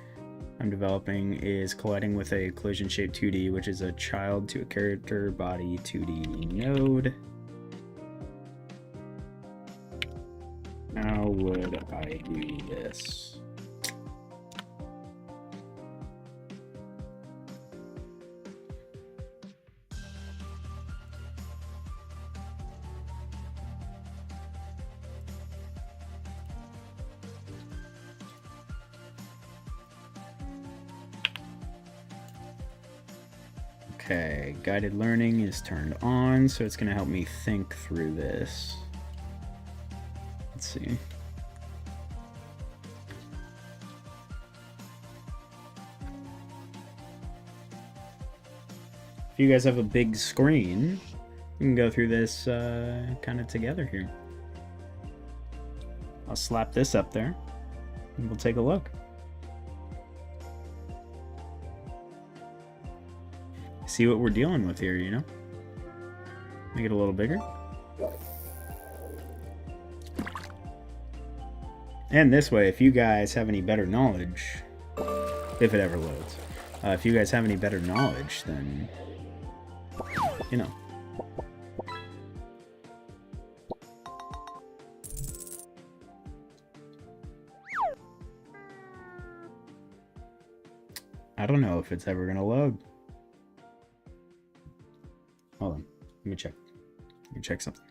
I'm developing is colliding with a collision shape 2D, which is a child to a character body 2D node. How would I do this? Okay, guided learning is turned on, so it's going to help me think through this. Let's see. If you guys have a big screen, we can go through this kind of together here. I'll slap this up there, and we'll take a look. See what we're dealing with here, you know? Make it a little bigger. And this way, if you guys have any better knowledge, if it ever loads, if you guys have any better knowledge, then, you know. I don't know if it's ever gonna load. Hold on, let me check. Let me check something.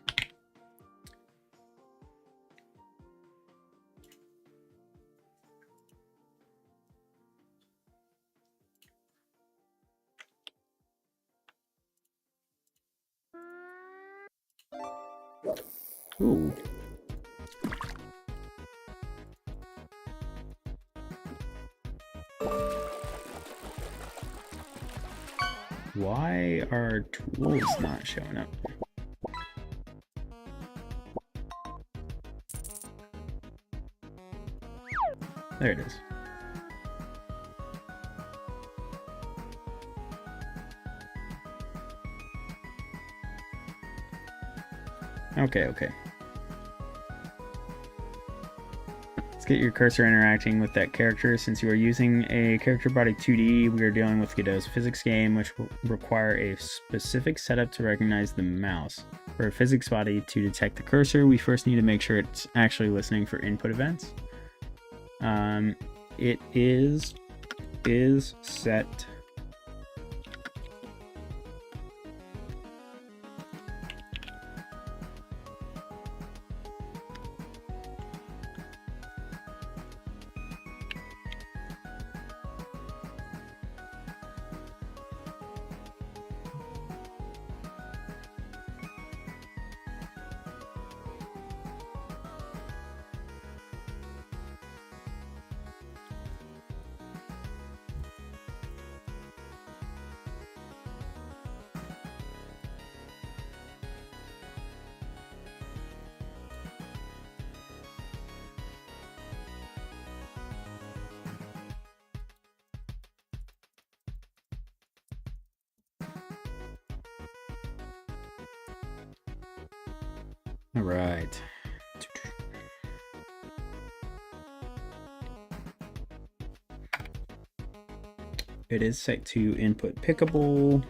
Ooh. Why are tools not showing up? There it is. Okay. It's get your cursor interacting with that character. Since you are using a character body 2D, we are dealing with Godot's physics game, which will require a specific setup to recognize the mouse. For a physics body to detect the cursor, we first need to make sure it's actually listening for input events. It is set all right. It is set to input pickable.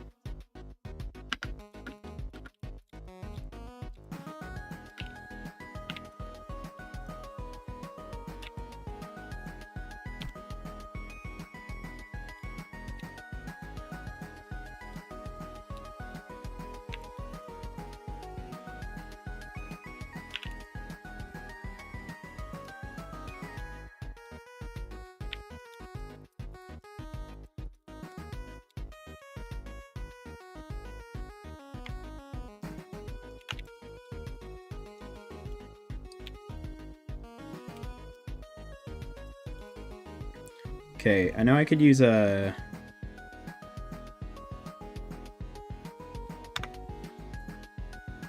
Okay, I know I could use a...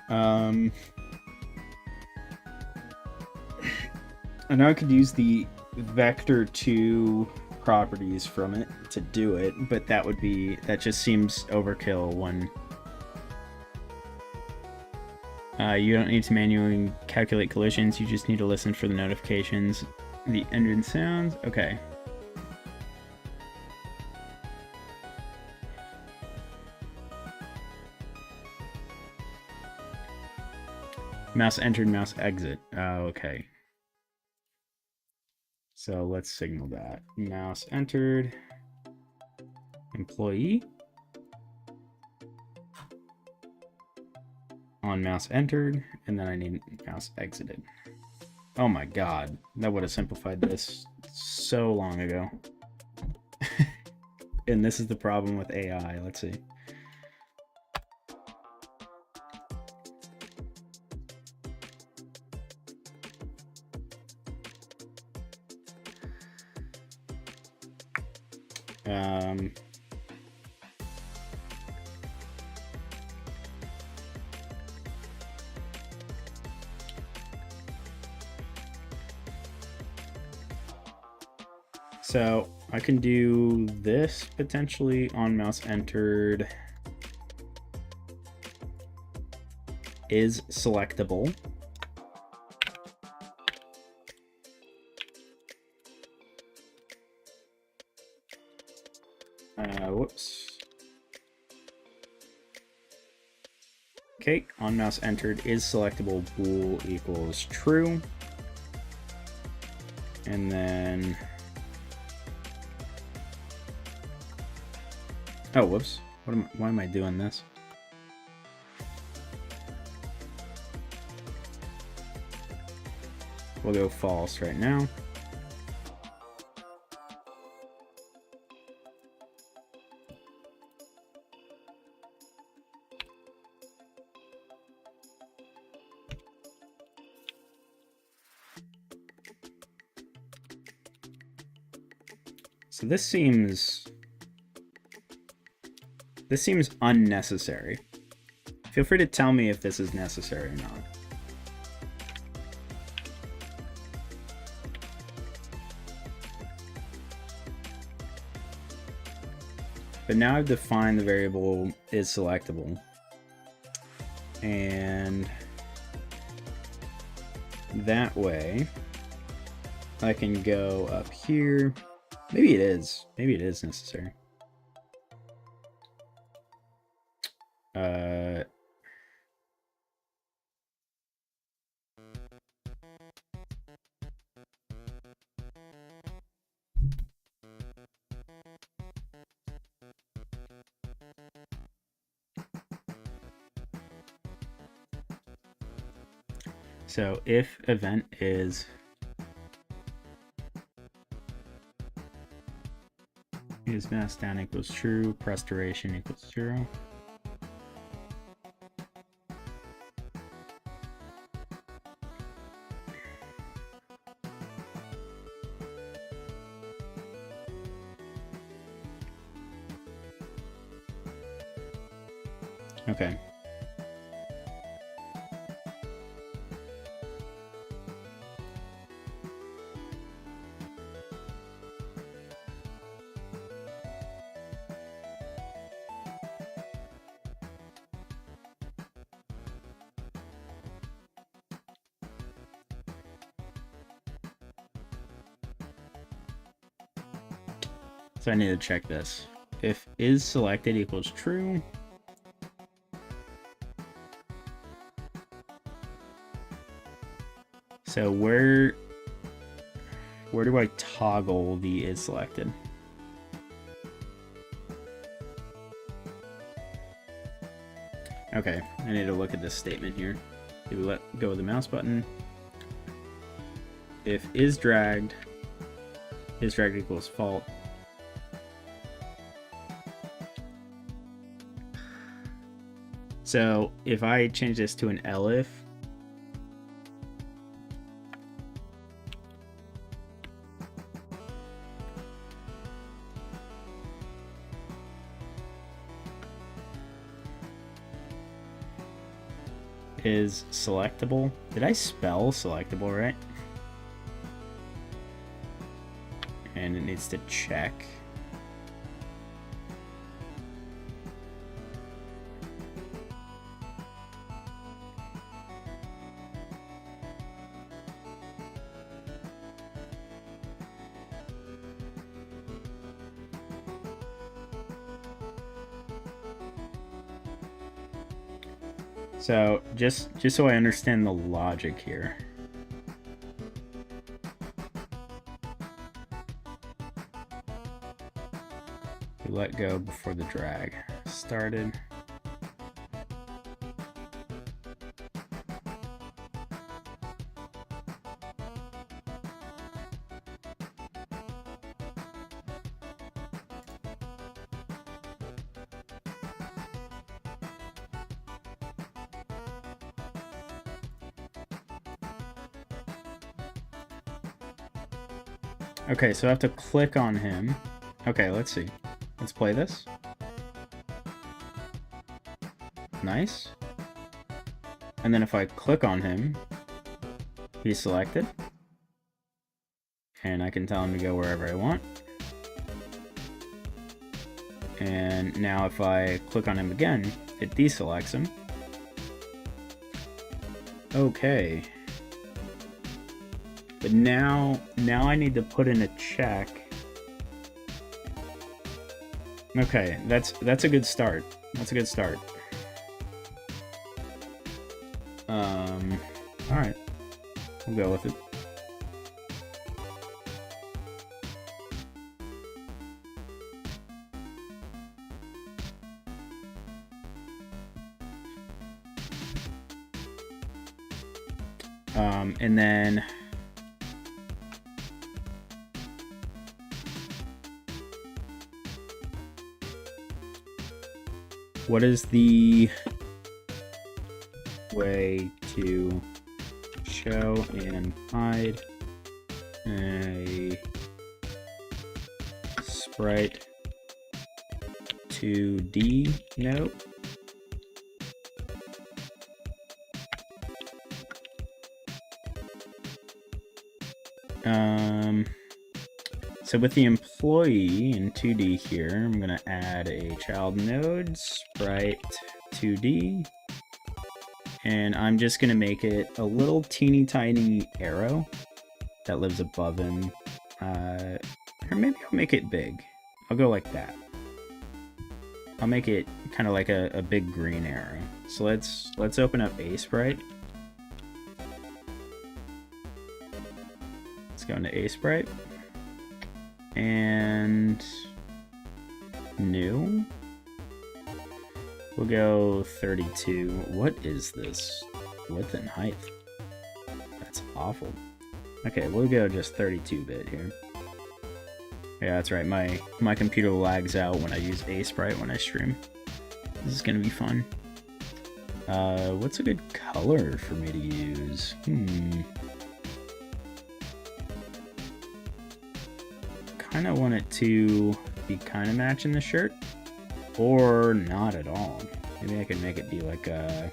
I know I could use the vector 2 properties from it to do it, but that just seems overkill when... you don't need to manually calculate collisions, you just need to listen for the notifications. The engine sounds... Okay. Mouse entered, mouse exit. Oh, okay. So let's signal that. Mouse entered. Employee. On mouse entered. And then I need mouse exited. Oh my god. That would have simplified this so long ago. And this is the problem with AI. Let's see. So I can do this potentially on mouse entered is selectable. Whoops. Okay, on mouse entered is selectable, bool equals true. And then... Oh, whoops. Why am I doing this? We'll go false right now. So this seems unnecessary. Feel free to tell me if this is necessary or not. But now I've defined the variable is selectable. And that way, I can go up here. Maybe it is. Maybe it is necessary. So if event is mass down equals true, press duration equals 0. Okay. So I need to check this. If is selected equals true, so where do I toggle the is selected? Okay, I need to look at this statement here. Do we let go of the mouse button? If is dragged equals fault. So if I change this to an elif, is selectable. Did I spell selectable right? And it needs to check. So just so I understand the logic here. We let go before the drag started. Okay, so I have to click on him. Okay, let's see. Let's play this. Nice. And then if I click on him, he's selected. And I can tell him to go wherever I want. And now if I click on him again, it deselects him. Okay. But now I need to put in a check. Okay, that's a good start. That's a good start. All right, we'll go with it. And then what is the way to show and hide a sprite 2D note? So with the employee in 2D here, I'm gonna add a child node, sprite 2D, and I'm just gonna make it a little teeny tiny arrow that lives above him. Or maybe I'll make it big. I'll go like that. I'll make it kind of like a big green arrow. So let's open up A Sprite. Let's go into A Sprite. And new. We'll go 32. What is this? Width and height. That's awful. Okay, we'll go just 32-bit here. Yeah, that's right. My computer lags out when I use A Sprite when I stream. This is gonna be fun. What's a good color for me to use? Kind of want it to be kind of matching the shirt, or not at all. Maybe I could make it be like a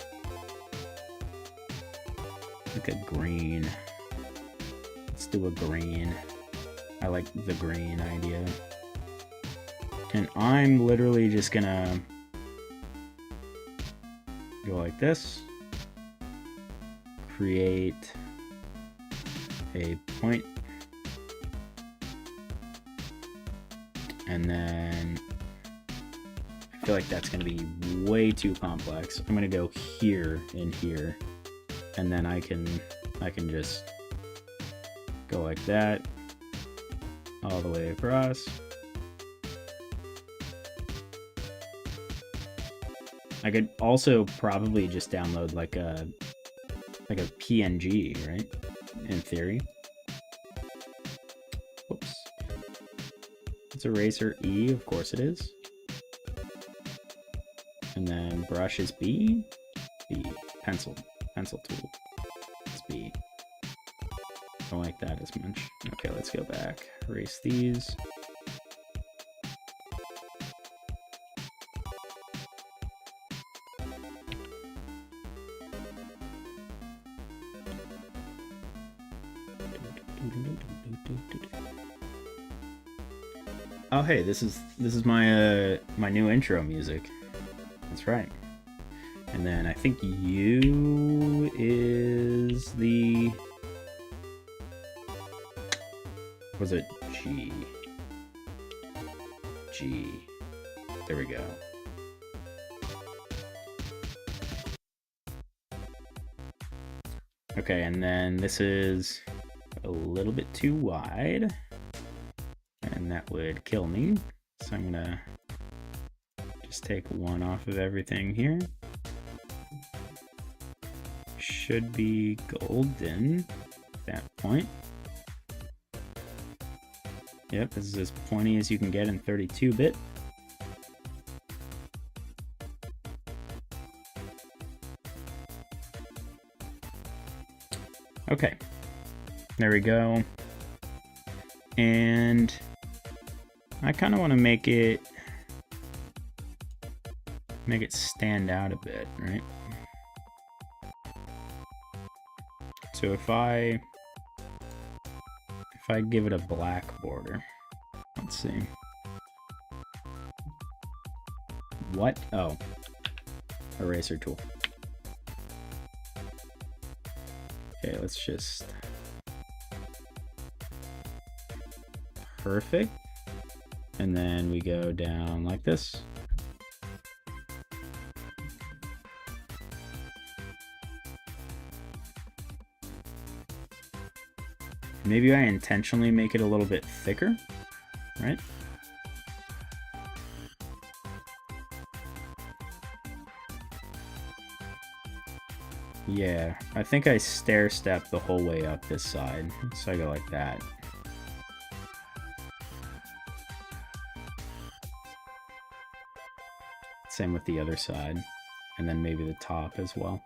green. Let's do a green. I like the green idea. And I'm literally just gonna go like this. Create a point. And then I feel like that's gonna be way too complex. I'm gonna go here and here. And then I can just go like that. All the way across. I could also probably just download like a PNG, right? In theory. Whoops. It's eraser E, of course it is. And then brush is B. B. Pencil tool. It's B. Don't like that as much. Okay, let's go back. Erase these. Oh hey, this is my my new intro music. That's right. And then I think U is the, was it G? G. There we go. Okay, and then this is a little bit too wide, and that would kill me. So I'm gonna just take one off of everything here. Should be golden at that point. Yep, this is as pointy as you can get in 32-bit. Okay, there we go. And I kind of want to make it stand out a bit, right? So if I give it a black border, let's see. What? Oh, eraser tool. Okay, let's just, perfect. And then we go down like this. Maybe I intentionally make it a little bit thicker, right? Yeah, I think I stair step the whole way up this side, so I go like that. Same with the other side, and then maybe the top as well.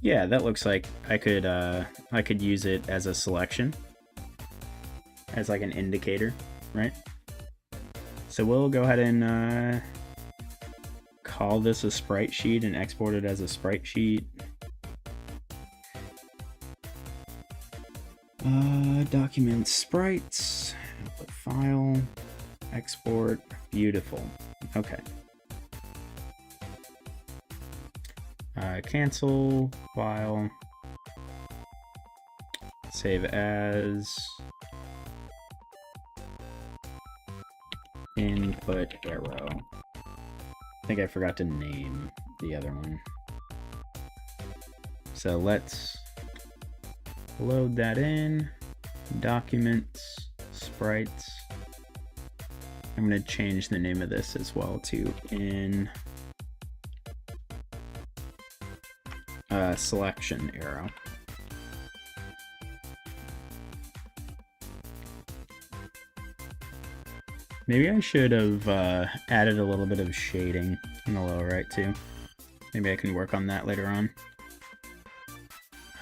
Yeah, that looks like I could use it as a selection, as like an indicator, right? So we'll go ahead and call this a sprite sheet and export it as a sprite sheet. Document sprites, output file, export, beautiful. Okay. Cancel, file, save as, input arrow. I think I forgot to name the other one. So let's load that in. Documents, sprites. I'm going to change the name of this as well to in selection arrow. Maybe I should have added a little bit of shading in the lower right too. Maybe I can work on that later on.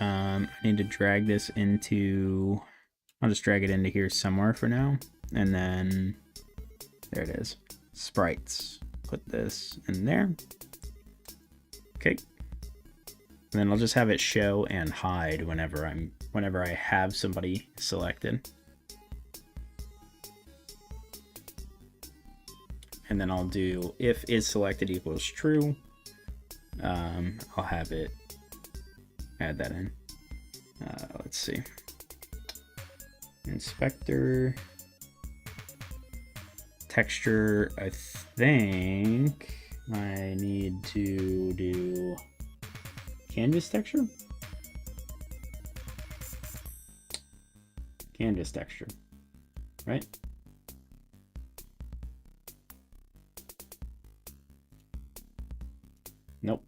I need to drag this into, I'll just drag it into here somewhere for now. And then, there it is, sprites. Put this in there. Okay. And then I'll just have it show and hide whenever I have somebody selected. And then I'll do if is selected equals true. I'll have it add that in. Let's see. Inspector. Texture, I think I need to do canvas texture? Canvas texture, right? Nope.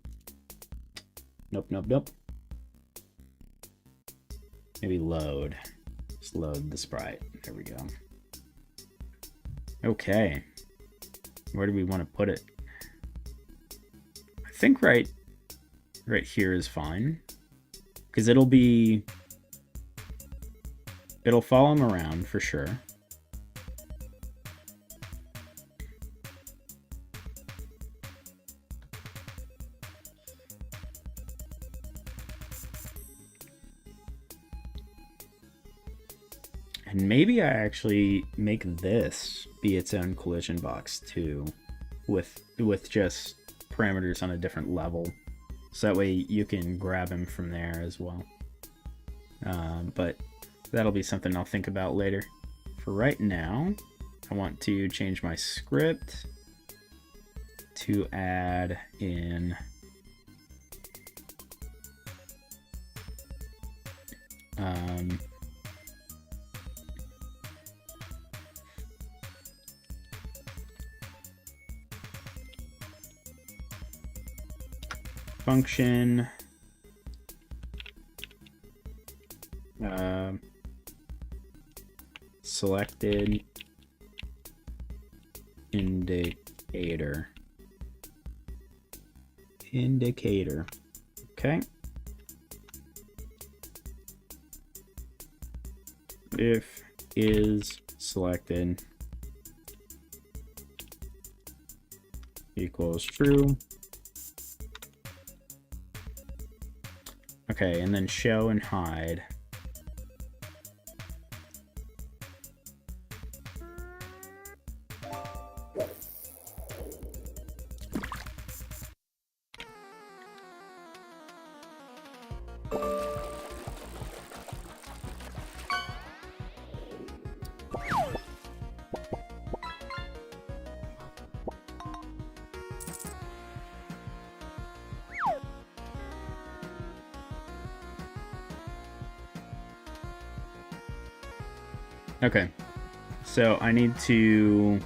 Nope. Maybe load. Just load the sprite. There we go. Okay. Where do we want to put it? I think right here is fine. Because it'll follow him around for sure. And maybe I actually make this be its own collision box too, with just parameters on a different level. So that way you can grab him from there as well. But that'll be something I'll think about later. For right now, I want to change my script to add in function selected indicator. Okay. If is selected equals true. Okay, and then show and hide. Okay, so I need to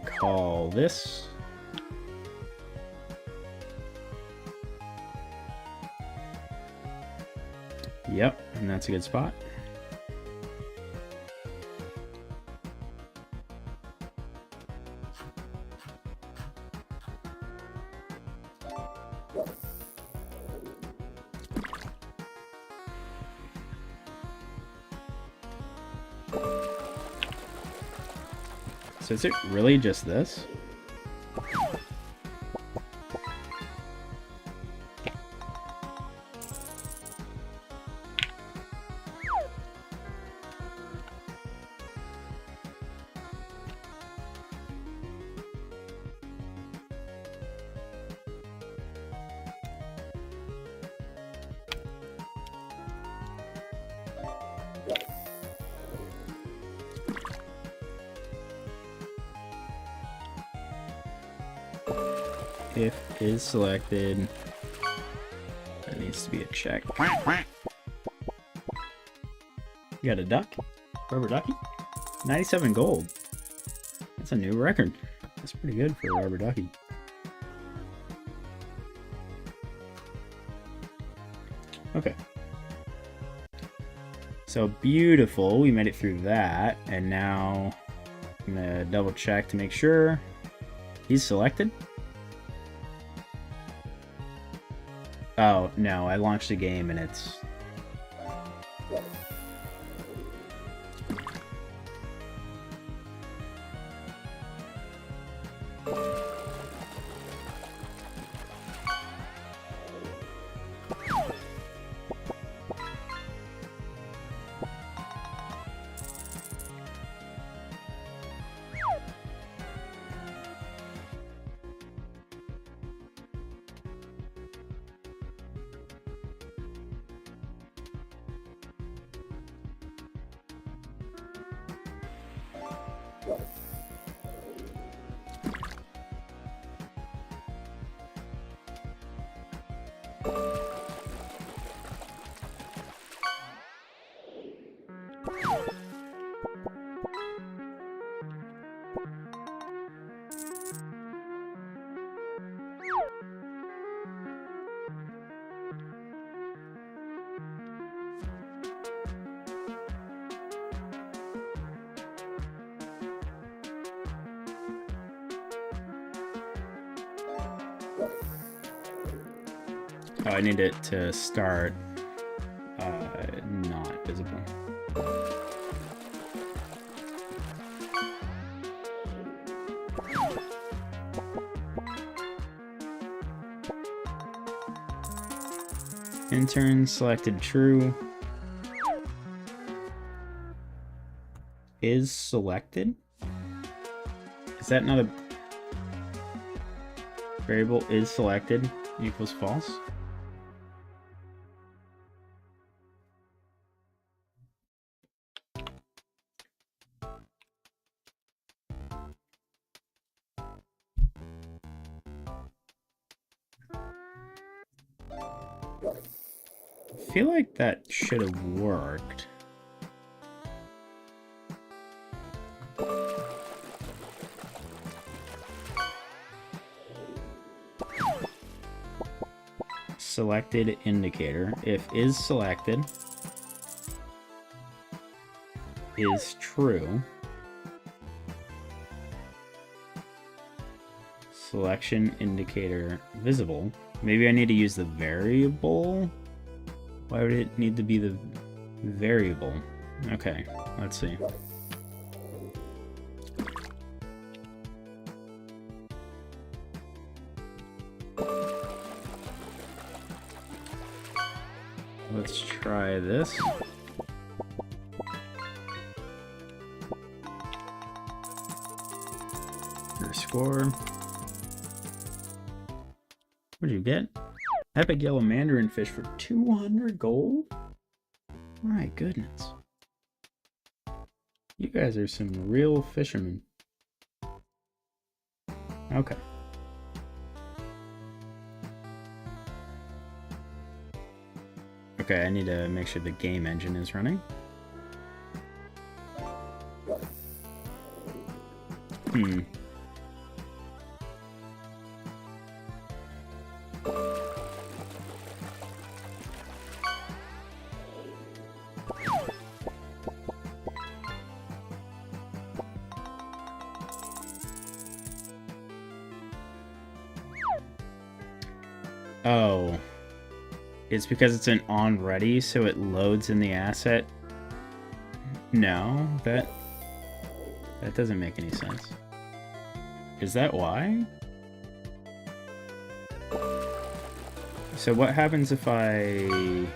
call this. Yep, and that's a good spot. So is it really just this? If is selected, there needs to be a check. You got a duck? Rubber ducky? 97 gold. That's a new record. That's pretty good for a rubber ducky. Okay. So beautiful, we made it through that, and now I'm gonna double check to make sure he's selected. Oh, no, I launched the game and it's... Oh, I need it to start not visible. Intern selected true. Is selected? Is that not a variable? Is selected equals false? I feel like that should have worked. Selected indicator. If is selected is true. Selection indicator visible. Maybe I need to use the variable. Why would it need to be the variable? Okay, let's see. Let's try this. Your score. What'd you get? Epic yellow mandarin fish for 200 gold? My goodness. You guys are some real fishermen. Okay. Okay, I need to make sure the game engine is running. Oh. It's because it's an on ready, so it loads in the asset. No, that doesn't make any sense. Is that why? So what happens if I...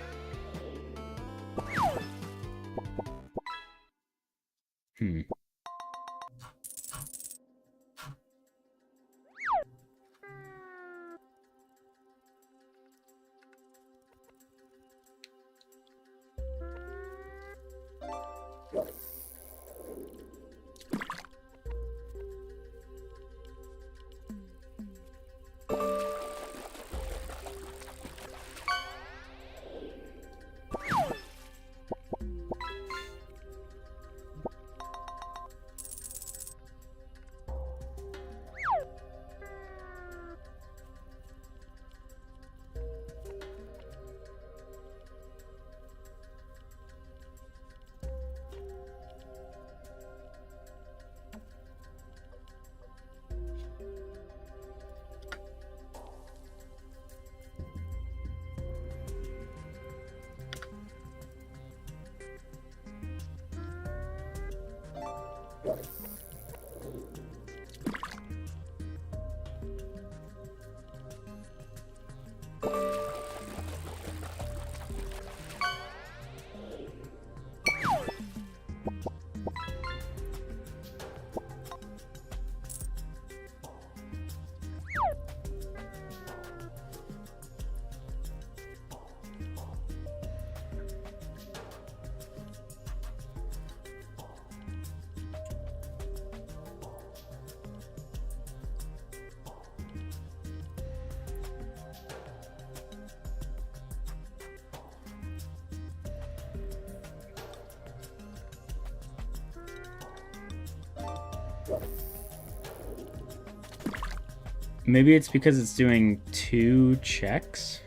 Maybe it's because it's doing 2 checks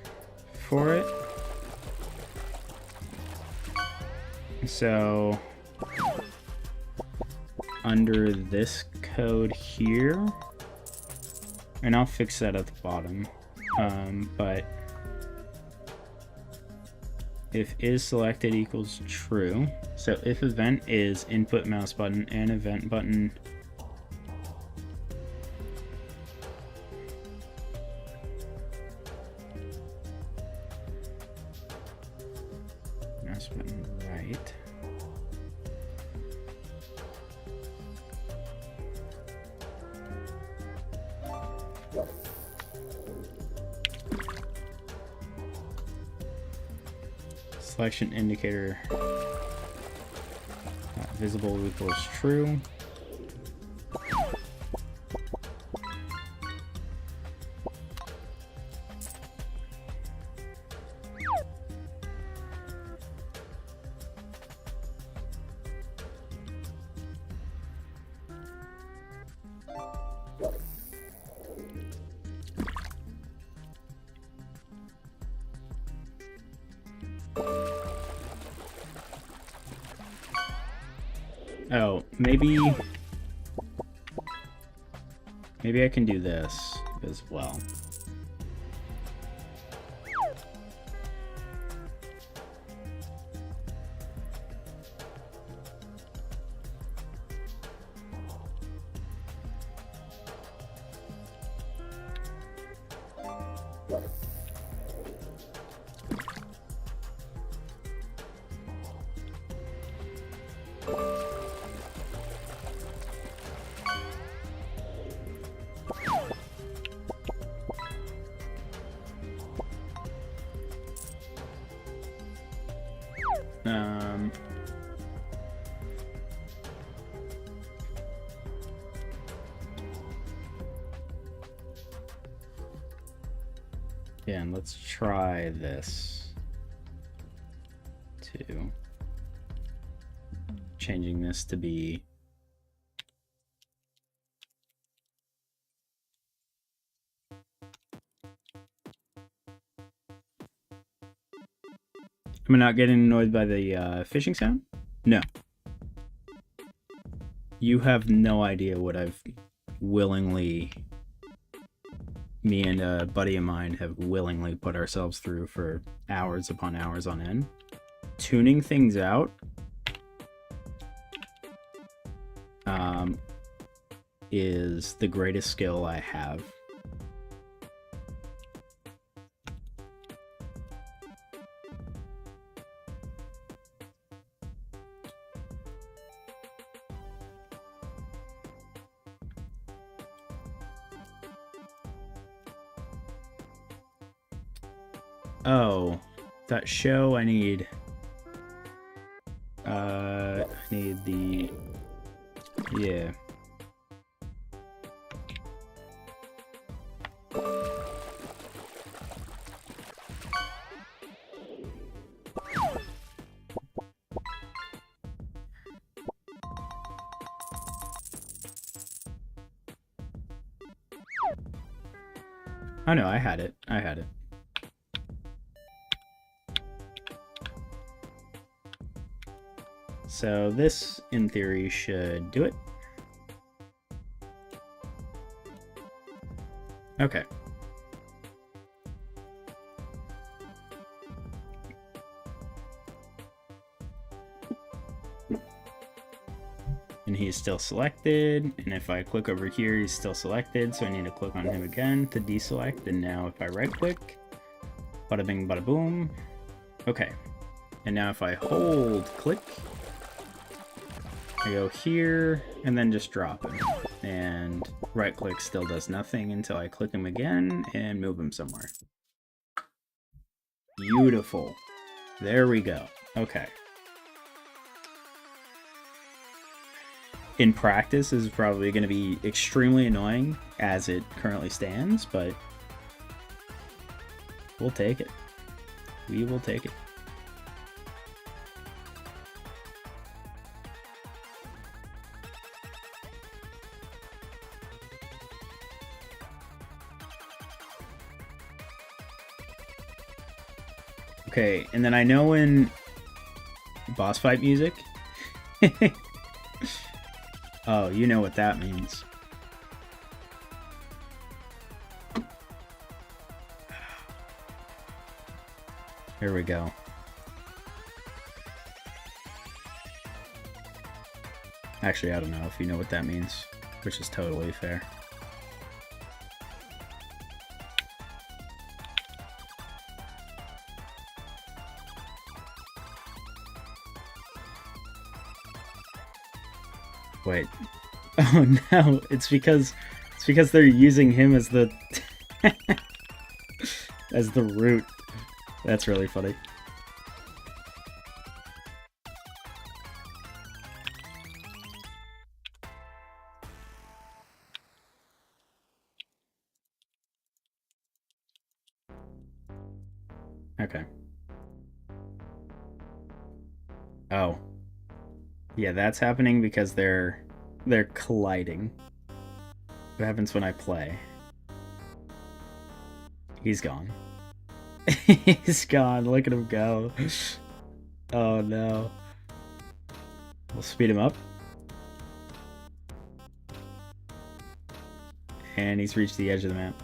for it. So under this code here, and I'll fix that at the bottom, but if is selected equals true, so if event is input mouse button and event button mouse button right, selection indicator visible equals true. Oh, maybe I can do this as well. Yeah, and let's try this too. Changing this to be Am I not getting annoyed by the fishing sound? No. You have no idea what I've willingly me and a buddy of mine have willingly put ourselves through for hours upon hours on end. Tuning things out is the greatest skill I have. Oh, that show I need the, yeah. Oh no, I had it. So this, in theory, should do it. Okay. And he's still selected, and if I click over here, he's still selected, so I need to click on him again to deselect, and now if I right click, bada bing bada boom. Okay. And now if I hold click, I go here, and then just drop him. And right click still does nothing until I click him again and move him somewhere. Beautiful. There we go. Okay. In practice, this is probably going to be extremely annoying as it currently stands, but we'll take it. We will take it. Okay, and then I know in boss fight music, oh, you know what that means. Here we go. Actually, I don't know if you know what that means, which is totally fair. Wait. Oh no, it's because they're using him as the as the root. That's really funny. Okay. Oh. Yeah, that's happening because they're colliding. What happens when I play? He's gone. He's gone. Look at him go. Oh no. We'll speed him up. And he's reached the edge of the map.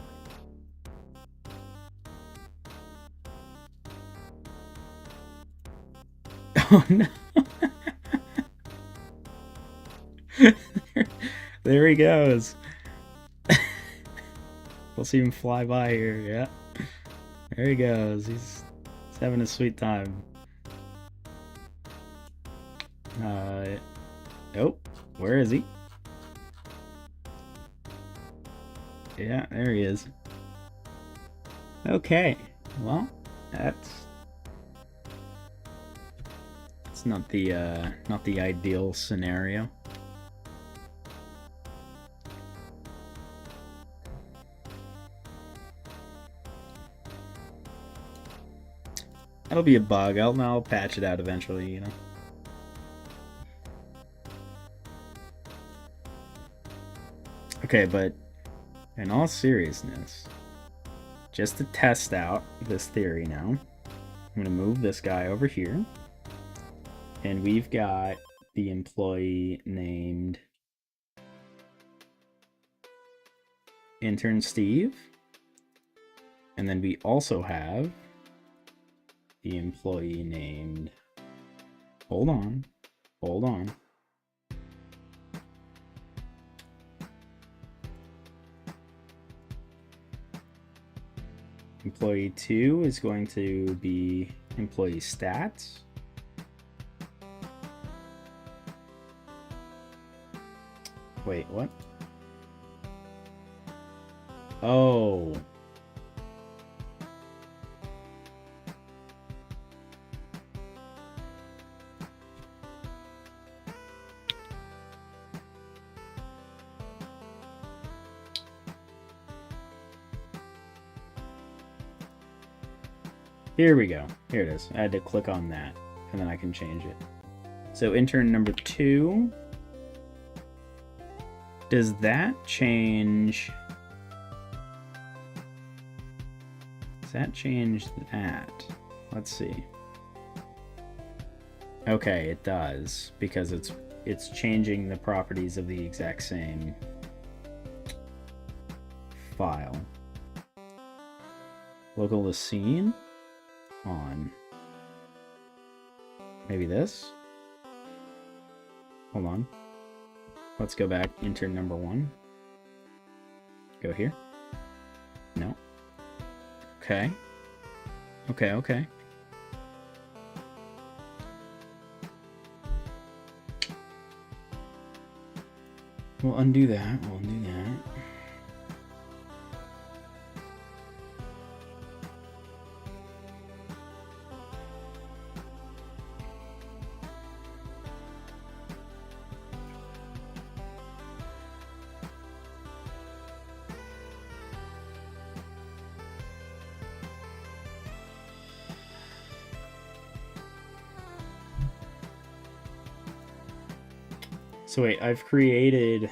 Oh no. There he goes. We'll see him fly by here. Yeah. There he goes. He's having a sweet time. Oh, where is he? Yeah, there he is. Okay. Well, that's not the ideal scenario. That'll be a bug. I'll patch it out eventually, you know. Okay, but in all seriousness, just to test out this theory now, I'm going to move this guy over here. And we've got the employee named Intern Steve. And then we also have the employee named, hold on. Employee 2 is going to be employee stats. Wait, what? Oh. Here we go. Here it is. I had to click on that, and then I can change it. So intern number 2. Does that change? Does that change that? Let's see. Okay, it does, because it's changing the properties of the exact same file. Local to scene on. Maybe this? Hold on. Let's go back. Intern number 1. Go here. No. Okay. Okay. We'll undo that. So wait, I've created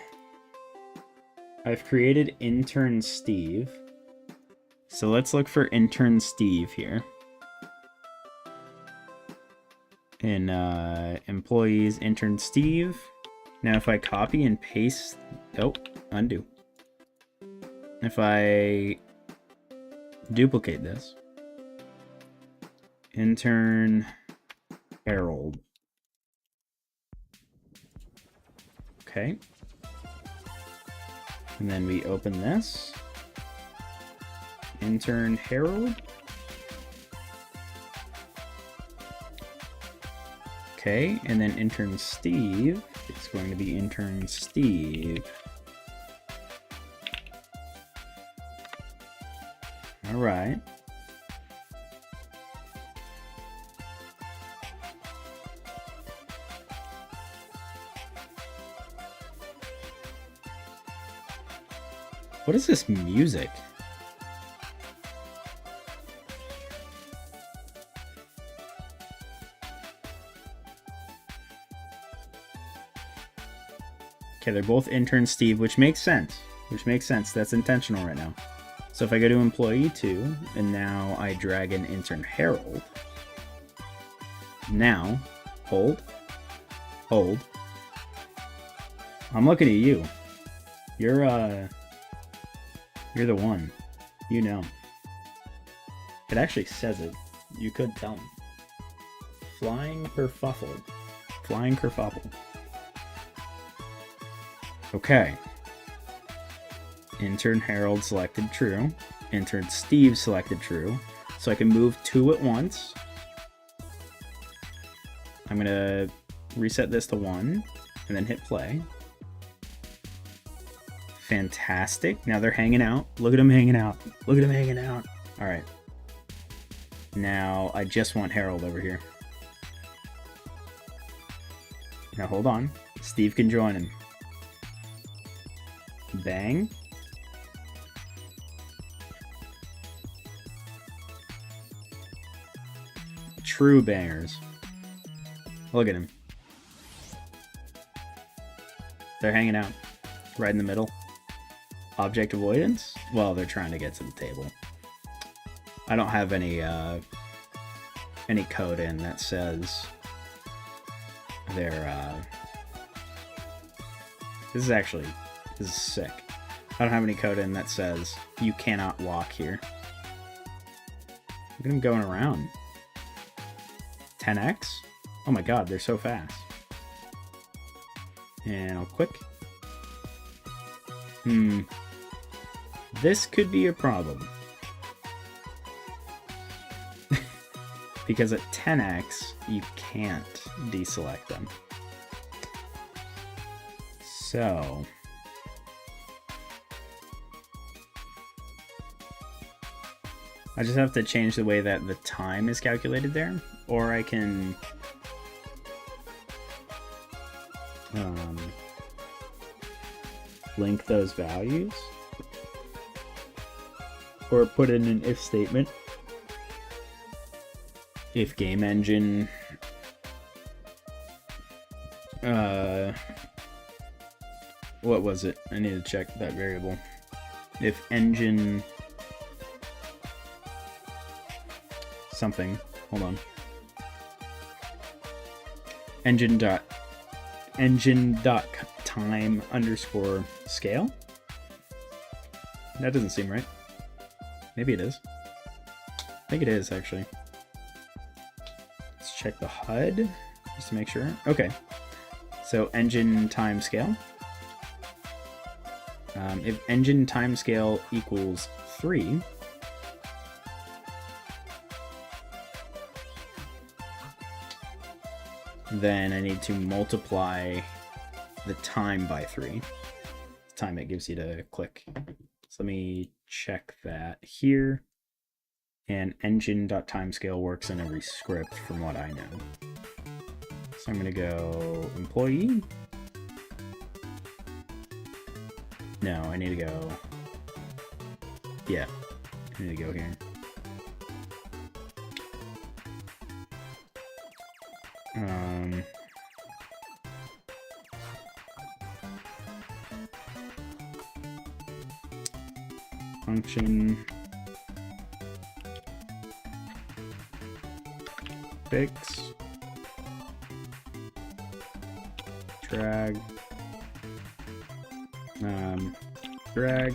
intern Steve. So let's look for intern Steve here. In employees, intern Steve. Now if I copy and paste, oh, undo. If I duplicate this, intern Harold. Okay. And then we open this. Intern Harold. Okay, and then intern Steve. It's going to be intern Steve. All right. What is this music? Okay, they're both intern Steve, which makes sense. That's intentional right now. So if I go to employee 2, and now I drag in intern Harold. Now, hold. I'm looking at you. You're the one. You know. It actually says it. You could tell him. Flying kerfuffle. Okay. Intern Harold selected true. Intern Steve selected true. So I can move 2 at once. I'm gonna reset this to 1 and then hit play. Fantastic. Now they're hanging out. Look at them hanging out. All right. Now I just want Harold over here. Now hold on. Steve can join him. Bang. True bangers. Look at him. They're hanging out. Right in the middle. Object avoidance? Well, they're trying to get to the table. I don't have any code in that says they're this is sick. I don't have any code in that says you cannot walk here. Look at them going around. 10x? Oh my god, they're so fast. And I'll click. This could be a problem. Because at 10x, you can't deselect them. So... I just have to change the way that the time is calculated there, or I can link those values, or put in an if statement. If game engine what was it? I need to check that variable. If engine something, hold on. Engine dot time underscore scale. That doesn't seem right. Maybe it is. I think it is actually. Let's check the HUD just to make sure. Okay. So engine time scale. If engine time scale equals 3, then I need to multiply the time by 3. The time it gives you to click. So let me check that here. And engine.timescale works in every script from what I know. So I'm going to go employee. No, I need to go... Yeah, I need to go here. Function fix drag drag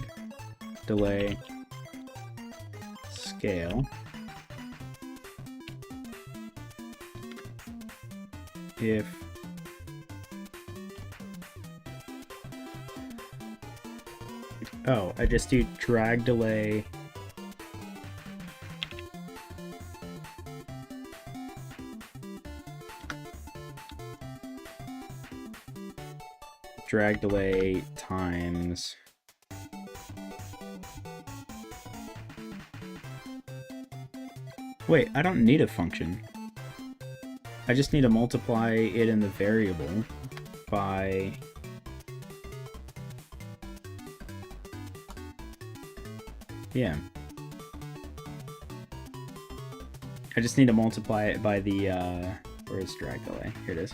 delay scale if I just do drag delay times wait, I don't need a function. I just need to multiply it in the variable by yeah. I just need to multiply it by the where's drag delay? Here it is.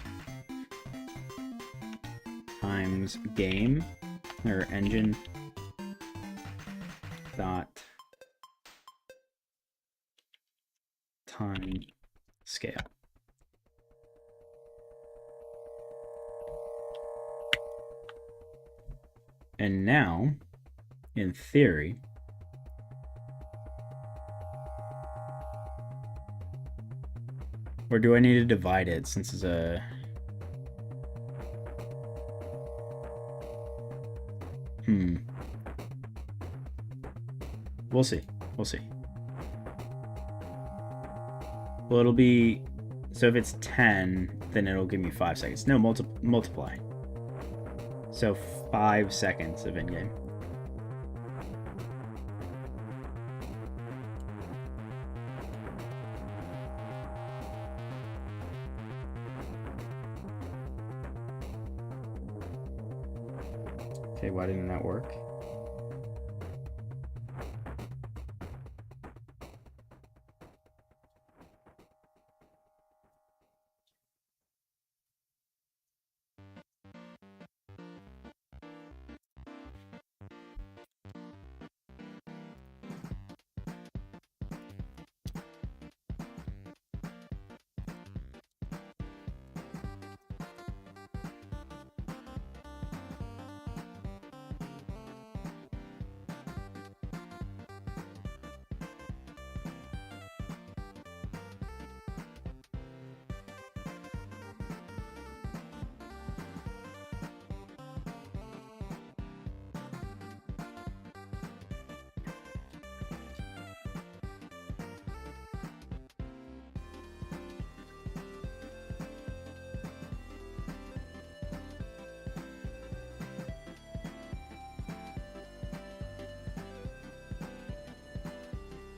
Times game or engine dot time scale. And now, in theory, or do I need to divide it since it's a... We'll see. We'll see. Well, it'll be... So if it's 10, then it'll give me 5 seconds. No, multiply. So 5 seconds of in-game. Okay, why didn't that work?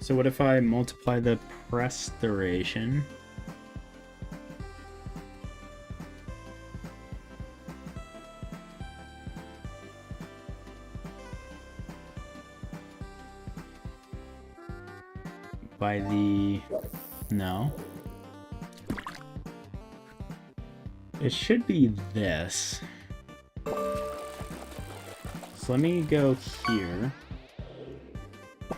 So what if I multiply the press duration? By the... no. It should be this. So let me go here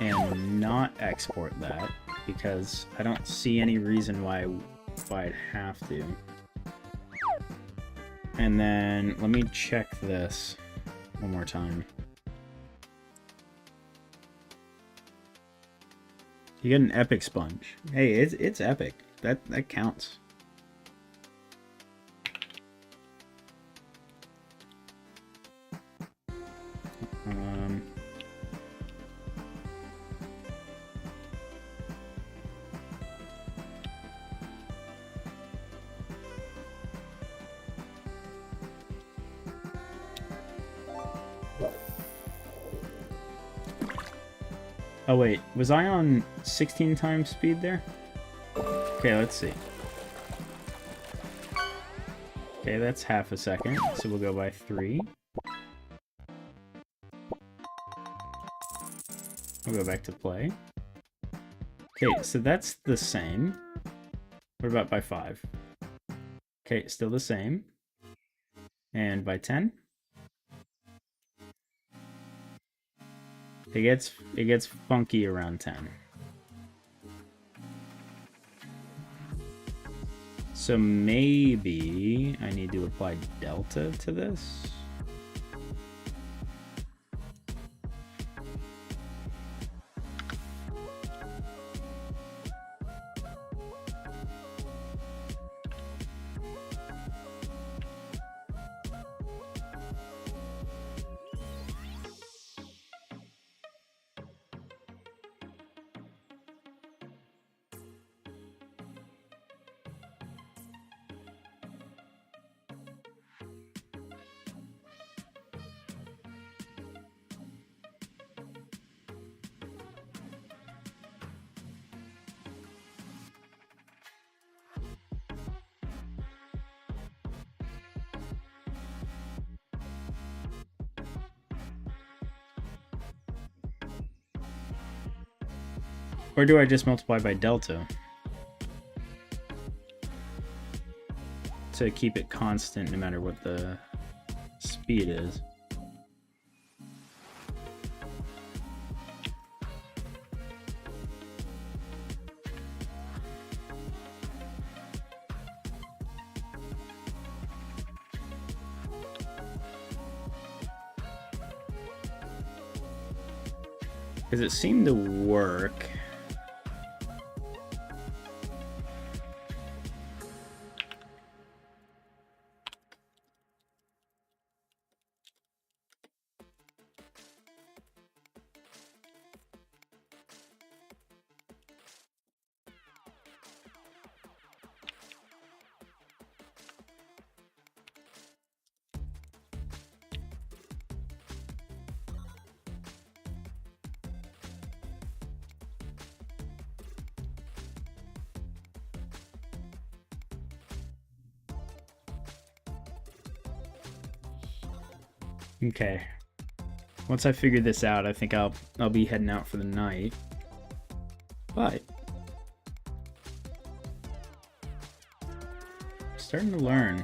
and not export that because I don't see any reason why I'd have to. And then let me check this one more time. You get an epic sponge. Hey, it's epic. That counts. Oh wait, was I on 16 times speed there? Okay, let's see. Okay, that's half a second, so we'll go by 3. We'll go back to play. Okay, so that's the same. What about by 5? Okay, still the same. And by 10? It gets funky around 10. So maybe I need to apply delta to this. Or do I just multiply by delta to keep it constant no matter what the speed is? Because it seemed to work. Okay. Once I figure this out, I think I'll be heading out for the night. But I'm starting to learn.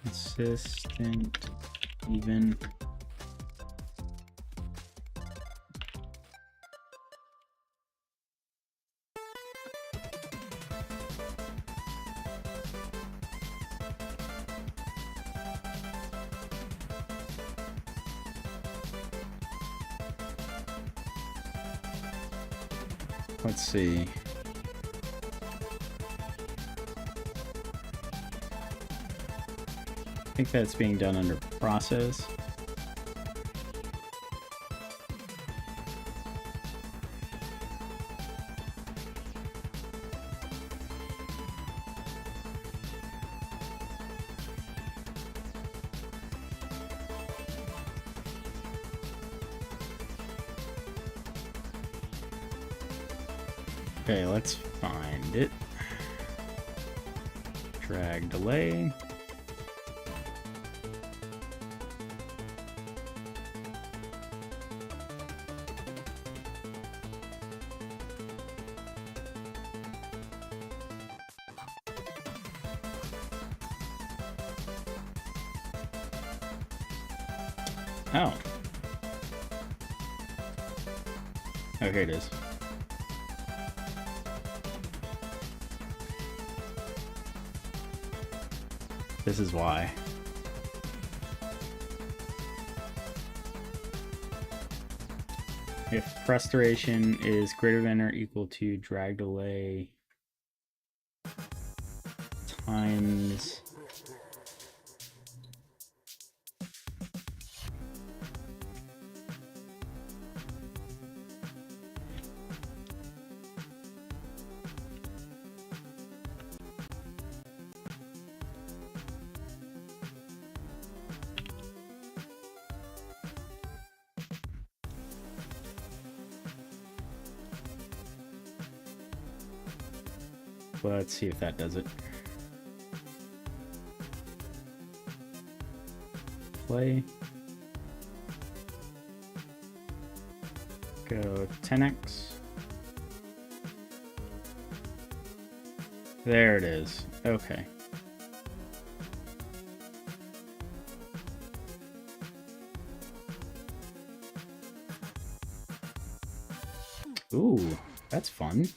Consistent, even. Let's see. I think that's being done under process. Okay, let's find it. Drag delay. Oh. Oh, here it is. This is why. If frustration is greater than or equal to drag delay times let's see if that does it. Play. Go 10x. There it is. Okay. Ooh, that's fun.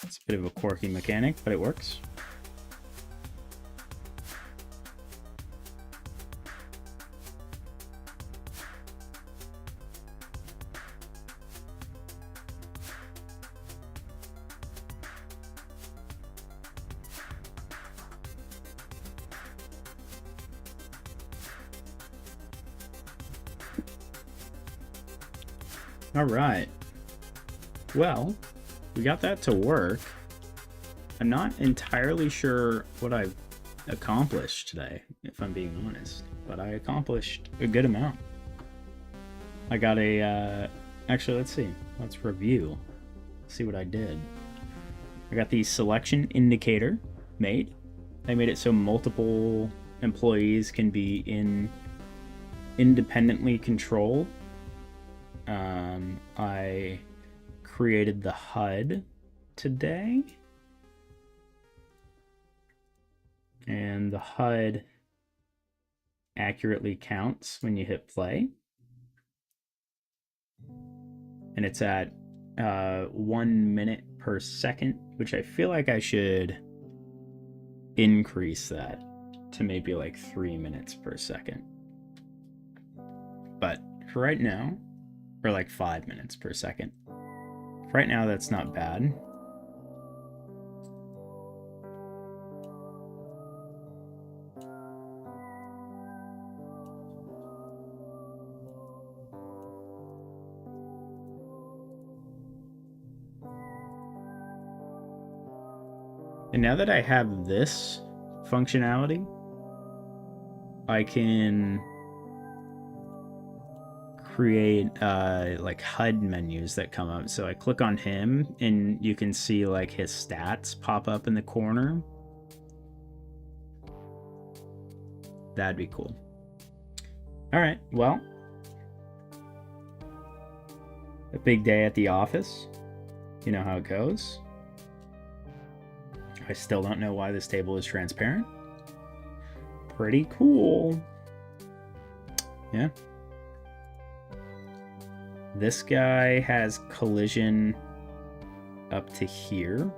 It's a bit of a quirky mechanic, but it works. All right. Well, we got that to work. I'm not entirely sure what I've accomplished today, if I'm being honest, but I accomplished a good amount. I got a, actually, let's see. Let's review. See what I did. I got the selection indicator made. I made it so multiple employees can be independently controlled. I created the HUD today. And the HUD accurately counts when you hit play. And it's at 1 minute per second, which I feel like I should increase that to maybe like 3 minutes per second. But for right now, or like 5 minutes per second. For right now, that's not bad. And now that I have this functionality, I can create like HUD menus that come up. So I click on him and you can see like his stats pop up in the corner. That'd be cool. All right, well, a big day at the office. You know how it goes. I still don't know why this table is transparent. Pretty cool. Yeah. This guy has collision up to here,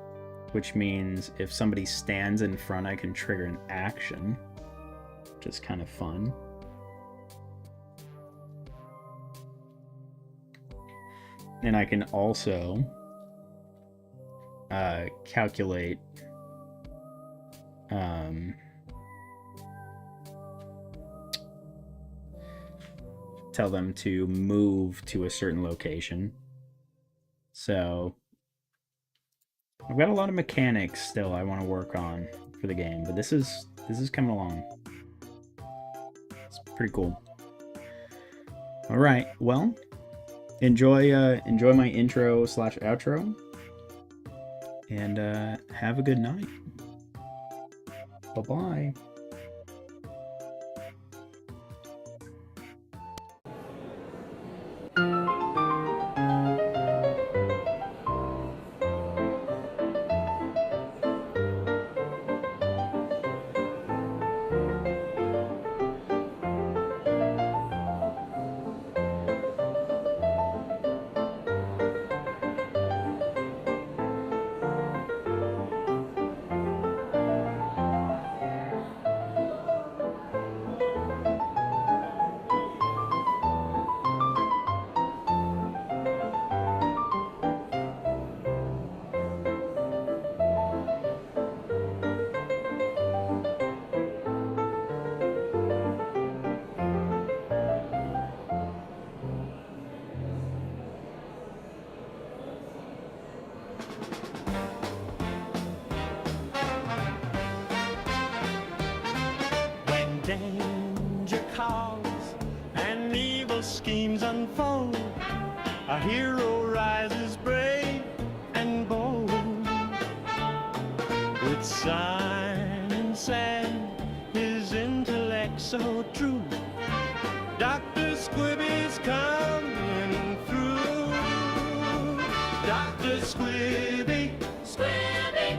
which means if somebody stands in front, I can trigger an action, which is kind of fun. And I can also calculate tell them to move to a certain location. So I've got a lot of mechanics still I want to work on for the game, but this is coming along. It's pretty cool. All right, well, enjoy my intro / outro, and have a good night. Bye-bye.
When danger calls and evil schemes unfold, a hero rises brave and bold. With science and his intellect so true, Dr. Squibby's coming through. Dr. Squibby,
Squibby,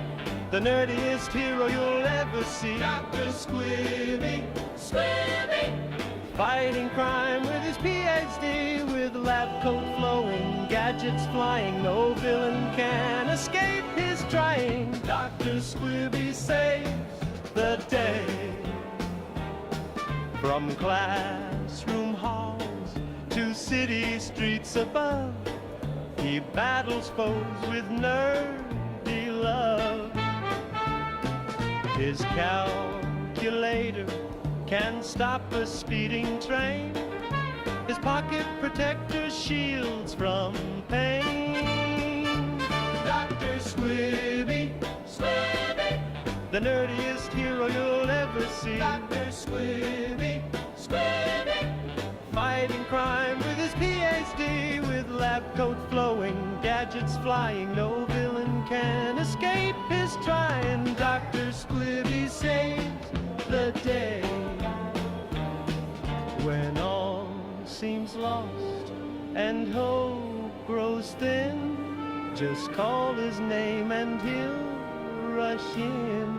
the nerdiest hero you'll ever see.
Dr. Squibby, Squibby,
Fighting crime with his PhD, with lab coat flowing, gadgets flying, no villain can escape his trying. Dr. Squibby saves the day. From classroom halls to city streets above, he battles foes with nerdy love. His calculator can stop a speeding train. His pocket protector shields from pain. Dr. Squibby,
Squibby,
the nerdiest hero you'll ever see.
Dr. Squibby, Squibby,
Fighting crime with his PhD, with lab coat flowing, gadgets flying, no villain can escape his trying. Dr. Squibby saves the day. When all seems lost and hope grows thin, just call his name and he'll rush in.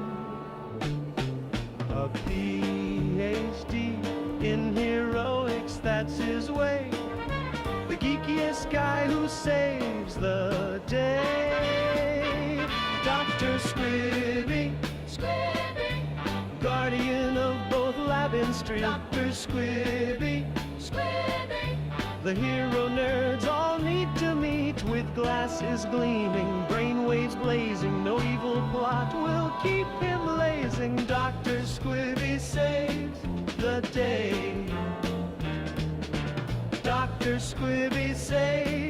A PhD in heroics, that's his way. The geekiest guy who saves the day. Dr. Squibby,
Squibby,
guardian of both lab and street. Dr. Squibby,
Squibby,
the hero nerds all need to meet, with glasses gleaming, brainwaves blazing. No evil plot will keep him lazing. Dr. Squibby saves the day. Dr. Squibby saves